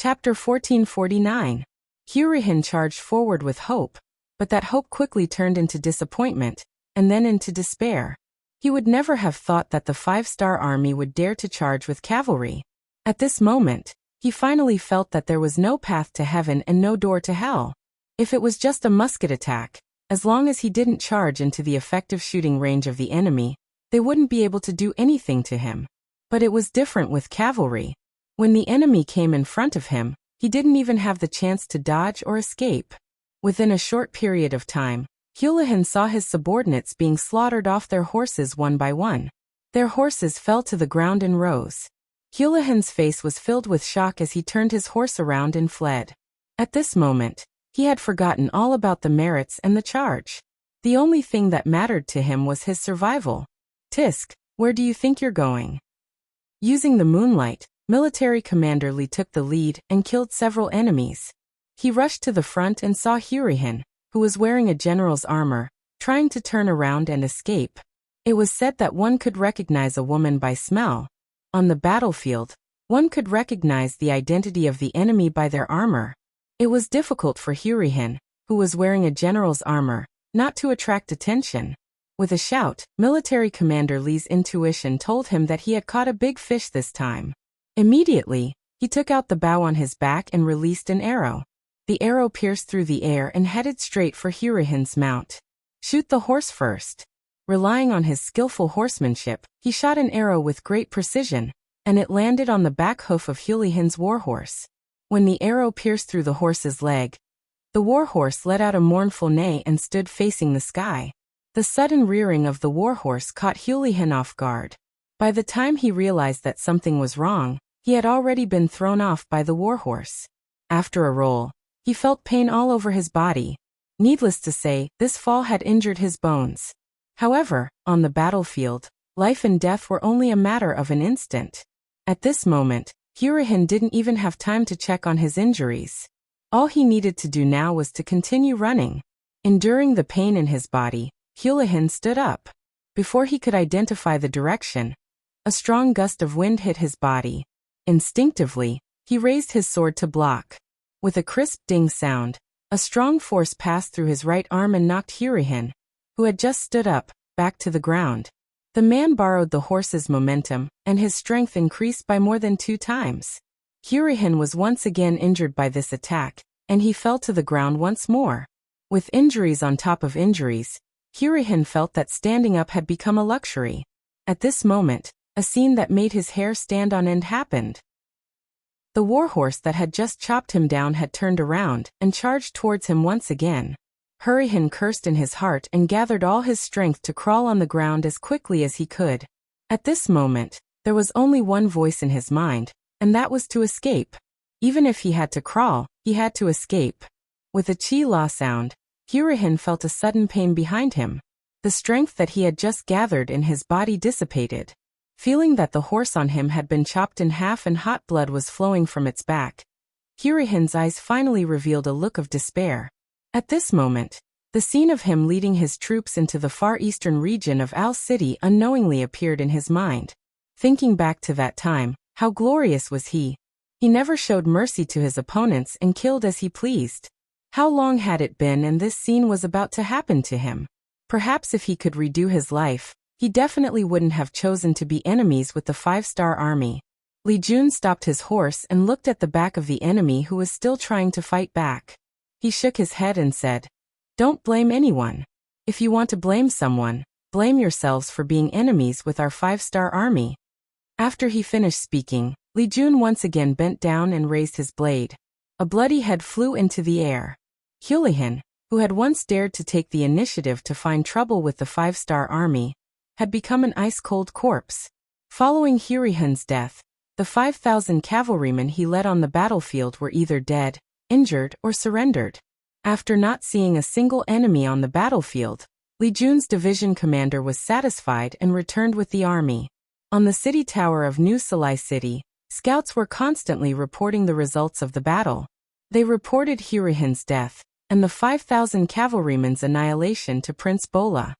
Chapter 1449. Hurihin charged forward with hope, but that hope quickly turned into disappointment, and then into despair. He would never have thought that the 5-star army would dare to charge with cavalry. At this moment, he finally felt that there was no path to heaven and no door to hell. If it was just a musket attack, as long as he didn't charge into the effective shooting range of the enemy, they wouldn't be able to do anything to him. But it was different with cavalry. When the enemy came in front of him, he didn't even have the chance to dodge or escape. Within a short period of time, Hurihin saw his subordinates being slaughtered off their horses one by one. Their horses fell to the ground in rows. Hurihin's face was filled with shock as he turned his horse around and fled. At this moment, he had forgotten all about the merits and the charge. The only thing that mattered to him was his survival. Tisk, where do you think you're going? Using the moonlight, Military Commander Li took the lead and killed several enemies. He rushed to the front and saw Hurihin, who was wearing a general's armor, trying to turn around and escape. It was said that one could recognize a woman by smell. On the battlefield, one could recognize the identity of the enemy by their armor. It was difficult for Hurihin, who was wearing a general's armor, not to attract attention. With a shout, Military Commander Li's intuition told him that he had caught a big fish this time. Immediately, he took out the bow on his back and released an arrow. The arrow pierced through the air and headed straight for Hurihin's mount. Shoot the horse first. Relying on his skillful horsemanship, he shot an arrow with great precision, and it landed on the back hoof of Hurihin's warhorse. When the arrow pierced through the horse's leg, the warhorse let out a mournful neigh and stood facing the sky. The sudden rearing of the warhorse caught Hurihin off guard. By the time he realized that something was wrong, he had already been thrown off by the warhorse. After a roll, he felt pain all over his body. Needless to say, this fall had injured his bones. However, on the battlefield, life and death were only a matter of an instant. At this moment, Hurihin didn't even have time to check on his injuries. All he needed to do now was to continue running. Enduring the pain in his body, Hurihin stood up. Before he could identify the direction, a strong gust of wind hit his body. Instinctively, he raised his sword to block. With a crisp ding sound, a strong force passed through his right arm and knocked Hurihin, who had just stood up, back to the ground. The man borrowed the horse's momentum, and his strength increased by more than 2 times. Hurihin was once again injured by this attack, and he fell to the ground once more. With injuries on top of injuries, Hurihin felt that standing up had become a luxury. At this moment, a scene that made his hair stand on end happened. The warhorse that had just chopped him down had turned around and charged towards him once again. Hurihin cursed in his heart and gathered all his strength to crawl on the ground as quickly as he could. At this moment, there was only one voice in his mind, and that was to escape. Even if he had to crawl, he had to escape. With a chi-la sound, Hurihin felt a sudden pain behind him. The strength that he had just gathered in his body dissipated. Feeling that the horse on him had been chopped in half and hot blood was flowing from its back, Hurihin's eyes finally revealed a look of despair. At this moment, the scene of him leading his troops into the far eastern region of Al City unknowingly appeared in his mind. Thinking back to that time, how glorious was he! He never showed mercy to his opponents and killed as he pleased. How long had it been and this scene was about to happen to him? Perhaps if he could redo his life, he definitely wouldn't have chosen to be enemies with the 5-star army. Li Jun stopped his horse and looked at the back of the enemy who was still trying to fight back. He shook his head and said, "Don't blame anyone. If you want to blame someone, blame yourselves for being enemies with our 5-star army." After he finished speaking, Li Jun once again bent down and raised his blade. A bloody head flew into the air. Hurihin, who had once dared to take the initiative to find trouble with the 5-star army, had become an ice-cold corpse. Following Hurihin's death, the 5,000 cavalrymen he led on the battlefield were either dead, injured, or surrendered. After not seeing a single enemy on the battlefield, Li Jun's division commander was satisfied and returned with the army. On the city tower of New Salai City, scouts were constantly reporting the results of the battle. They reported Hurihin's death, and the 5,000 cavalrymen's annihilation to Prince Bola.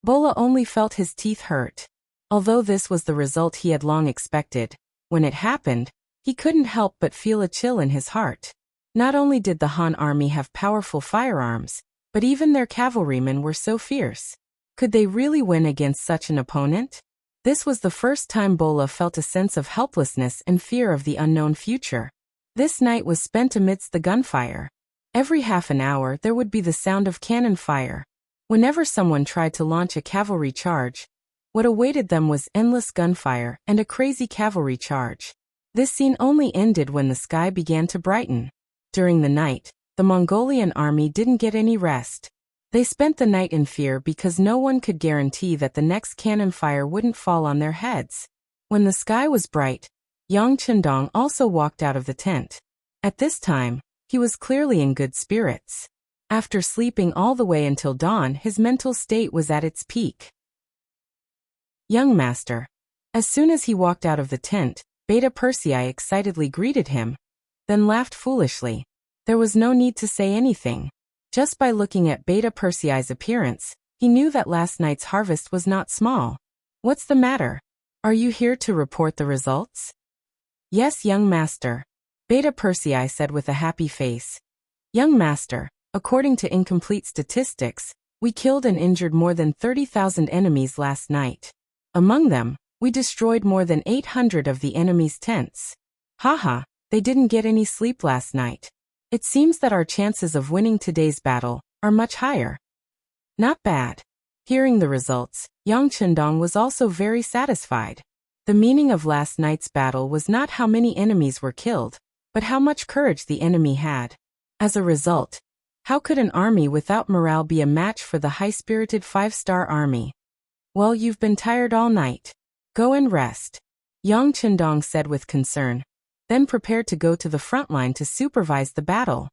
Bola only felt his teeth hurt. Although this was the result he had long expected, when it happened, He couldn't help but feel a chill in his heart. Not only did the Han army have powerful firearms, but even their cavalrymen were so fierce. Could they really win against such an opponent? This was the first time Bola felt a sense of helplessness and fear of the unknown future. This night was spent amidst the gunfire. Every half an hour there would be the sound of cannon fire. Whenever someone tried to launch a cavalry charge, what awaited them was endless gunfire and a crazy cavalry charge. This scene only ended when the sky began to brighten. During the night, the Mongolian army didn't get any rest. They spent the night in fear because no one could guarantee that the next cannon fire wouldn't fall on their heads. When the sky was bright, Yang Chendong also walked out of the tent. At this time, he was clearly in good spirits. After sleeping all the way until dawn, his mental state was at its peak. Young master. As soon as he walked out of the tent, Beta Persei excitedly greeted him, then laughed foolishly. There was no need to say anything. Just by looking at Beta Persei's appearance, he knew that last night's harvest was not small. What's the matter? Are you here to report the results? Yes, young master. Beta Persei said with a happy face. Young master, according to incomplete statistics, we killed and injured more than 30,000 enemies last night. Among them, we destroyed more than 800 of the enemy's tents. Haha, they didn't get any sleep last night. It seems that our chances of winning today's battle are much higher. Not bad. Hearing the results, Yang Chendong was also very satisfied. The meaning of last night's battle was not how many enemies were killed, but how much courage the enemy had. As a result, how could an army without morale be a match for the high-spirited 5-star army? Well, you've been tired all night. Go and rest, Yang Chendong said with concern, then prepared to go to the front line to supervise the battle.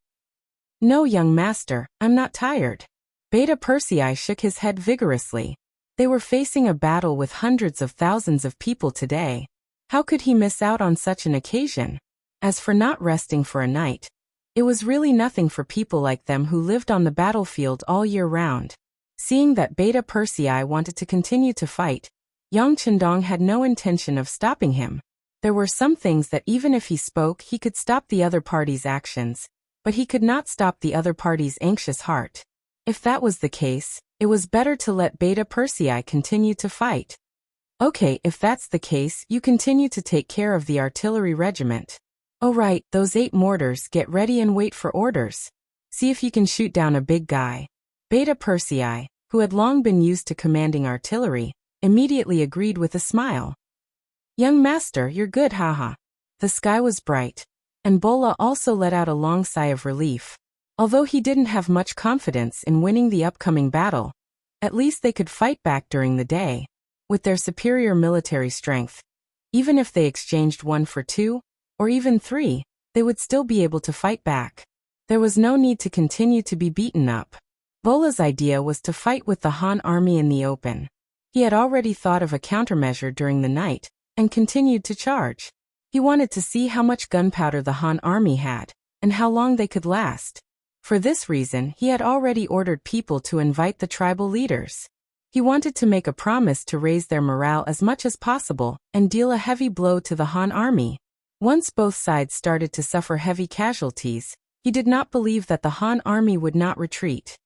No, young master, I'm not tired. Beta Persei shook his head vigorously. They were facing a battle with hundreds of thousands of people today. How could he miss out on such an occasion? As for not resting for a night, it was really nothing for people like them who lived on the battlefield all year round. Seeing that Beta Persei wanted to continue to fight, Yang Chendong had no intention of stopping him. There were some things that even if he spoke he could stop the other party's actions, but he could not stop the other party's anxious heart. If that was the case, it was better to let Beta Persei continue to fight. Okay, if that's the case, you continue to take care of the artillery regiment. Oh right, those 8 mortars, get ready and wait for orders. See if you can shoot down a big guy. Beta Persei, who had long been used to commanding artillery, immediately agreed with a smile. Young master, you're good, haha. The sky was bright, and Bola also let out a long sigh of relief. Although he didn't have much confidence in winning the upcoming battle, at least they could fight back during the day. With their superior military strength, even if they exchanged 1 for 2, or even 3, they would still be able to fight back. There was no need to continue to be beaten up. Bola's idea was to fight with the Han army in the open. He had already thought of a countermeasure during the night, and continued to charge. He wanted to see how much gunpowder the Han army had, and how long they could last. For this reason, he had already ordered people to invite the tribal leaders. He wanted to make a promise to raise their morale as much as possible, and deal a heavy blow to the Han army. Once both sides started to suffer heavy casualties, he did not believe that the Han army would not retreat.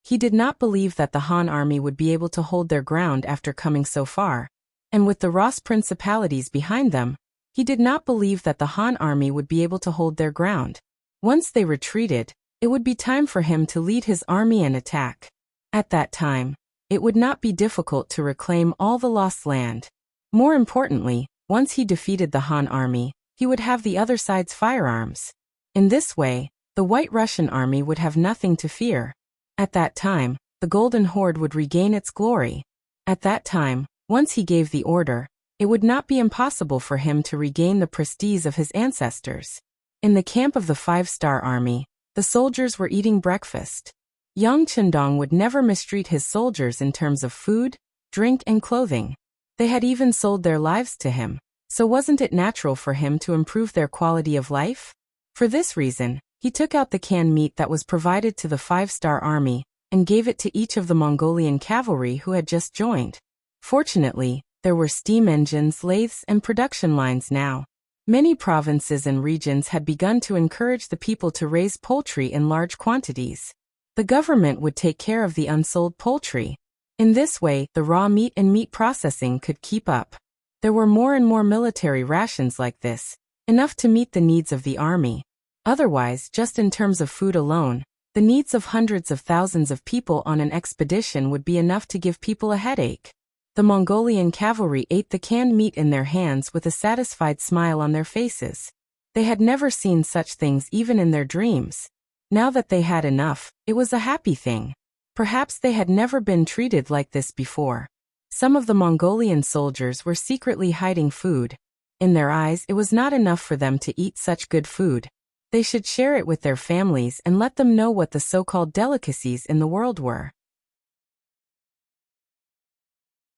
He did not believe that the Han army would be able to hold their ground after coming so far. And with the Ross principalities behind them, he did not believe that the Han army would be able to hold their ground. Once they retreated, it would be time for him to lead his army and attack. At that time, it would not be difficult to reclaim all the lost land. More importantly, once he defeated the Han army, he would have the other side's firearms. In this way, the White Russian army would have nothing to fear. At that time, the Golden Horde would regain its glory. At that time, once he gave the order, it would not be impossible for him to regain the prestige of his ancestors. In the camp of the 5-star army, the soldiers were eating breakfast. Yang Chendong would never mistreat his soldiers in terms of food, drink, and clothing. They had even sold their lives to him, so wasn't it natural for him to improve their quality of life? For this reason, he took out the canned meat that was provided to the 5-star army, and gave it to each of the Mongolian cavalry who had just joined. Fortunately, there were steam engines, lathes, and production lines now, Many provinces and regions had begun to encourage the people to raise poultry in large quantities. The government would take care of the unsold poultry. In this way, the raw meat and meat processing could keep up. There were more and more military rations like this, enough to meet the needs of the army. Otherwise, just in terms of food alone, the needs of hundreds of thousands of people on an expedition would be enough to give people a headache. The Mongolian cavalry ate the canned meat in their hands with a satisfied smile on their faces. They had never seen such things even in their dreams. Now that they had enough, it was a happy thing. Perhaps they had never been treated like this before. Some of the Mongolian soldiers were secretly hiding food. In their eyes, it was not enough for them to eat such good food. They should share it with their families and let them know what the so-called delicacies in the world were.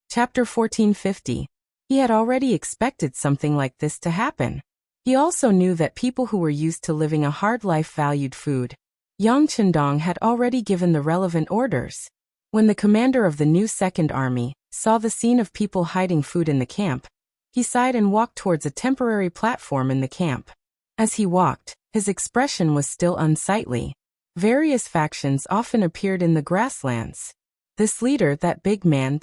Chapter 1450. He had already expected something like this to happen. He also knew that people who were used to living a hard life valued food. Yang Chendong had already given the relevant orders. When the commander of the new Second Army saw the scene of people hiding food in the camp, he sighed and walked towards a temporary platform in the camp. As he walked, his expression was still unsightly. Various factions often appeared in the grasslands. This leader, that big man.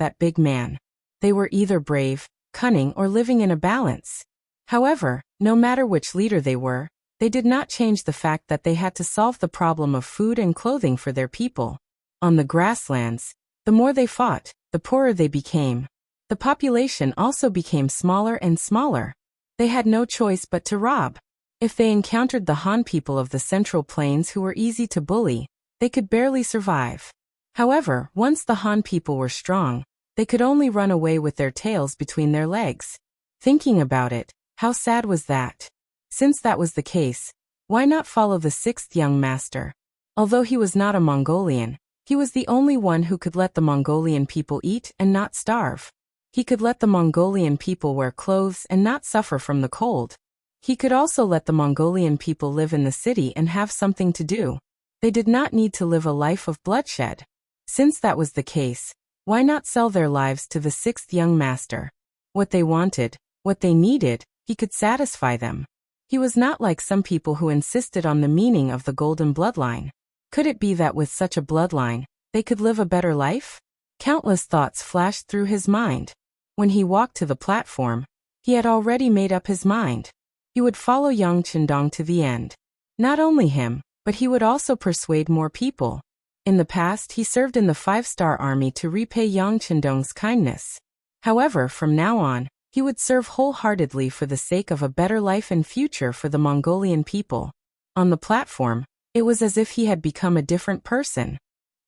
They were either brave, cunning, or living in a balance. However, no matter which leader they were, they did not change the fact that they had to solve the problem of food and clothing for their people. On the grasslands, the more they fought, the poorer they became. The population also became smaller and smaller. They had no choice but to rob. If they encountered the Han people of the Central Plains who were easy to bully, they could barely survive. However, once the Han people were strong, they could only run away with their tails between their legs. Thinking about it, how sad was that? Since that was the case, why not follow the sixth young master? Although he was not a Mongolian, he was the only one who could let the Mongolian people eat and not starve. He could let the Mongolian people wear clothes and not suffer from the cold. He could also let the Mongolian people live in the city and have something to do. They did not need to live a life of bloodshed. Since that was the case, why not sell their lives to the sixth young master? What they wanted, what they needed, he could satisfy them. He was not like some people who insisted on the meaning of the golden bloodline. Could it be that with such a bloodline, they could live a better life? Countless thoughts flashed through his mind. When he walked to the platform, he had already made up his mind. He would follow Yang Chendong to the end. Not only him, but he would also persuade more people. In the past, he served in the 5-star army to repay Yang Chendong's kindness. However, from now on, he would serve wholeheartedly for the sake of a better life and future for the Mongolian people. On the platform, it was as if he had become a different person.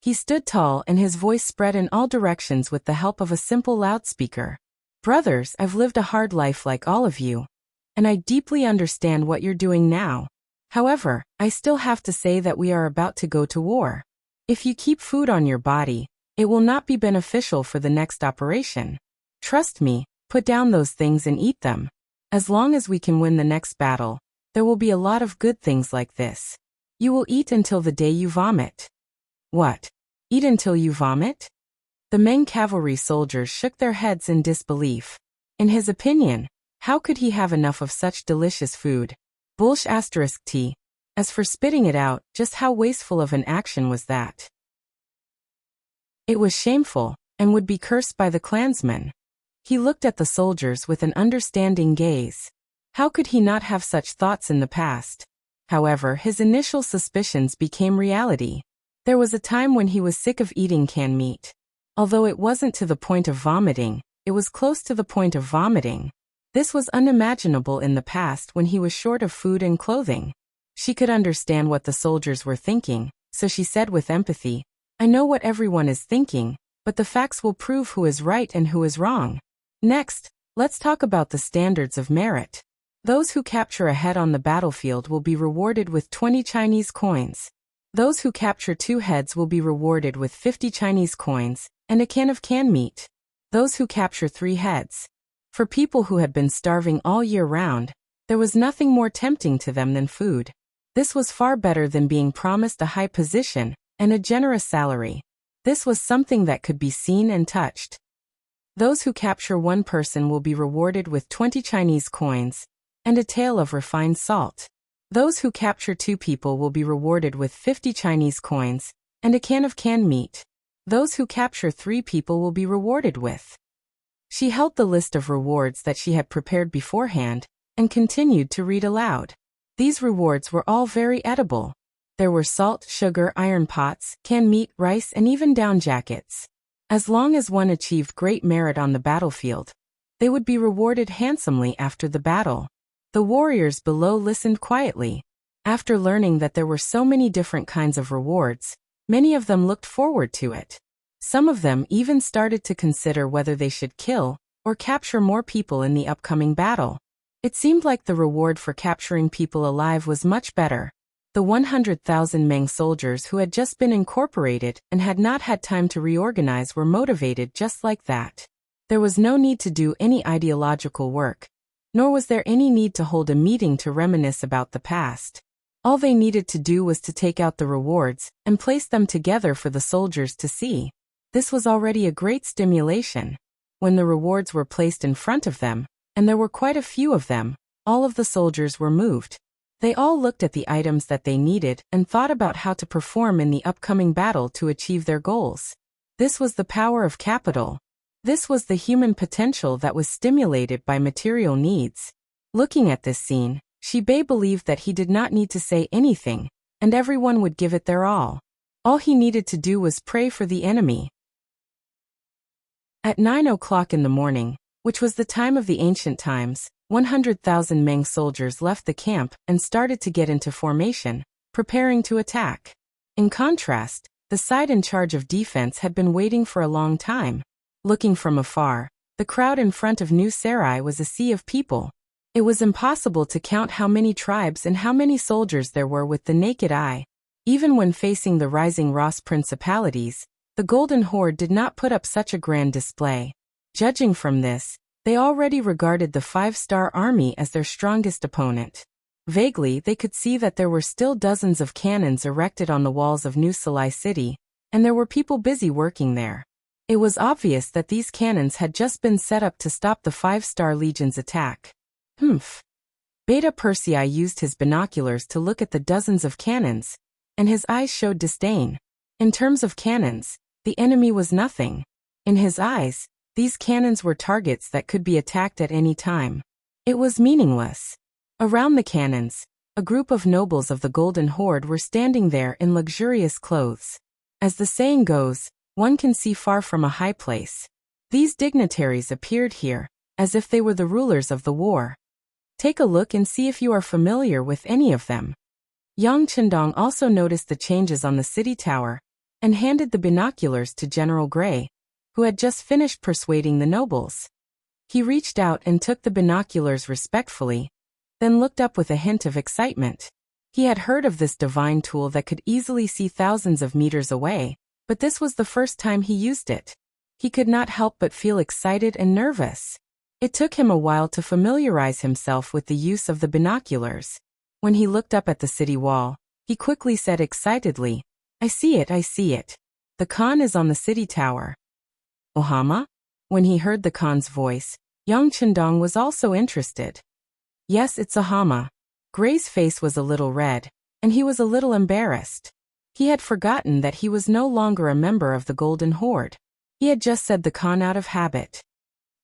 He stood tall and his voice spread in all directions with the help of a simple loudspeaker. Brothers, I've lived a hard life like all of you. And I deeply understand what you're doing now. However, I still have to say that we are about to go to war. If you keep food on your body, it will not be beneficial for the next operation. Trust me, put down those things and eat them. As long as we can win the next battle, there will be a lot of good things like this. You will eat until the day you vomit. What? Eat until you vomit? The Meng cavalry soldiers shook their heads in disbelief. In his opinion, how could he have enough of such delicious food? T. As for spitting it out, just how wasteful of an action was that? It was shameful, and would be cursed by the clansmen. He looked at the soldiers with an understanding gaze. How could he not have such thoughts in the past? However, his initial suspicions became reality. There was a time when he was sick of eating canned meat. Although it wasn't to the point of vomiting, it was close to the point of vomiting. This was unimaginable in the past when he was short of food and clothing. She could understand what the soldiers were thinking, so she said with empathy, I know what everyone is thinking, but the facts will prove who is right and who is wrong. Next, let's talk about the standards of merit. Those who capture a head on the battlefield will be rewarded with 20 Chinese coins. Those who capture 2 heads will be rewarded with 50 Chinese coins and a can of canned meat. Those who capture 3 heads. For people who had been starving all year round, there was nothing more tempting to them than food. This was far better than being promised a high position and a generous salary. This was something that could be seen and touched. Those who capture 1 person will be rewarded with 20 Chinese coins. and a tael of refined salt. Those who capture 2 people will be rewarded with 50 Chinese coins, and a can of canned meat. Those who capture 3 people will be rewarded with. She held the list of rewards that she had prepared beforehand, and continued to read aloud. These rewards were all very edible. There were salt, sugar, iron pots, canned meat, rice, and even down jackets. As long as one achieved great merit on the battlefield, they would be rewarded handsomely after the battle. The warriors below listened quietly. After learning that there were so many different kinds of rewards, many of them looked forward to it. Some of them even started to consider whether they should kill or capture more people in the upcoming battle. It seemed like the reward for capturing people alive was much better. The 100,000 Meng soldiers who had just been incorporated and had not had time to reorganize were motivated just like that. There was no need to do any ideological work, nor was there any need to hold a meeting to reminisce about the past. All they needed to do was to take out the rewards and place them together for the soldiers to see. This was already a great stimulation. When the rewards were placed in front of them, and there were quite a few of them, all of the soldiers were moved. They all looked at the items that they needed and thought about how to perform in the upcoming battle to achieve their goals. This was the power of capital. This was the human potential that was stimulated by material needs. Looking at this scene, Shibei believed that he did not need to say anything, and everyone would give it their all. All he needed to do was pray for the enemy. At 9 o'clock in the morning, which was the time of the ancient times, 100,000 Meng soldiers left the camp and started to get into formation, preparing to attack. In contrast, the side in charge of defense had been waiting for a long time. Looking from afar, the crowd in front of New Sarai was a sea of people. It was impossible to count how many tribes and how many soldiers there were with the naked eye. Even when facing the rising Ross principalities, the Golden Horde did not put up such a grand display. Judging from this, they already regarded the 5-star army as their strongest opponent. Vaguely, they could see that there were still dozens of cannons erected on the walls of New Salai City, and there were people busy working there. It was obvious that these cannons had just been set up to stop the 5-star Legion's attack. Beta Persei used his binoculars to look at the dozens of cannons, and his eyes showed disdain. In terms of cannons, the enemy was nothing. In his eyes, these cannons were targets that could be attacked at any time. It was meaningless. Around the cannons, a group of nobles of the Golden Horde were standing there in luxurious clothes. As the saying goes, one can see far from a high place. These dignitaries appeared here, as if they were the rulers of the war. Take a look and see if you are familiar with any of them. Yang Chendong also noticed the changes on the city tower, and handed the binoculars to General Gray, who had just finished persuading the nobles. He reached out and took the binoculars respectfully, then looked up with a hint of excitement. He had heard of this divine tool that could easily see thousands of meters away, but this was the first time he used it. He could not help but feel excited and nervous. It took him a while to familiarize himself with the use of the binoculars. When he looked up at the city wall, he quickly said excitedly, I see it, I see it. The Khan is on the city tower. Ohama? When he heard the Khan's voice, Yang Chendong was also interested. Yes, it's Ohama. Gray's face was a little red, and he was a little embarrassed. He had forgotten that he was no longer a member of the Golden Horde. He had just said the Khan out of habit.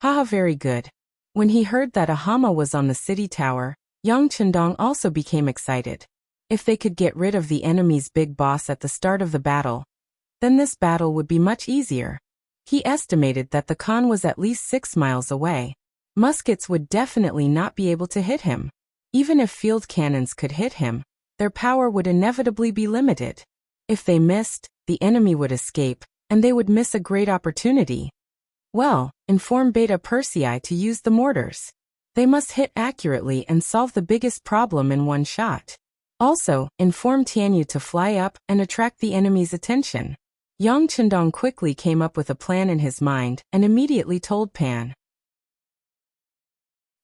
Haha, very good. When he heard that Ohama was on the city tower, Yang Chendong also became excited. If they could get rid of the enemy's big boss at the start of the battle, then this battle would be much easier. He estimated that the Khan was at least 6 miles away. Muskets would definitely not be able to hit him. Even if field cannons could hit him, their power would inevitably be limited. If they missed, the enemy would escape, and they would miss a great opportunity. Well, inform Beta Persei to use the mortars. They must hit accurately and solve the biggest problem in one shot. Also, inform Tianyu to fly up and attract the enemy's attention. Yang Chendong quickly came up with a plan in his mind and immediately told Pan.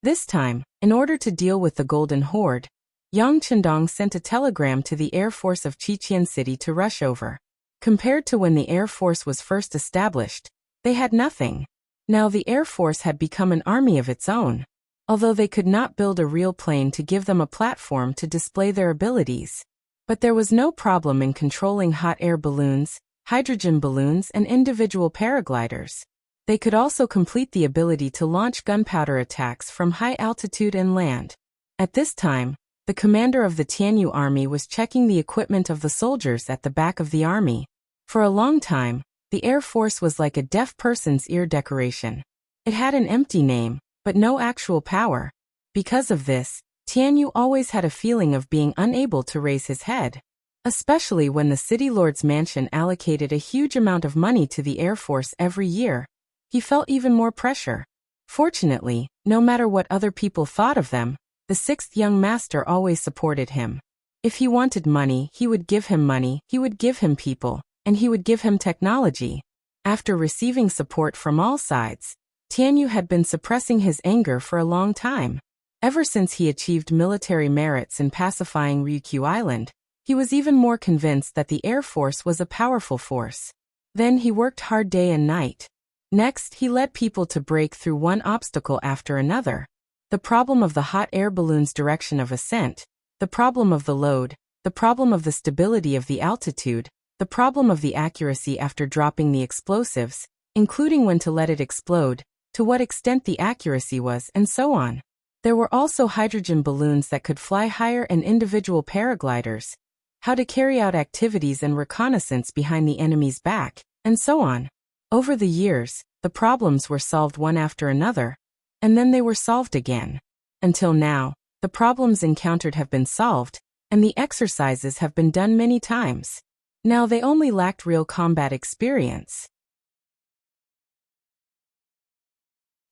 This time, in order to deal with the Golden Horde, Yang Chendong sent a telegram to the Air Force of Qiqian City to rush over. Compared to when the Air Force was first established, they had nothing. Now the Air Force had become an army of its own. although they could not build a real plane to give them a platform to display their abilities. But there was no problem in controlling hot air balloons, hydrogen balloons, and individual paragliders. They could also complete the ability to launch gunpowder attacks from high altitude and land. At this time, the commander of the Tianyu army was checking the equipment of the soldiers at the back of the army. For a long time, the Air Force was like a deaf person's ear decoration. It had an empty name, but no actual power. Because of this, Tianyu always had a feeling of being unable to raise his head. Especially when the city lord's mansion allocated a huge amount of money to the Air Force every year. He felt even more pressure. Fortunately, no matter what other people thought of them, the sixth young master always supported him. If he wanted money, he would give him money, he would give him people, and he would give him technology. After receiving support from all sides, Tianyu had been suppressing his anger for a long time. Ever since he achieved military merits in pacifying Ryukyu Island, he was even more convinced that the Air Force was a powerful force. Then he worked hard day and night. Next, he led people to break through one obstacle after another. The problem of the hot air balloon's direction of ascent, the problem of the load, the problem of the stability of the altitude, the problem of the accuracy after dropping the explosives, including when to let it explode, to what extent the accuracy was, and so on. There were also hydrogen balloons that could fly higher and individual paragliders, how to carry out activities and reconnaissance behind the enemy's back, and so on. Over the years, the problems were solved one after another, and then they were solved again. Until now, the problems encountered have been solved, and the exercises have been done many times. Now they only lacked real combat experience.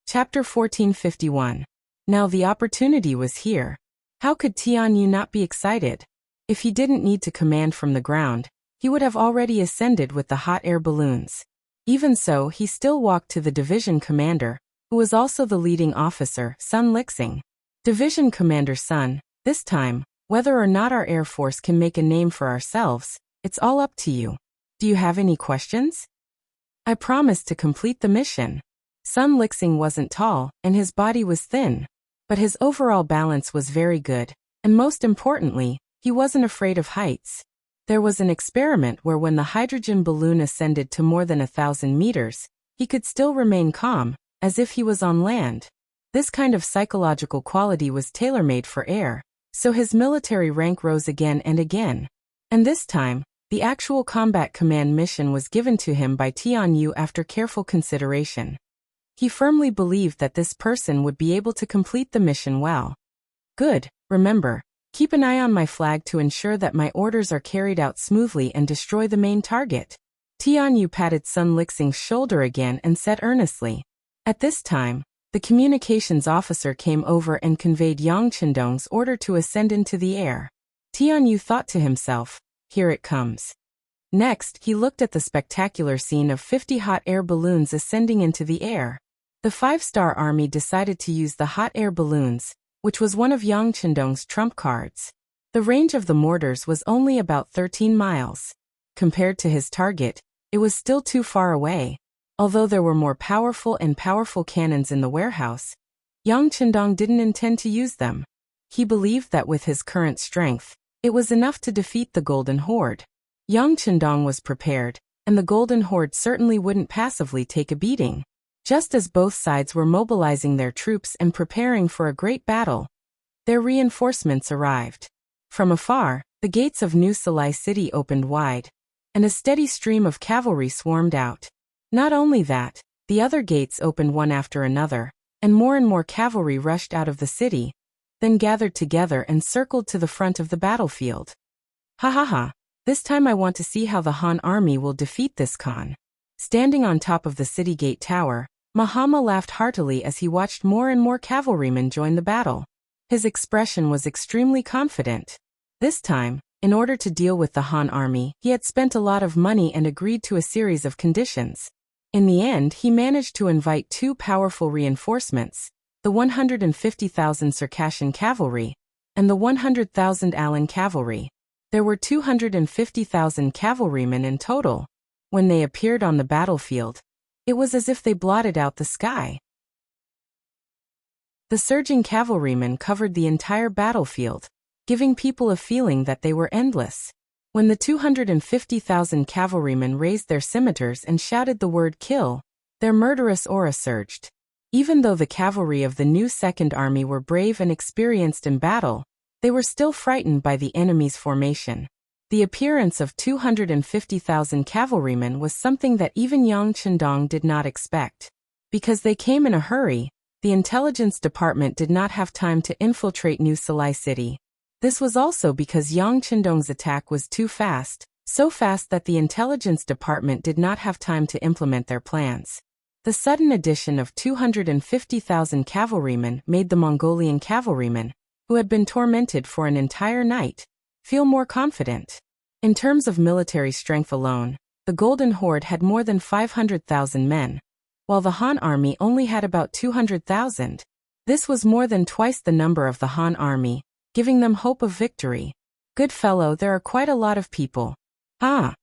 Chapter 1451. Now the opportunity was here. How could Tianyu not be excited? If he didn't need to command from the ground, he would have already ascended with the hot air balloons. Even so, he still walked to the division commander, who was also the leading officer, Sun Lixing. Division Commander Sun, this time, whether or not our Air Force can make a name for ourselves, it's all up to you. Do you have any questions? I promised to complete the mission. Sun Lixing wasn't tall, and his body was thin. But his overall balance was very good, and most importantly, he wasn't afraid of heights. There was an experiment where when the hydrogen balloon ascended to more than 1,000 meters, he could still remain calm, as if he was on land. This kind of psychological quality was tailor-made for air, so his military rank rose again and again. And this time, the actual combat command mission was given to him by Tianyu after careful consideration. He firmly believed that this person would be able to complete the mission well. Good, remember, keep an eye on my flag to ensure that my orders are carried out smoothly and destroy the main target. Tianyu patted Sun Lixing's shoulder again and said earnestly. At this time, the communications officer came over and conveyed Yang Chendong's order to ascend into the air. Tianyu thought to himself, here it comes. Next, he looked at the spectacular scene of 50 hot air balloons ascending into the air. The five-star army decided to use the hot air balloons, which was one of Yang Chendong's trump cards. The range of the mortars was only about 13 miles. Compared to his target, it was still too far away. Although there were more powerful cannons in the warehouse, Yang Chendong didn't intend to use them. He believed that with his current strength, it was enough to defeat the Golden Horde. Yang Chendong was prepared, and the Golden Horde certainly wouldn't passively take a beating. Just as both sides were mobilizing their troops and preparing for a great battle, their reinforcements arrived. From afar, the gates of New Salai City opened wide, and a steady stream of cavalry swarmed out. Not only that, the other gates opened one after another, and more cavalry rushed out of the city, then gathered together and circled to the front of the battlefield. Ha ha ha, this time I want to see how the Han army will defeat this Khan. Standing on top of the city gate tower, Mahama laughed heartily as he watched more and more cavalrymen join the battle. His expression was extremely confident. This time, in order to deal with the Han army, he had spent a lot of money and agreed to a series of conditions. In the end, he managed to invite two powerful reinforcements, the 150,000 Circassian cavalry, and the 100,000 Alan cavalry. There were 250,000 cavalrymen in total. When they appeared on the battlefield, it was as if they blotted out the sky. The surging cavalrymen covered the entire battlefield, giving people a feeling that they were endless. When the 250,000 cavalrymen raised their scimitars and shouted the word kill, their murderous aura surged. Even though the cavalry of the new Second Army were brave and experienced in battle, they were still frightened by the enemy's formation. The appearance of 250,000 cavalrymen was something that even Yang Chendong did not expect. Because they came in a hurry, the intelligence department did not have time to infiltrate New Salai City. This was also because Yang Chendong's attack was too fast, so fast that the intelligence department did not have time to implement their plans. The sudden addition of 250,000 cavalrymen made the Mongolian cavalrymen, who had been tormented for an entire night, feel more confident. In terms of military strength alone, the Golden Horde had more than 500,000 men, while the Han army only had about 200,000. This was more than twice the number of the Han army, giving them hope of victory. Good fellow, there are quite a lot of people. Ah!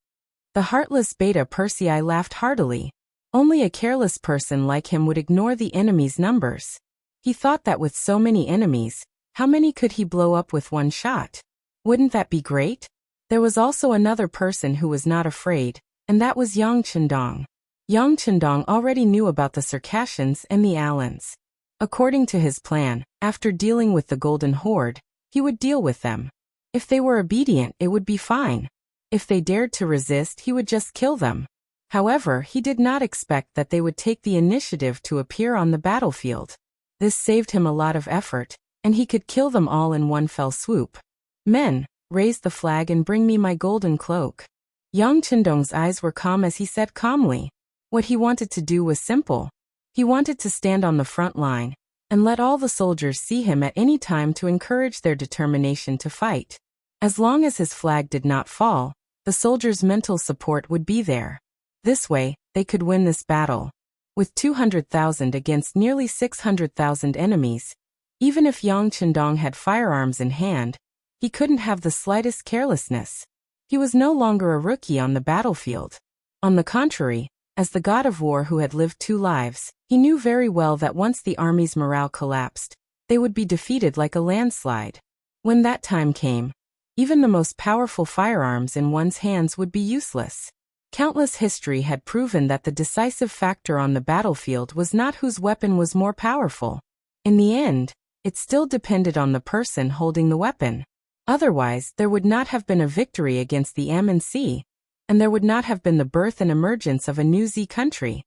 The heartless Beta Persei laughed heartily. Only a careless person like him would ignore the enemy's numbers. He thought that with so many enemies, how many could he blow up with one shot? Wouldn't that be great? There was also another person who was not afraid, and that was Yang Chendong. Yang Chendong already knew about the Circassians and the Alans. According to his plan, after dealing with the Golden Horde, he would deal with them. If they were obedient, it would be fine. If they dared to resist, he would just kill them. However, he did not expect that they would take the initiative to appear on the battlefield. This saved him a lot of effort, and he could kill them all in one fell swoop. Men, raise the flag and bring me my golden cloak. Yang Chendong's eyes were calm as he said calmly. What he wanted to do was simple. He wanted to stand on the front line, and let all the soldiers see him at any time to encourage their determination to fight. As long as his flag did not fall, the soldiers' mental support would be there. This way, they could win this battle. With 200,000 against nearly 600,000 enemies, even if Yang Chendong had firearms in hand, he couldn't have the slightest carelessness. He was no longer a rookie on the battlefield. On the contrary, as the god of war who had lived 2 lives, he knew very well that once the army's morale collapsed, they would be defeated like a landslide. When that time came, even the most powerful firearms in one's hands would be useless. Countless history had proven that the decisive factor on the battlefield was not whose weapon was more powerful. In the end, it still depended on the person holding the weapon. Otherwise, there would not have been a victory against the MNC, and there would not have been the birth and emergence of a new Z country.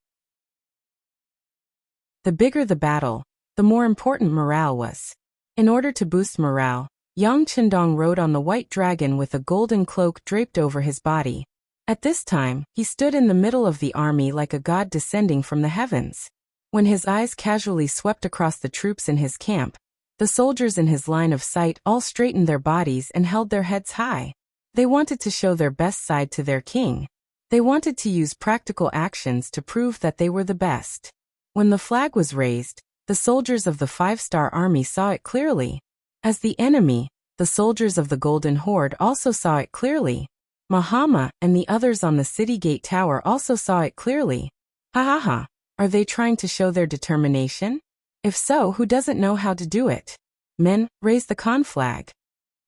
The bigger the battle, the more important morale was. In order to boost morale, Yang Chendong rode on the white dragon with a golden cloak draped over his body. At this time, he stood in the middle of the army like a god descending from the heavens. When his eyes casually swept across the troops in his camp, the soldiers in his line of sight all straightened their bodies and held their heads high. They wanted to show their best side to their king. They wanted to use practical actions to prove that they were the best. When the flag was raised, the soldiers of the 5-star army saw it clearly. As the enemy, the soldiers of the Golden Horde also saw it clearly. Mahama and the others on the city gate tower also saw it clearly. Ha ha ha, are they trying to show their determination? If so, who doesn't know how to do it? Men, raise the Khan flag.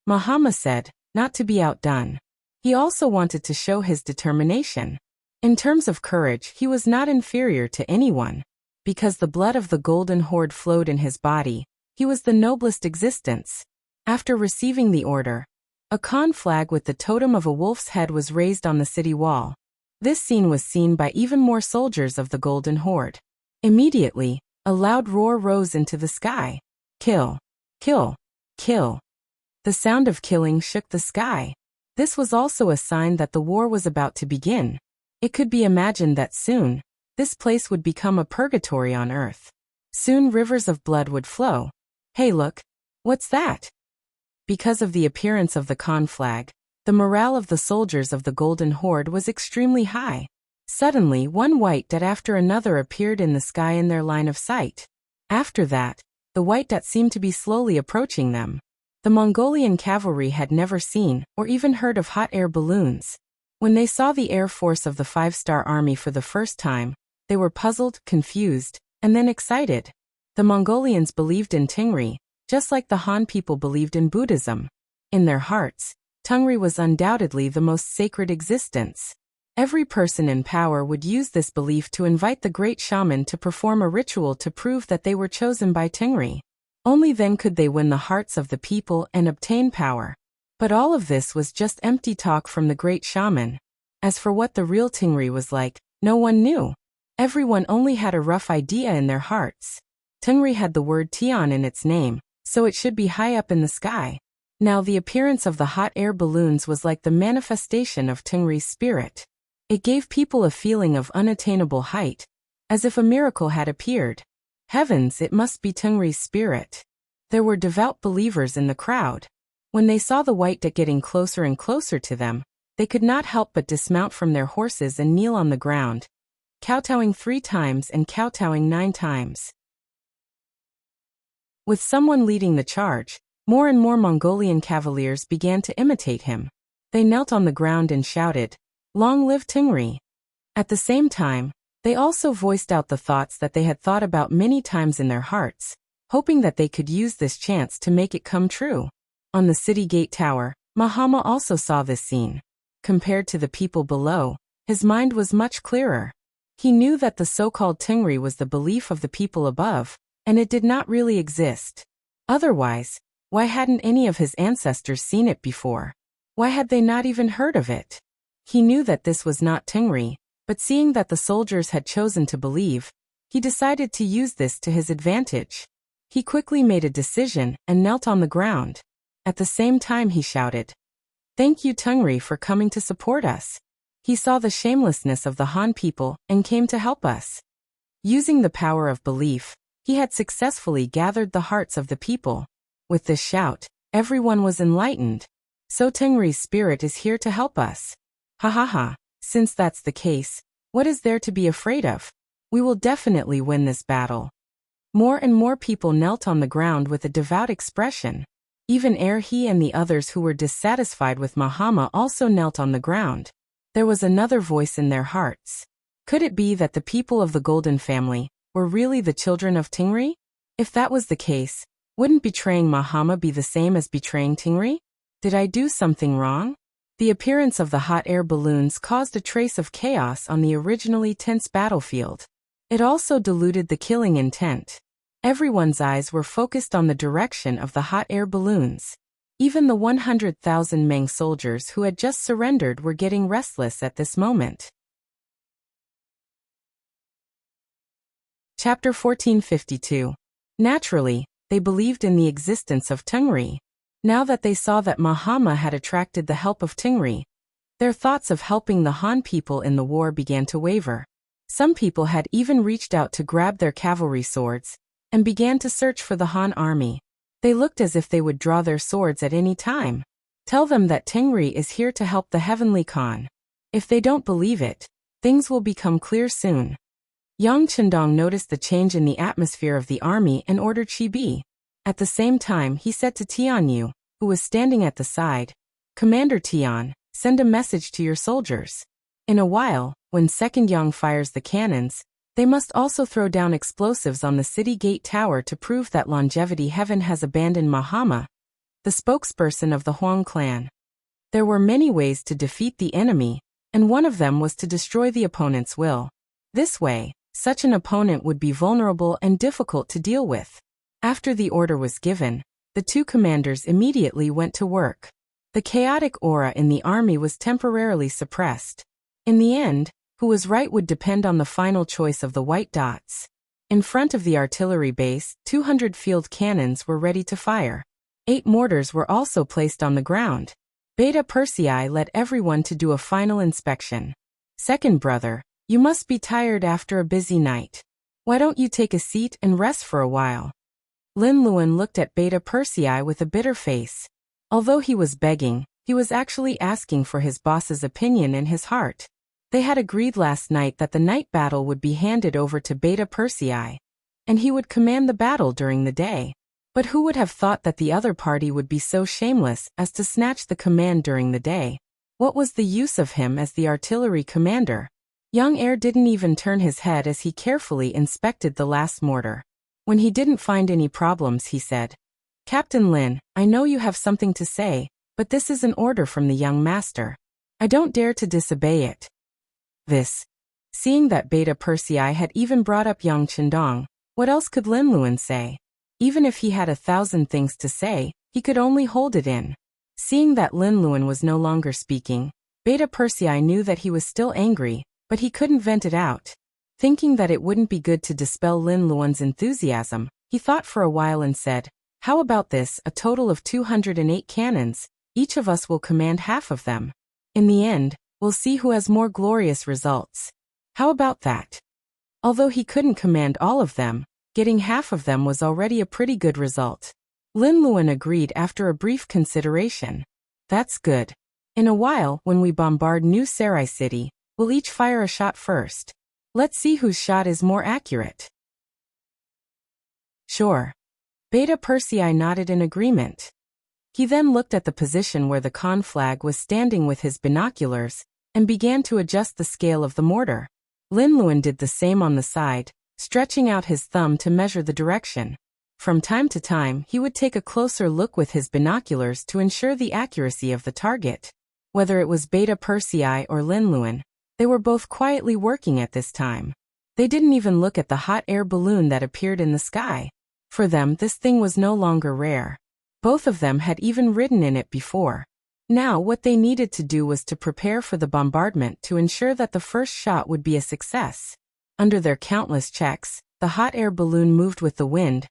Mahama said, not to be outdone. He also wanted to show his determination. In terms of courage, he was not inferior to anyone. Because the blood of the Golden Horde flowed in his body, he was the noblest existence. After receiving the order, a Khan flag with the totem of a wolf's head was raised on the city wall. This scene was seen by even more soldiers of the Golden Horde. Immediately, a loud roar rose into the sky. Kill! Kill! Kill! The sound of killing shook the sky. This was also a sign that the war was about to begin. It could be imagined that soon, this place would become a purgatory on earth. Soon rivers of blood would flow. Hey look! What's that? Because of the appearance of the Khan flag, the morale of the soldiers of the Golden Horde was extremely high. Suddenly, one white dot after another appeared in the sky in their line of sight. After that, the white dot seemed to be slowly approaching them. The Mongolian cavalry had never seen or even heard of hot air balloons. When they saw the air force of the 5-star army for the first time, they were puzzled, confused, and then excited. The Mongolians believed in Tengri, just like the Han people believed in Buddhism. In their hearts, Tengri was undoubtedly the most sacred existence. Every person in power would use this belief to invite the great shaman to perform a ritual to prove that they were chosen by Tengri. Only then could they win the hearts of the people and obtain power. But all of this was just empty talk from the great shaman. As for what the real Tengri was like, no one knew. Everyone only had a rough idea in their hearts. Tengri had the word Tian in its name, so it should be high up in the sky. Now the appearance of the hot air balloons was like the manifestation of Tengri's spirit. It gave people a feeling of unattainable height, as if a miracle had appeared. Heavens, it must be Tengri's spirit. There were devout believers in the crowd. When they saw the white duck getting closer and closer to them, they could not help but dismount from their horses and kneel on the ground, kowtowing 3 times and kowtowing 9 times. With someone leading the charge, more and more Mongolian cavaliers began to imitate him. They knelt on the ground and shouted, "Long live Tengri!" At the same time, they also voiced out the thoughts that they had thought about many times in their hearts, hoping that they could use this chance to make it come true. On the city gate tower, Mahama also saw this scene. Compared to the people below, his mind was much clearer. He knew that the so-called Tengri was the belief of the people above, and it did not really exist. Otherwise, why hadn't any of his ancestors seen it before? Why had they not even heard of it? He knew that this was not Tengri, but seeing that the soldiers had chosen to believe, he decided to use this to his advantage. He quickly made a decision and knelt on the ground. At the same time he shouted, "Thank you Tengri for coming to support us." He saw the shamelessness of the Han people and came to help us. Using the power of belief, he had successfully gathered the hearts of the people. With this shout, everyone was enlightened. So Tengri's spirit is here to help us. Ha ha ha, since that's the case, what is there to be afraid of? We will definitely win this battle. More and more people knelt on the ground with a devout expression. Even he and the others who were dissatisfied with Mahama also knelt on the ground. There was another voice in their hearts. Could it be that the people of the Golden family were really the children of Tengri? If that was the case, wouldn't betraying Mahama be the same as betraying Tengri? Did I do something wrong? The appearance of the hot air balloons caused a trace of chaos on the originally tense battlefield. It also diluted the killing intent. Everyone's eyes were focused on the direction of the hot air balloons. Even the 100,000 Meng soldiers who had just surrendered were getting restless at this moment. Chapter 1452. Naturally, they believed in the existence of Tengri. Now that they saw that Mahama had attracted the help of Tengri, their thoughts of helping the Han people in the war began to waver. Some people had even reached out to grab their cavalry swords and began to search for the Han army. They looked as if they would draw their swords at any time. Tell them that Tengri is here to help the heavenly Khan. If they don't believe it, things will become clear soon. Yang Chendong noticed the change in the atmosphere of the army and ordered Chibi. At the same time he said to Tianyu, who was standing at the side, "Commander Tian, send a message to your soldiers. In a while, when Second Yang fires the cannons, they must also throw down explosives on the city gate tower to prove that Longevity Heaven has abandoned Mahama, the spokesperson of the Huang clan." There were many ways to defeat the enemy, and one of them was to destroy the opponent's will. This way, such an opponent would be vulnerable and difficult to deal with. After the order was given, the two commanders immediately went to work. The chaotic aura in the army was temporarily suppressed. In the end, who was right would depend on the final choice of the white dots. In front of the artillery base, 200 field cannons were ready to fire. 8 mortars were also placed on the ground. Beta Persei led everyone to do a final inspection. "Second brother, you must be tired after a busy night. Why don't you take a seat and rest for a while?" Lin Luan looked at Beta Persei with a bitter face. Although he was begging, he was actually asking for his boss's opinion in his heart. They had agreed last night that the night battle would be handed over to Beta Persei, and he would command the battle during the day. But who would have thought that the other party would be so shameless as to snatch the command during the day? What was the use of him as the artillery commander? Young Heir didn't even turn his head as he carefully inspected the last mortar. When he didn't find any problems, he said, "Captain Lin, I know you have something to say, but this is an order from the young master. I don't dare to disobey it." Seeing that Beta Persei had even brought up young Chendong, what else could Lin Luan say? Even if he had 1,000 things to say, he could only hold it in. Seeing that Lin Luan was no longer speaking, Beta Persei knew that he was still angry, but he couldn't vent it out. Thinking that it wouldn't be good to dispel Lin Luan's enthusiasm, he thought for a while and said, "How about this, a total of 208 cannons, each of us will command half of them. In the end, we'll see who has more glorious results. How about that?" Although he couldn't command all of them, getting half of them was already a pretty good result. Lin Luan agreed after a brief consideration. "That's good. In a while, when we bombard New Sarai City, we'll each fire a shot first. Let's see whose shot is more accurate." "Sure." Beta Persei nodded in agreement. He then looked at the position where the Khan flag was standing with his binoculars, and began to adjust the scale of the mortar. Lin Luan did the same on the side, stretching out his thumb to measure the direction. From time to time, he would take a closer look with his binoculars to ensure the accuracy of the target. Whether it was Beta Persei or Lin Luan, they were both quietly working at this time. They didn't even look at the hot air balloon that appeared in the sky. For them, this thing was no longer rare. Both of them had even ridden in it before. Now what they needed to do was to prepare for the bombardment to ensure that the first shot would be a success. Under their countless checks, the hot air balloon moved with the wind,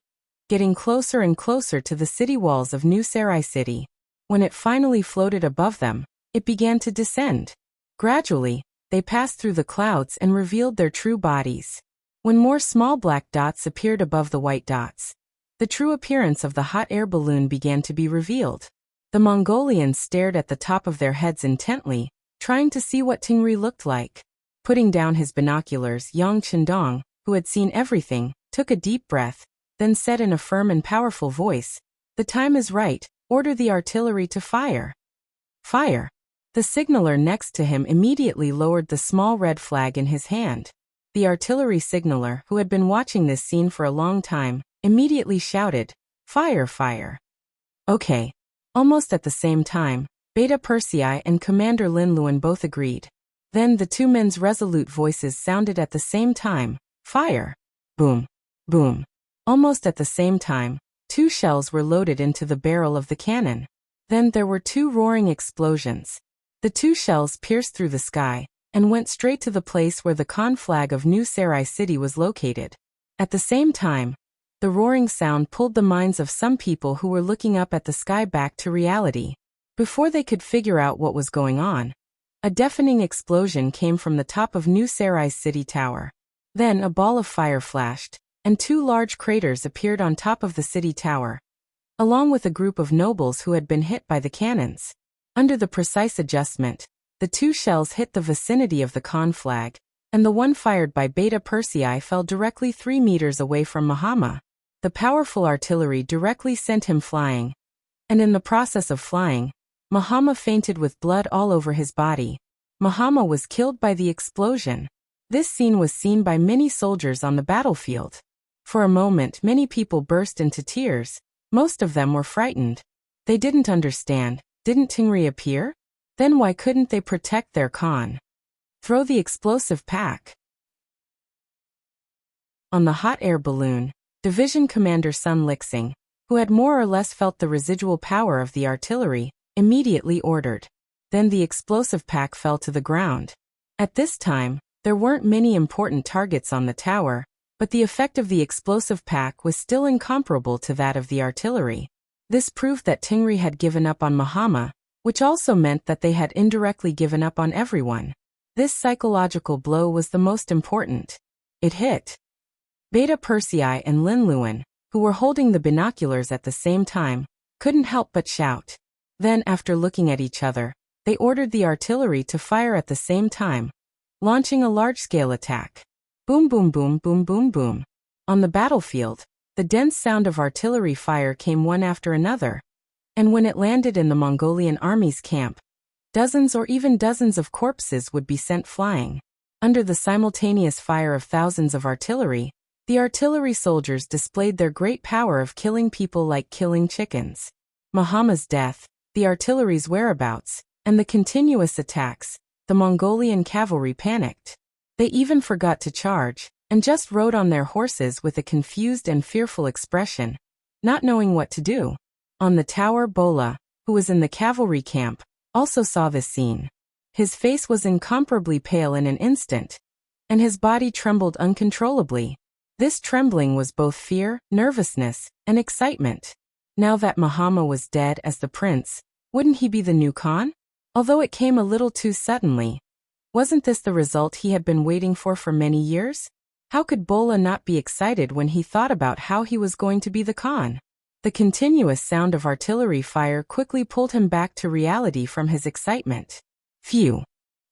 getting closer and closer to the city walls of New Sarai City. When it finally floated above them, it began to descend. Gradually, they passed through the clouds and revealed their true bodies. When more small black dots appeared above the white dots, the true appearance of the hot air balloon began to be revealed. The Mongolians stared at the top of their heads intently, trying to see what Tingri looked like. Putting down his binoculars, young Chendong, who had seen everything, took a deep breath, then said in a firm and powerful voice, "The time is right, order the artillery to fire." "Fire!" The signaller next to him immediately lowered the small red flag in his hand. The artillery signaller, who had been watching this scene for a long time, immediately shouted, "Fire, fire!" "Okay." Almost at the same time, Beta Persei and Commander Lin Luan both agreed. Then the two men's resolute voices sounded at the same time, "Fire!" Boom! Boom! Almost at the same time, 2 shells were loaded into the barrel of the cannon. Then there were 2 roaring explosions. The 2 shells pierced through the sky, and went straight to the place where the Khan flag of New Sarai City was located. At the same time, the roaring sound pulled the minds of some people who were looking up at the sky back to reality. Before they could figure out what was going on, a deafening explosion came from the top of New Sarai's city tower. Then a ball of fire flashed, and 2 large craters appeared on top of the city tower, along with a group of nobles who had been hit by the cannons. Under the precise adjustment, the 2 shells hit the vicinity of the Khan flag, and the one fired by Beta Persei fell directly 3 meters away from Mahama. The powerful artillery directly sent him flying, and in the process of flying, Mahama fainted with blood all over his body. Mahama was killed by the explosion. This scene was seen by many soldiers on the battlefield. For a moment, many people burst into tears. Most of them were frightened. They didn't understand. Didn't Tingri appear? Then why couldn't they protect their Khan? Throw the explosive pack. On the hot air balloon, Division Commander Sun Lixing, who had more or less felt the residual power of the artillery, immediately ordered. Then the explosive pack fell to the ground. At this time, there weren't many important targets on the tower, but the effect of the explosive pack was still incomparable to that of the artillery. This proved that Tingri had given up on Mahama, which also meant that they had indirectly given up on everyone. This psychological blow was the most important. It hit Beta Persei and Lin Luan, who were holding the binoculars at the same time, couldn't help but shout. Then, after looking at each other, they ordered the artillery to fire at the same time, launching a large-scale attack. Boom boom boom boom boom boom. On the battlefield, the dense sound of artillery fire came one after another, and when it landed in the Mongolian army's camp, dozens or even dozens of corpses would be sent flying. Under the simultaneous fire of thousands of artillery, The artillery soldiers displayed their great power of killing people like killing chickens. Muhammad's death, the artillery's whereabouts, and the continuous attacks, the Mongolian cavalry panicked. They even forgot to charge, and just rode on their horses with a confused and fearful expression, not knowing what to do. On the tower, Bola, who was in the cavalry camp, also saw this scene. His face was incomparably pale in an instant, and his body trembled uncontrollably. This trembling was both fear, nervousness, and excitement. Now that Muhammad was dead as the prince, wouldn't he be the new Khan? Although it came a little too suddenly. Wasn't this the result he had been waiting for many years? How could Bola not be excited when he thought about how he was going to be the Khan? The continuous sound of artillery fire quickly pulled him back to reality from his excitement. Phew!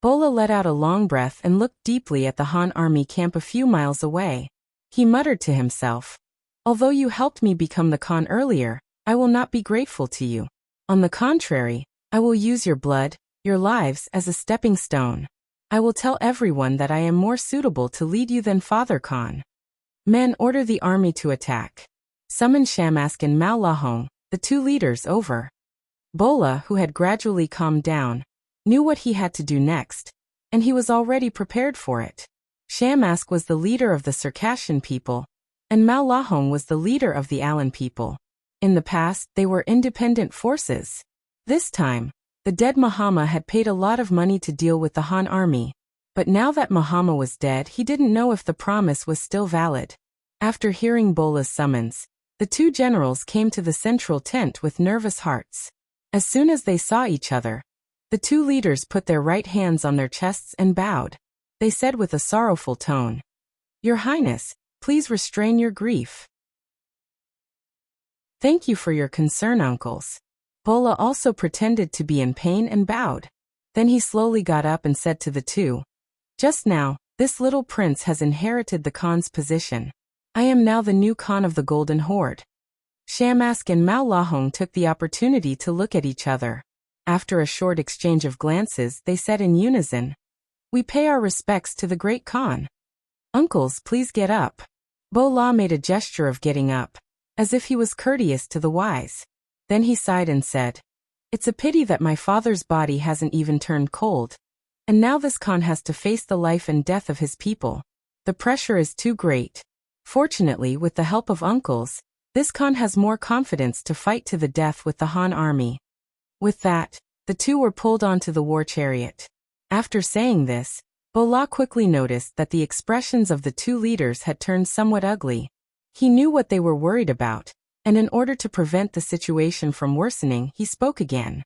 Bola let out a long breath and looked deeply at the Han army camp a few miles away. He muttered to himself, "Although you helped me become the Khan earlier, I will not be grateful to you. On the contrary, I will use your blood, your lives as a stepping stone. I will tell everyone that I am more suitable to lead you than Father Khan. Men, order the army to attack. Summon Shamask and Maulahong, the two leaders, over." Bola, who had gradually calmed down, knew what he had to do next, and he was already prepared for it. Shamask was the leader of the Circassian people, and Maulahong was the leader of the Alan people. In the past, they were independent forces. This time, the dead Muhammad had paid a lot of money to deal with the Han army, but now that Muhammad was dead, he didn't know if the promise was still valid. After hearing Bola's summons, the two generals came to the central tent with nervous hearts. As soon as they saw each other, the two leaders put their right hands on their chests and bowed. They said with a sorrowful tone, "Your Highness, please restrain your grief." "Thank you for your concern, uncles." Bola also pretended to be in pain and bowed. Then he slowly got up and said to the two, "Just now, this little prince has inherited the Khan's position. I am now the new Khan of the Golden Horde." Shamask and Maulahong took the opportunity to look at each other. After a short exchange of glances, they said in unison, "We pay our respects to the great Khan." "Uncles, please get up." Bola made a gesture of getting up, as if he was courteous to the wise. Then he sighed and said, "It's a pity that my father's body hasn't even turned cold. And now this Khan has to face the life and death of his people. The pressure is too great. Fortunately, with the help of uncles, this Khan has more confidence to fight to the death with the Han army." With that, the two were pulled onto the war chariot. After saying this, Bola quickly noticed that the expressions of the two leaders had turned somewhat ugly. He knew what they were worried about, and in order to prevent the situation from worsening, he spoke again.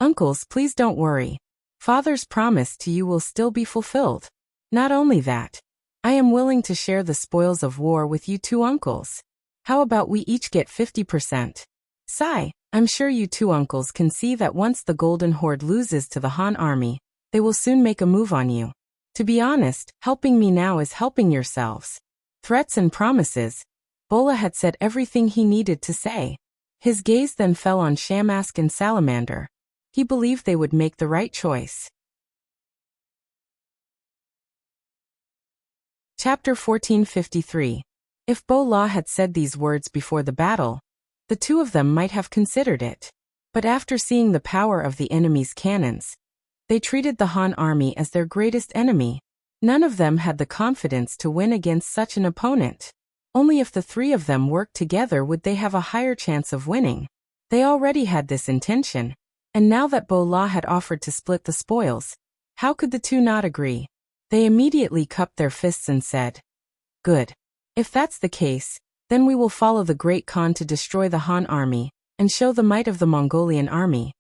"Uncles, please don't worry. Father's promise to you will still be fulfilled. Not only that, I am willing to share the spoils of war with you two uncles. How about we each get 50%? Sigh, I'm sure you two uncles can see that once the Golden Horde loses to the Han army, they will soon make a move on you. To be honest, helping me now is helping yourselves." Threats and promises. Bola had said everything he needed to say. His gaze then fell on Shamask and Salamander. He believed they would make the right choice. Chapter 1453. If Bola had said these words before the battle, the two of them might have considered it. But after seeing the power of the enemy's cannons, they treated the Han army as their greatest enemy. None of them had the confidence to win against such an opponent. Only if the three of them worked together would they have a higher chance of winning. They already had this intention, and now that Bola had offered to split the spoils, how could the two not agree? They immediately cupped their fists and said, "Good. If that's the case, then we will follow the great Khan to destroy the Han army, and show the might of the Mongolian army."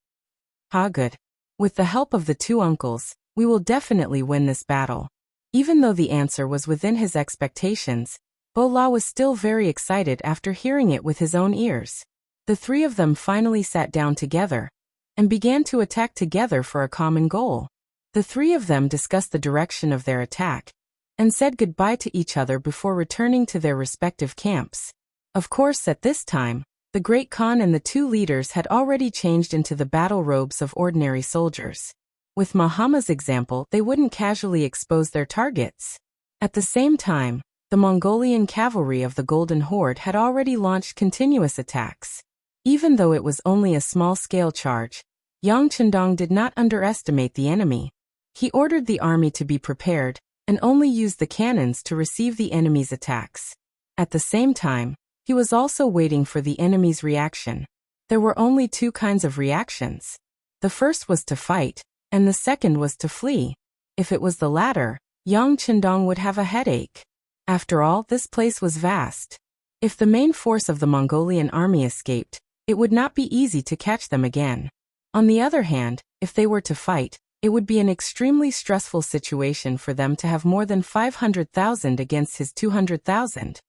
Good. With the help of the two uncles, we will definitely win this battle. Even though the answer was within his expectations, Bola was still very excited after hearing it with his own ears. The three of them finally sat down together, and began to attack together for a common goal. The three of them discussed the direction of their attack, and said goodbye to each other before returning to their respective camps. Of course, at this time, the great Khan and the two leaders had already changed into the battle robes of ordinary soldiers. With Muhammad's example, they wouldn't casually expose their targets. At the same time, The Mongolian cavalry of the Golden Horde had already launched continuous attacks. Even though it was only a small-scale charge, Yang Chendong did not underestimate the enemy. He ordered the army to be prepared, and only used the cannons to receive the enemy's attacks. At the same time, he was also waiting for the enemy's reaction. There were only two kinds of reactions. The first was to fight, and the second was to flee. If it was the latter, Yang Chendong would have a headache. After all, this place was vast. If the main force of the Mongolian army escaped, it would not be easy to catch them again. On the other hand, if they were to fight, it would be an extremely stressful situation for them to have more than 500,000 against his 200,000.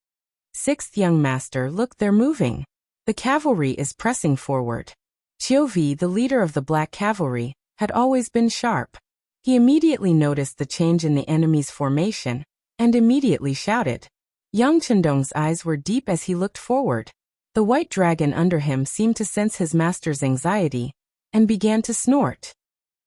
Sixth young master, look, they're moving. The cavalry is pressing forward. Chiovi, the leader of the Black Cavalry, had always been sharp. He immediately noticed the change in the enemy's formation, and immediately shouted. Yang Chendong's eyes were deep as he looked forward. The white dragon under him seemed to sense his master's anxiety, and began to snort.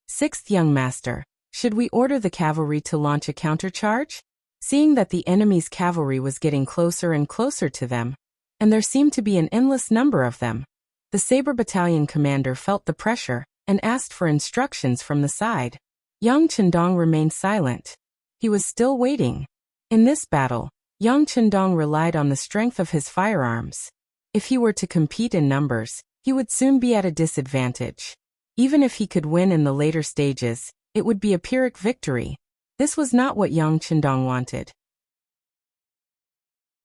Sixth young master, should we order the cavalry to launch a countercharge? Seeing that the enemy's cavalry was getting closer and closer to them, and there seemed to be an endless number of them, the Saber Battalion commander felt the pressure, and asked for instructions from the side. Yang Chendong remained silent. He was still waiting. In this battle, Yang Chendong relied on the strength of his firearms. If he were to compete in numbers, he would soon be at a disadvantage. Even if he could win in the later stages, it would be a Pyrrhic victory. This was not what Yang Chendong wanted.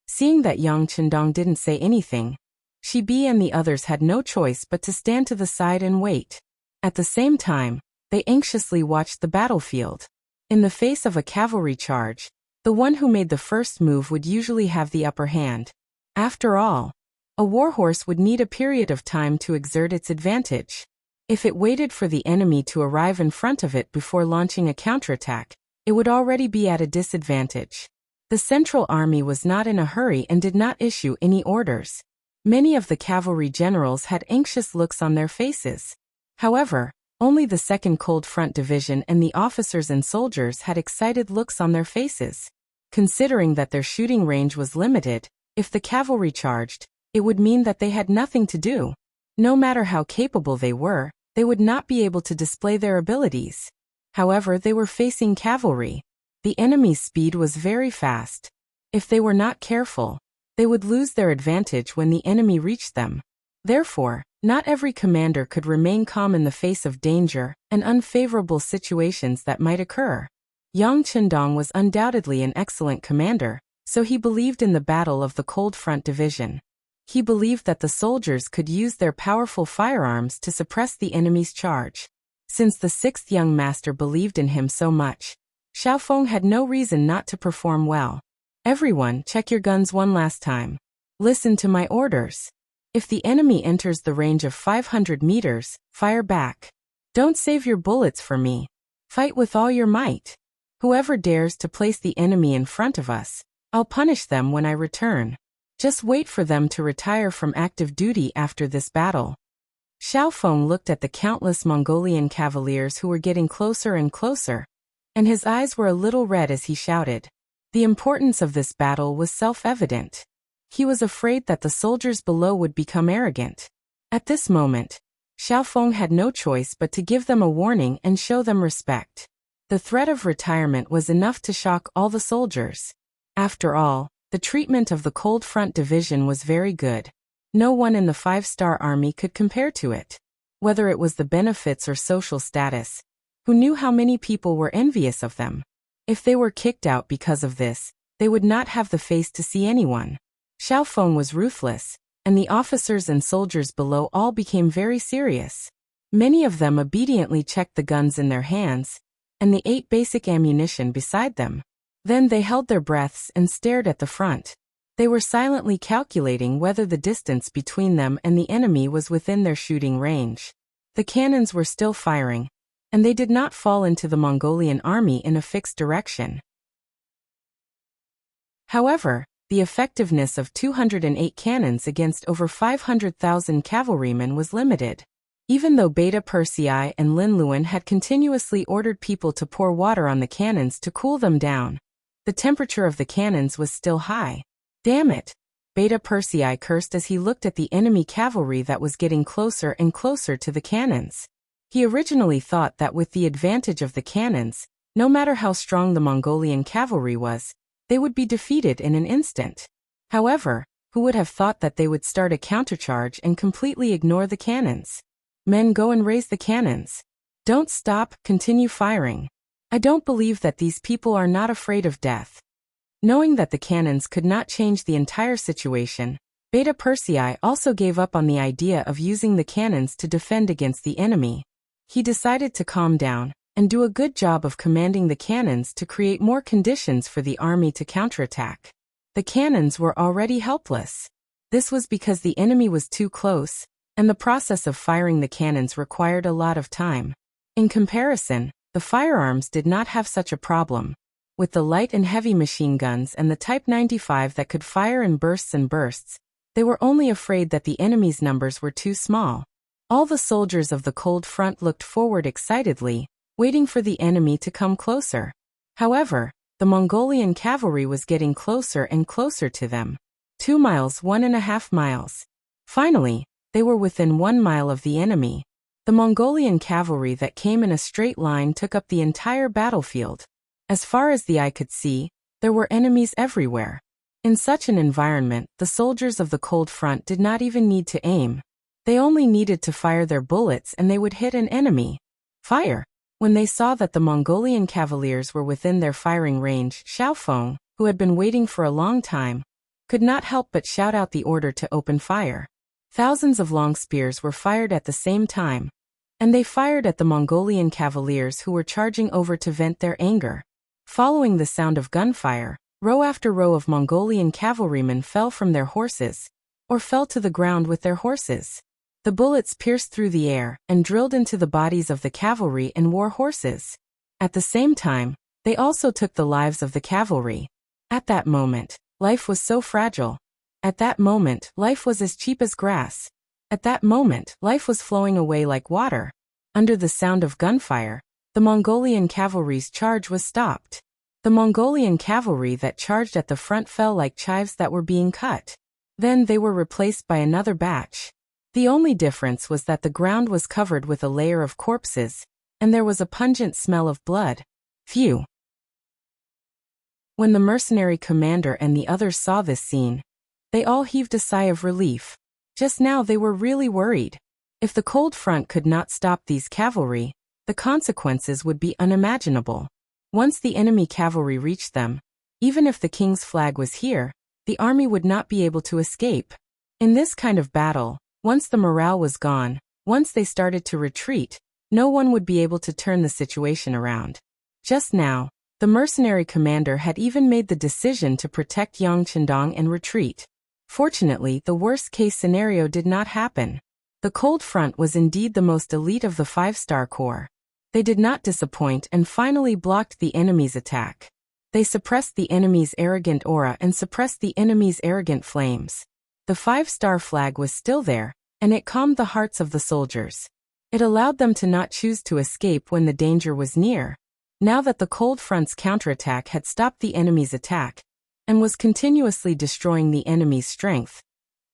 Seeing that Yang Chendong didn't say anything, Shibi and the others had no choice but to stand to the side and wait. At the same time, they anxiously watched the battlefield. In the face of a cavalry charge, the one who made the first move would usually have the upper hand. After all, a warhorse would need a period of time to exert its advantage. If it waited for the enemy to arrive in front of it before launching a counterattack, it would already be at a disadvantage. The Central Army was not in a hurry and did not issue any orders. Many of the cavalry generals had anxious looks on their faces. However, only the 2nd Cold Front Division and the officers and soldiers had excited looks on their faces. Considering that their shooting range was limited, if the cavalry charged, it would mean that they had nothing to do. No matter how capable they were, they would not be able to display their abilities. However, they were facing cavalry. The enemy's speed was very fast. If they were not careful, they would lose their advantage when the enemy reached them. Therefore, not every commander could remain calm in the face of danger and unfavorable situations that might occur. Yang Chendong was undoubtedly an excellent commander, so he believed in the battle of the Cold Front Division. He believed that the soldiers could use their powerful firearms to suppress the enemy's charge. Since the 6th young master believed in him so much, Xiaofeng had no reason not to perform well. Everyone, check your guns one last time. Listen to my orders. If the enemy enters the range of 500 meters, fire back. Don't save your bullets for me. Fight with all your might. Whoever dares to place the enemy in front of us, I'll punish them when I return. Just wait for them to retire from active duty after this battle. Xiaofeng looked at the countless Mongolian cavaliers who were getting closer and closer, and his eyes were a little red as he shouted. The importance of this battle was self-evident. He was afraid that the soldiers below would become arrogant. At this moment, Xiaofeng had no choice but to give them a warning and show them respect. The threat of retirement was enough to shock all the soldiers. After all, the treatment of the Cold Front Division was very good. No one in the 5-star army could compare to it. Whether it was the benefits or social status, who knew how many people were envious of them? If they were kicked out because of this, they would not have the face to see anyone. Xiaofeng was ruthless, and the officers and soldiers below all became very serious. Many of them obediently checked the guns in their hands, and the 8 basic ammunition beside them. Then they held their breaths and stared at the front. They were silently calculating whether the distance between them and the enemy was within their shooting range. The cannons were still firing, and they did not fall into the Mongolian army in a fixed direction. However, the effectiveness of 208 cannons against over 500,000 cavalrymen was limited. Even though Beta Persei and Lin Luan had continuously ordered people to pour water on the cannons to cool them down, The temperature of the cannons was still high. Damn it! Beta Persei cursed as he looked at the enemy cavalry that was getting closer and closer to the cannons. He originally thought that with the advantage of the cannons, no matter how strong the Mongolian cavalry was, they would be defeated in an instant. However, who would have thought that they would start a countercharge and completely ignore the cannons? Men, go and raise the cannons. Don't stop, continue firing. I don't believe that these people are not afraid of death. Knowing that the cannons could not change the entire situation, Beta Persei also gave up on the idea of using the cannons to defend against the enemy. He decided to calm down and do a good job of commanding the cannons to create more conditions for the army to counterattack. The cannons were already helpless. This was because the enemy was too close, and the process of firing the cannons required a lot of time. In comparison, the firearms did not have such a problem. With the light and heavy machine guns and the Type 95 that could fire in bursts and bursts, they were only afraid that the enemy's numbers were too small. All the soldiers of the cold front looked forward excitedly, waiting for the enemy to come closer. However, the Mongolian cavalry was getting closer and closer to them. 2 miles, 1.5 miles. Finally, they were within 1 mile of the enemy. The Mongolian cavalry that came in a straight line took up the entire battlefield. As far as the eye could see, there were enemies everywhere. In such an environment, the soldiers of the cold front did not even need to aim. They only needed to fire their bullets and they would hit an enemy. Fire! When they saw that the Mongolian cavaliers were within their firing range, Xiaofeng, who had been waiting for a long time, could not help but shout out the order to open fire. Thousands of long spears were fired at the same time, and they fired at the Mongolian cavaliers who were charging over to vent their anger. Following the sound of gunfire, row after row of Mongolian cavalrymen fell from their horses, or fell to the ground with their horses. The bullets pierced through the air and drilled into the bodies of the cavalry and war horses. At the same time, they also took the lives of the cavalry. At that moment, life was so fragile. At that moment, life was as cheap as grass. At that moment, life was flowing away like water. Under the sound of gunfire, the Mongolian cavalry's charge was stopped. The Mongolian cavalry that charged at the front fell like chives that were being cut. Then they were replaced by another batch. The only difference was that the ground was covered with a layer of corpses, and there was a pungent smell of blood. Phew! When the mercenary commander and the others saw this scene, they all heaved a sigh of relief. Just now they were really worried. If the cold front could not stop these cavalry, the consequences would be unimaginable. Once the enemy cavalry reached them, even if the king's flag was here, the army would not be able to escape. In this kind of battle, once the morale was gone, once they started to retreat, no one would be able to turn the situation around. Just now, the mercenary commander had even made the decision to protect Yangchendong and retreat. Fortunately, the worst-case scenario did not happen. The cold front was indeed the most elite of the 5-star corps. They did not disappoint and finally blocked the enemy's attack. They suppressed the enemy's arrogant aura and suppressed the enemy's arrogant flames. The 5-star flag was still there, and it calmed the hearts of the soldiers. It allowed them to not choose to escape when the danger was near. Now that the cold front's counterattack had stopped the enemy's attack, and was continuously destroying the enemy's strength,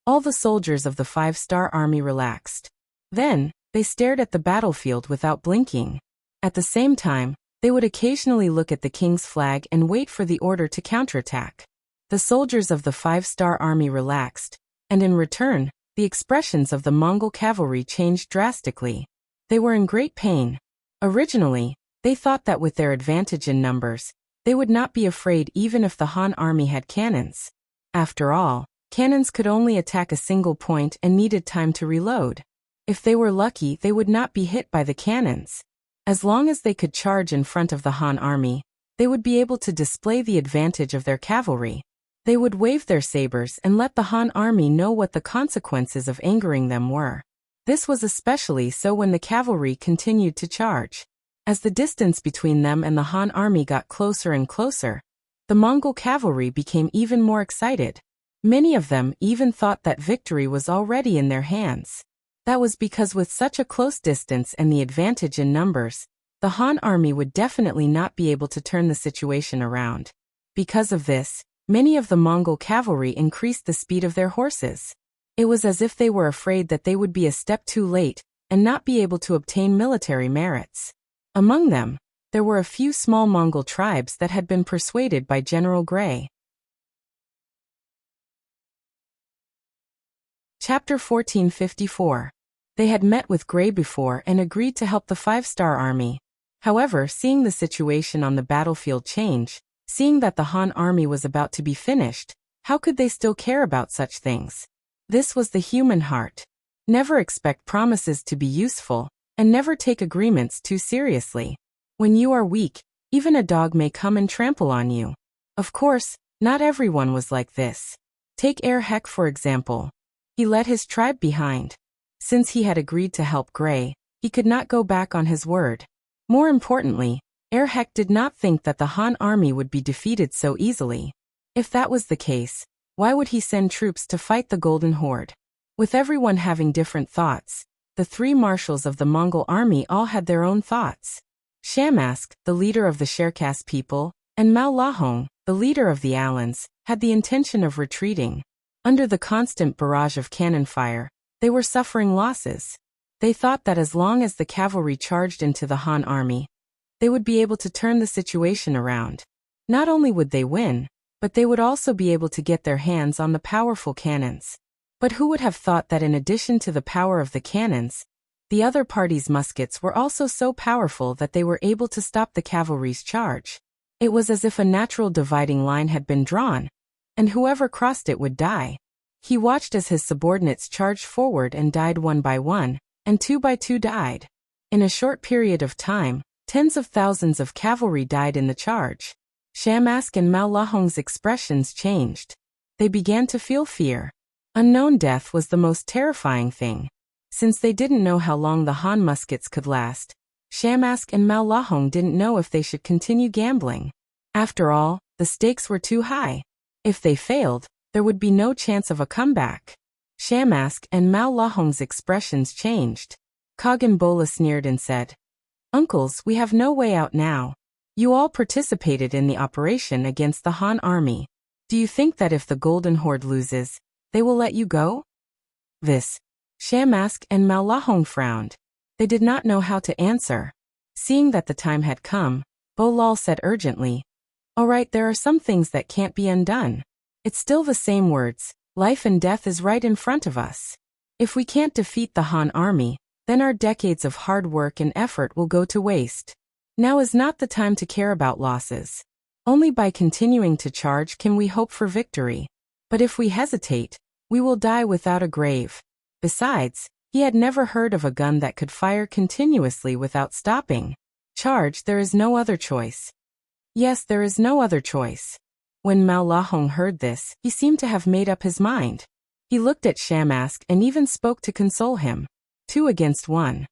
all the soldiers of the 5-star army relaxed. Then, they stared at the battlefield without blinking. At the same time, they would occasionally look at the king's flag and wait for the order to counterattack. The soldiers of the 5-star army relaxed, and in return, the expressions of the Mongol cavalry changed drastically. They were in great pain. Originally, they thought that with their advantage in numbers, they would not be afraid even if the Han army had cannons. After all, cannons could only attack a single point and needed time to reload. If they were lucky, they would not be hit by the cannons. As long as they could charge in front of the Han army, they would be able to display the advantage of their cavalry. They would wave their sabers and let the Han army know what the consequences of angering them were. This was especially so when the cavalry continued to charge. As the distance between them and the Han army got closer and closer, the Mongol cavalry became even more excited. Many of them even thought that victory was already in their hands. That was because with such a close distance and the advantage in numbers, the Han army would definitely not be able to turn the situation around. Because of this, many of the Mongol cavalry increased the speed of their horses. It was as if they were afraid that they would be a step too late and not be able to obtain military merits. Among them, there were a few small Mongol tribes that had been persuaded by General Gray. Chapter 1454. They had met with Gray before and agreed to help the five-star army. However, seeing the situation on the battlefield change, seeing that the Han army was about to be finished, how could they still care about such things? This was the human heart. Never expect promises to be useful, and never take agreements too seriously. When you are weak, even a dog may come and trample on you. Of course, not everyone was like this. Take Erhek for example. He led his tribe behind. Since he had agreed to help Gray, he could not go back on his word. More importantly, Erhek did not think that the Han army would be defeated so easily. If that was the case, why would he send troops to fight the Golden Horde? With everyone having different thoughts, the three marshals of the Mongol army all had their own thoughts. Shamask, the leader of the Cherkass people, and Mao Lahong, the leader of the Alans, had the intention of retreating. Under the constant barrage of cannon fire, they were suffering losses. They thought that as long as the cavalry charged into the Han army, they would be able to turn the situation around. Not only would they win, but they would also be able to get their hands on the powerful cannons. But who would have thought that in addition to the power of the cannons, the other party's muskets were also so powerful that they were able to stop the cavalry's charge? It was as if a natural dividing line had been drawn, and whoever crossed it would die. He watched as his subordinates charged forward and died one by one, and two by two died. In a short period of time, tens of thousands of cavalry died in the charge. Shamask and Mao Lahong's expressions changed. They began to feel fear. Unknown death was the most terrifying thing. Since they didn't know how long the Han muskets could last, Shamask and Mao Lahong didn't know if they should continue gambling. After all, the stakes were too high. If they failed, there would be no chance of a comeback. Shamask and Mao Lahong's expressions changed. Kagan Bola sneered and said, "Uncles, we have no way out now. You all participated in the operation against the Han army. Do you think that if the Golden Horde loses, they will let you go?" This. Shamask and Mao Lahong frowned. They did not know how to answer. Seeing that the time had come, Bolal said urgently, "All right, there are some things that can't be undone. It's still the same words, life and death is right in front of us. If we can't defeat the Han army, then our decades of hard work and effort will go to waste. Now is not the time to care about losses. Only by continuing to charge can we hope for victory. But if we hesitate, we will die without a grave." Besides, he had never heard of a gun that could fire continuously without stopping. Charge, there is no other choice. Yes, there is no other choice. When Mao Lahong heard this, he seemed to have made up his mind. He looked at Shamask and even spoke to console him. 2 against 1.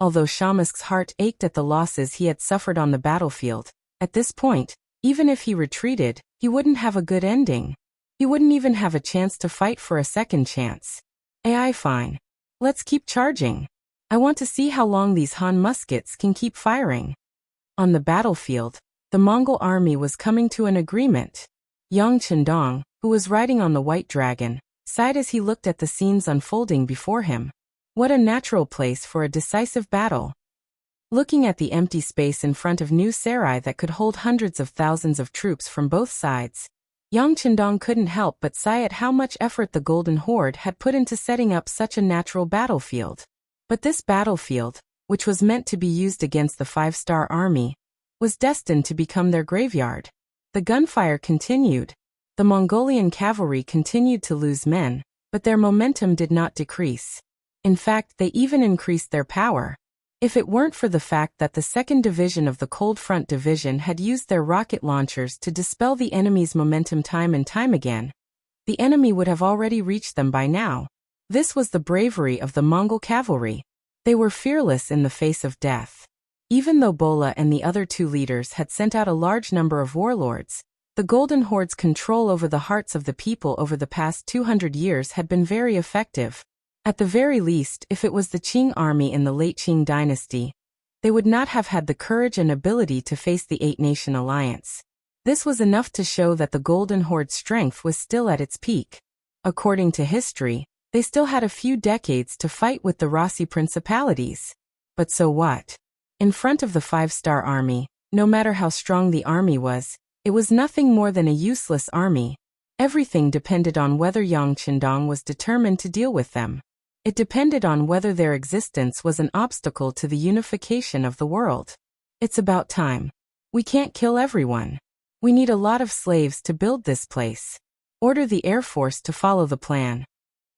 Although Shamask's heart ached at the losses he had suffered on the battlefield, at this point, even if he retreated, he wouldn't have a good ending. He wouldn't even have a chance to fight for a second chance. Fine. Let's keep charging. I want to see how long these Han muskets can keep firing. On the battlefield, the Mongol army was coming to an agreement. Yang Chendong, who was riding on the white dragon, sighed as he looked at the scenes unfolding before him. What a natural place for a decisive battle. Looking at the empty space in front of New Sarai that could hold hundreds of thousands of troops from both sides, Yang Chendong couldn't help but sigh at how much effort the Golden Horde had put into setting up such a natural battlefield. But this battlefield, which was meant to be used against the five-star army, was destined to become their graveyard. The gunfire continued. The Mongolian cavalry continued to lose men, but their momentum did not decrease. In fact, they even increased their power. If it weren't for the fact that the 2nd Division of the Cold Front Division had used their rocket launchers to dispel the enemy's momentum time and time again, the enemy would have already reached them by now. This was the bravery of the Mongol cavalry. They were fearless in the face of death. Even though Bola and the other 2 leaders had sent out a large number of warlords, the Golden Horde's control over the hearts of the people over the past 200 years had been very effective. At the very least, if it was the Qing army in the late Qing dynasty, they would not have had the courage and ability to face the Eight-Nation Alliance. This was enough to show that the Golden Horde's strength was still at its peak. According to history, they still had a few decades to fight with the Rossi principalities. But so what? In front of the Five-Star Army, no matter how strong the army was, it was nothing more than a useless army. Everything depended on whether Yang Qindong was determined to deal with them. It depended on whether their existence was an obstacle to the unification of the world. It's about time. We can't kill everyone. We need a lot of slaves to build this place. Order the Air Force to follow the plan.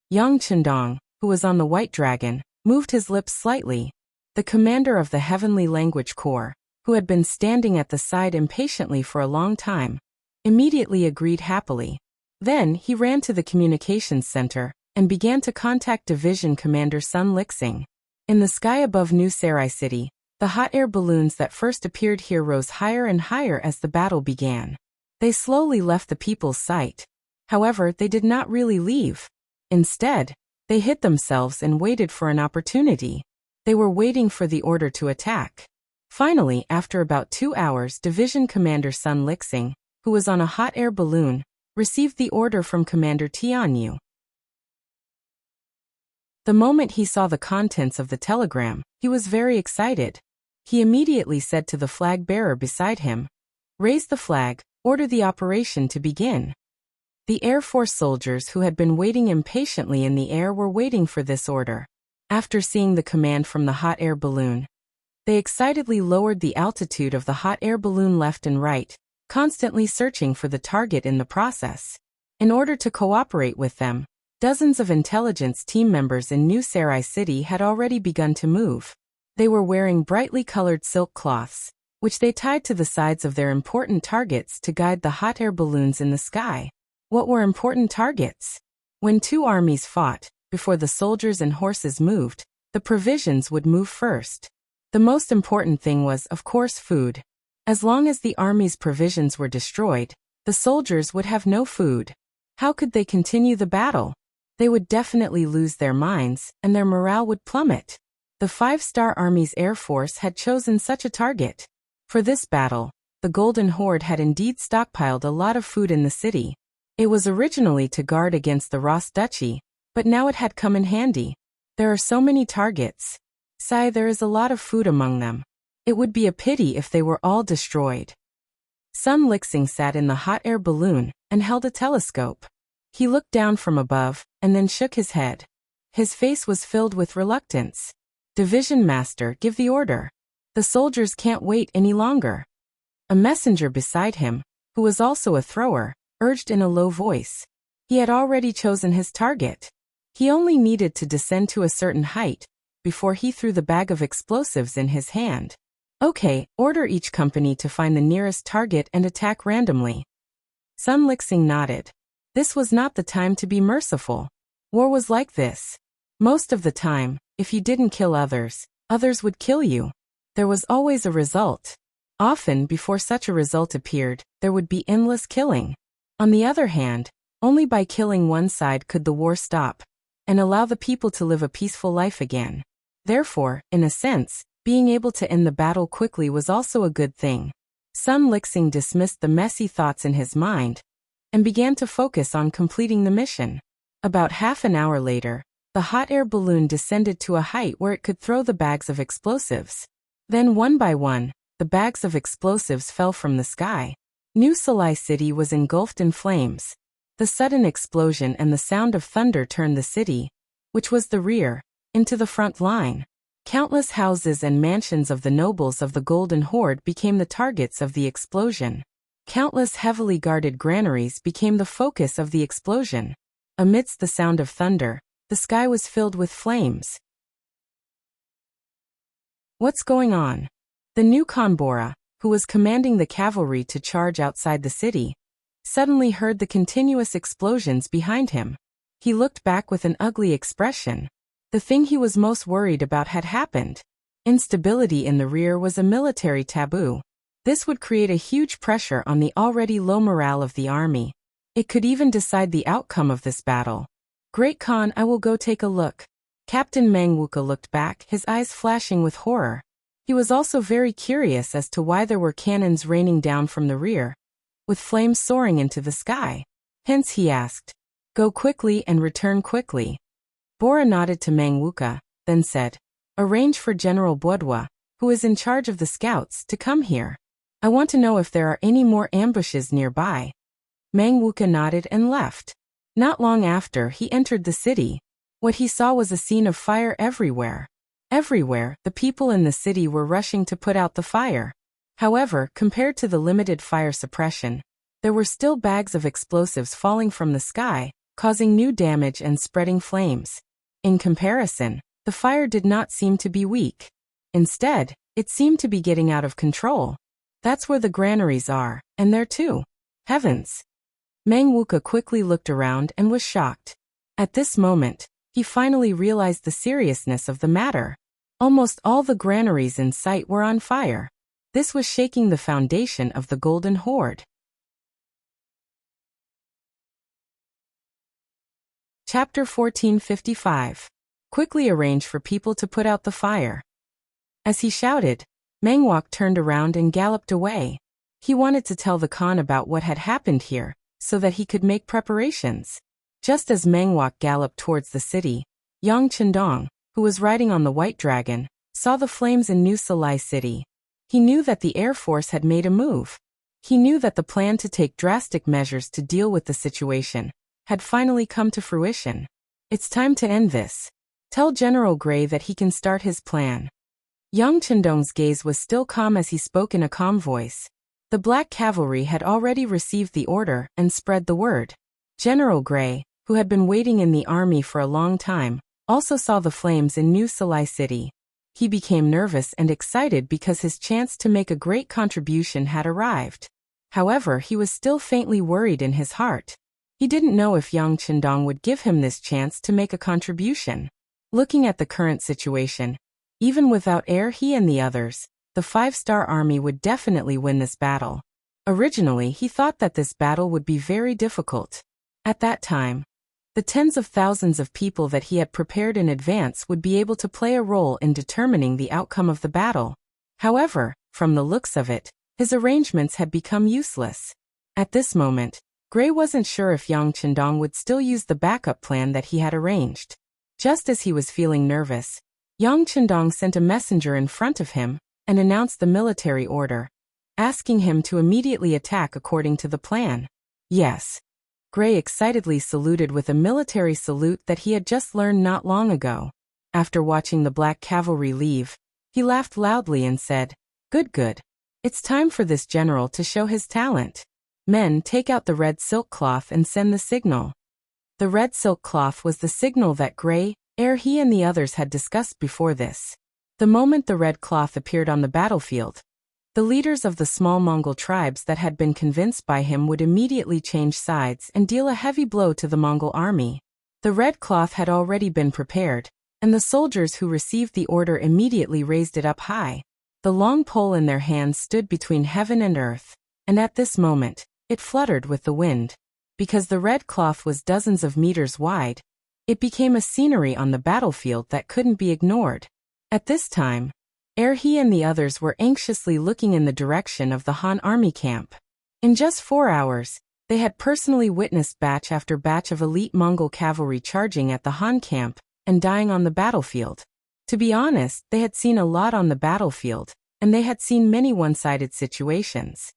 Yang Qindong, who was on the White Dragon, moved his lips slightly. The commander of the Heavenly Language Corps, who had been standing at the side impatiently for a long time, immediately agreed happily. Then he ran to the communications center and began to contact Division Commander Sun Lixing. In the sky above New Sarai City, the hot air balloons that first appeared here rose higher and higher as the battle began. They slowly left the people's sight. However, they did not really leave. Instead, they hid themselves and waited for an opportunity. They were waiting for the order to attack. Finally, after about 2 hours, Division Commander Sun Lixing, who was on a hot air balloon, received the order from Commander Tianyu. The moment he saw the contents of the telegram, he was very excited. He immediately said to the flag bearer beside him, "Raise the flag, order the operation to begin." The Air Force soldiers who had been waiting impatiently in the air were waiting for this order. After seeing the command from the hot air balloon, they excitedly lowered the altitude of the hot air balloon left and right, constantly searching for the target in the process. In order to cooperate with them, dozens of intelligence team members in New Sarai City had already begun to move. They were wearing brightly colored silk cloths, which they tied to the sides of their important targets to guide the hot air balloons in the sky. What were important targets? When two armies fought, before the soldiers and horses moved, the provisions would move first. The most important thing was, of course, food. As long as the army's provisions were destroyed, the soldiers would have no food. How could they continue the battle? They would definitely lose their minds, and their morale would plummet. The Five-Star Army's Air Force had chosen such a target. For this battle, the Golden Horde had indeed stockpiled a lot of food in the city. It was originally to guard against the Ross Duchy, but now it had come in handy. There are so many targets. There is a lot of food among them. It would be a pity if they were all destroyed. Sun Lixing sat in the hot air balloon and held a telescope. He looked down from above and then shook his head. His face was filled with reluctance. Division Master, give the order. The soldiers can't wait any longer. A messenger beside him, who was also a thrower, urged in a low voice. He had already chosen his target. He only needed to descend to a certain height before he threw the bag of explosives in his hand. Okay, order each company to find the nearest target and attack randomly. Sun Lixing nodded. This was not the time to be merciful. War was like this. Most of the time, if you didn't kill others, others would kill you. There was always a result. Often, before such a result appeared, there would be endless killing. On the other hand, only by killing one side could the war stop and allow the people to live a peaceful life again. Therefore, in a sense, being able to end the battle quickly was also a good thing. Sun Lixing dismissed the messy thoughts in his mind and began to focus on completing the mission. About half an hour later, the hot air balloon descended to a height where it could throw the bags of explosives. Then one by one, the bags of explosives fell from the sky. New Sarai City was engulfed in flames. The sudden explosion and the sound of thunder turned the city, which was the rear, into the front line. Countless houses and mansions of the nobles of the Golden Horde became the targets of the explosion. Countless heavily guarded granaries became the focus of the explosion. Amidst the sound of thunder, the sky was filled with flames. What's going on? The new Khanbora, who was commanding the cavalry to charge outside the city, suddenly heard the continuous explosions behind him. He looked back with an ugly expression. The thing he was most worried about had happened. Instability in the rear was a military taboo. This would create a huge pressure on the already low morale of the army. It could even decide the outcome of this battle. Great Khan, I will go take a look. Captain Meng Wuka looked back, his eyes flashing with horror. He was also very curious as to why there were cannons raining down from the rear, with flames soaring into the sky. Hence he asked, "Go quickly and return quickly." Bora nodded to Mang Wuka, then said, "Arrange for General Bodwa, who is in charge of the scouts, to come here. I want to know if there are any more ambushes nearby." Mang Wuka nodded and left. Not long after, he entered the city. What he saw was a scene of fire everywhere. Everywhere, the people in the city were rushing to put out the fire. However, compared to the limited fire suppression, there were still bags of explosives falling from the sky, causing new damage and spreading flames. In comparison, the fire did not seem to be weak. Instead, it seemed to be getting out of control. That's where the granaries are, and there too. Heavens! Mang Wuka quickly looked around and was shocked. At this moment, he finally realized the seriousness of the matter. Almost all the granaries in sight were on fire. This was shaking the foundation of the Golden Horde. Chapter 1455. Quickly arrange for people to put out the fire. As he shouted, Mangwok turned around and galloped away. He wanted to tell the Khan about what had happened here, so that he could make preparations. Just as Mangwok galloped towards the city, Yang Chendong, who was riding on the White Dragon, saw the flames in New Salai City. He knew that the Air Force had made a move. He knew that the plan to take drastic measures to deal with the situation had finally come to fruition. It's time to end this. Tell General Gray that he can start his plan. Yang Chendong's gaze was still calm as he spoke in a calm voice. The Black Cavalry had already received the order and spread the word. General Gray, who had been waiting in the army for a long time, also saw the flames in New Salai City. He became nervous and excited because his chance to make a great contribution had arrived. However, he was still faintly worried in his heart. He didn't know if Yang Chendong would give him this chance to make a contribution. Looking at the current situation, even without he and the others, the 5-star army would definitely win this battle. Originally, he thought that this battle would be very difficult. At that time, the tens of thousands of people that he had prepared in advance would be able to play a role in determining the outcome of the battle. However, from the looks of it, his arrangements had become useless. At this moment, Gray wasn't sure if Yang Chendong would still use the backup plan that he had arranged. Just as he was feeling nervous, Yang Chendong sent a messenger in front of him and announced the military order, asking him to immediately attack according to the plan. Yes. Gray excitedly saluted with a military salute that he had just learned not long ago. After watching the Black Cavalry leave, he laughed loudly and said, "Good, good. It's time for this general to show his talent. Men, take out the red silk cloth and send the signal." The red silk cloth was the signal that Gray, he and the others had discussed before this. The moment the red cloth appeared on the battlefield, the leaders of the small Mongol tribes that had been convinced by him would immediately change sides and deal a heavy blow to the Mongol army. The red cloth had already been prepared, and the soldiers who received the order immediately raised it up high. The long pole in their hands stood between heaven and earth, and at this moment, it fluttered with the wind. Because the red cloth was dozens of meters wide, it became a scenery on the battlefield that couldn't be ignored. At this time, he and the others were anxiously looking in the direction of the Han army camp. In just 4 hours, they had personally witnessed batch after batch of elite Mongol cavalry charging at the Han camp and dying on the battlefield. To be honest, they had seen a lot on the battlefield, and they had seen many one-sided situations.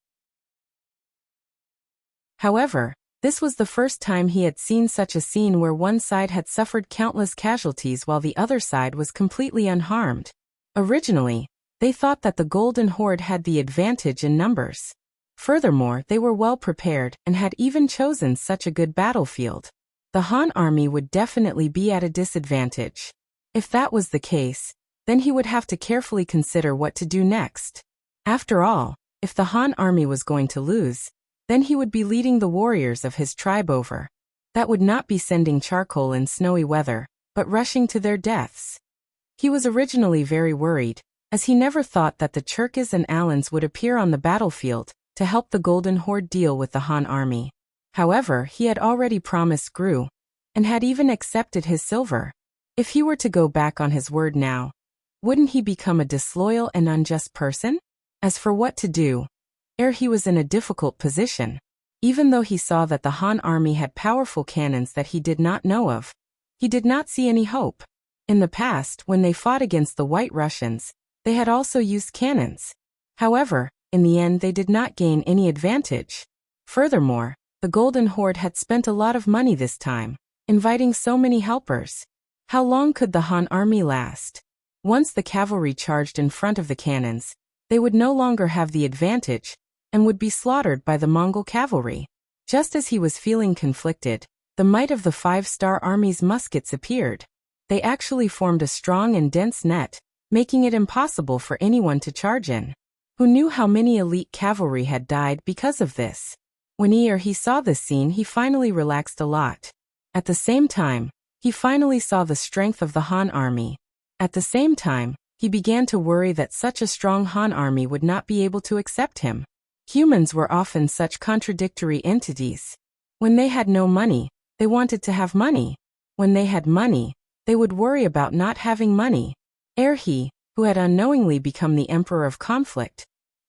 However, this was the first time he had seen such a scene where one side had suffered countless casualties while the other side was completely unharmed. Originally, they thought that the Golden Horde had the advantage in numbers. Furthermore, they were well prepared and had even chosen such a good battlefield. The Han army would definitely be at a disadvantage. If that was the case, then he would have to carefully consider what to do next. After all, if the Han army was going to lose, then he would be leading the warriors of his tribe over. That would not be sending charcoal in snowy weather, but rushing to their deaths. He was originally very worried, as he never thought that the Cherkis and Alans would appear on the battlefield to help the Golden Horde deal with the Han army. However, he had already promised Gru, and had even accepted his silver. If he were to go back on his word now, Wouldn't he become a disloyal and unjust person? As for what to do, he was in a difficult position. Even though he saw that the Han army had powerful cannons that he did not know of, he did not see any hope. In the past, when they fought against the White Russians, they had also used cannons. However, in the end they did not gain any advantage. Furthermore, the Golden Horde had spent a lot of money this time, inviting so many helpers. How long could the Han army last? Once the cavalry charged in front of the cannons, they would no longer have the advantage, and would be slaughtered by the Mongol cavalry. Just as he was feeling conflicted, the might of the 5-star army's muskets appeared. They actually formed a strong and dense net, making it impossible for anyone to charge in. Who knew how many elite cavalry had died because of this? When he saw this scene, he finally relaxed a lot. At the same time, he finally saw the strength of the Han army. At the same time, he began to worry that such a strong Han army would not be able to accept him. Humans were often such contradictory entities. When they had no money, they wanted to have money. When they had money, they would worry about not having money. He, who had unknowingly become the emperor of conflict,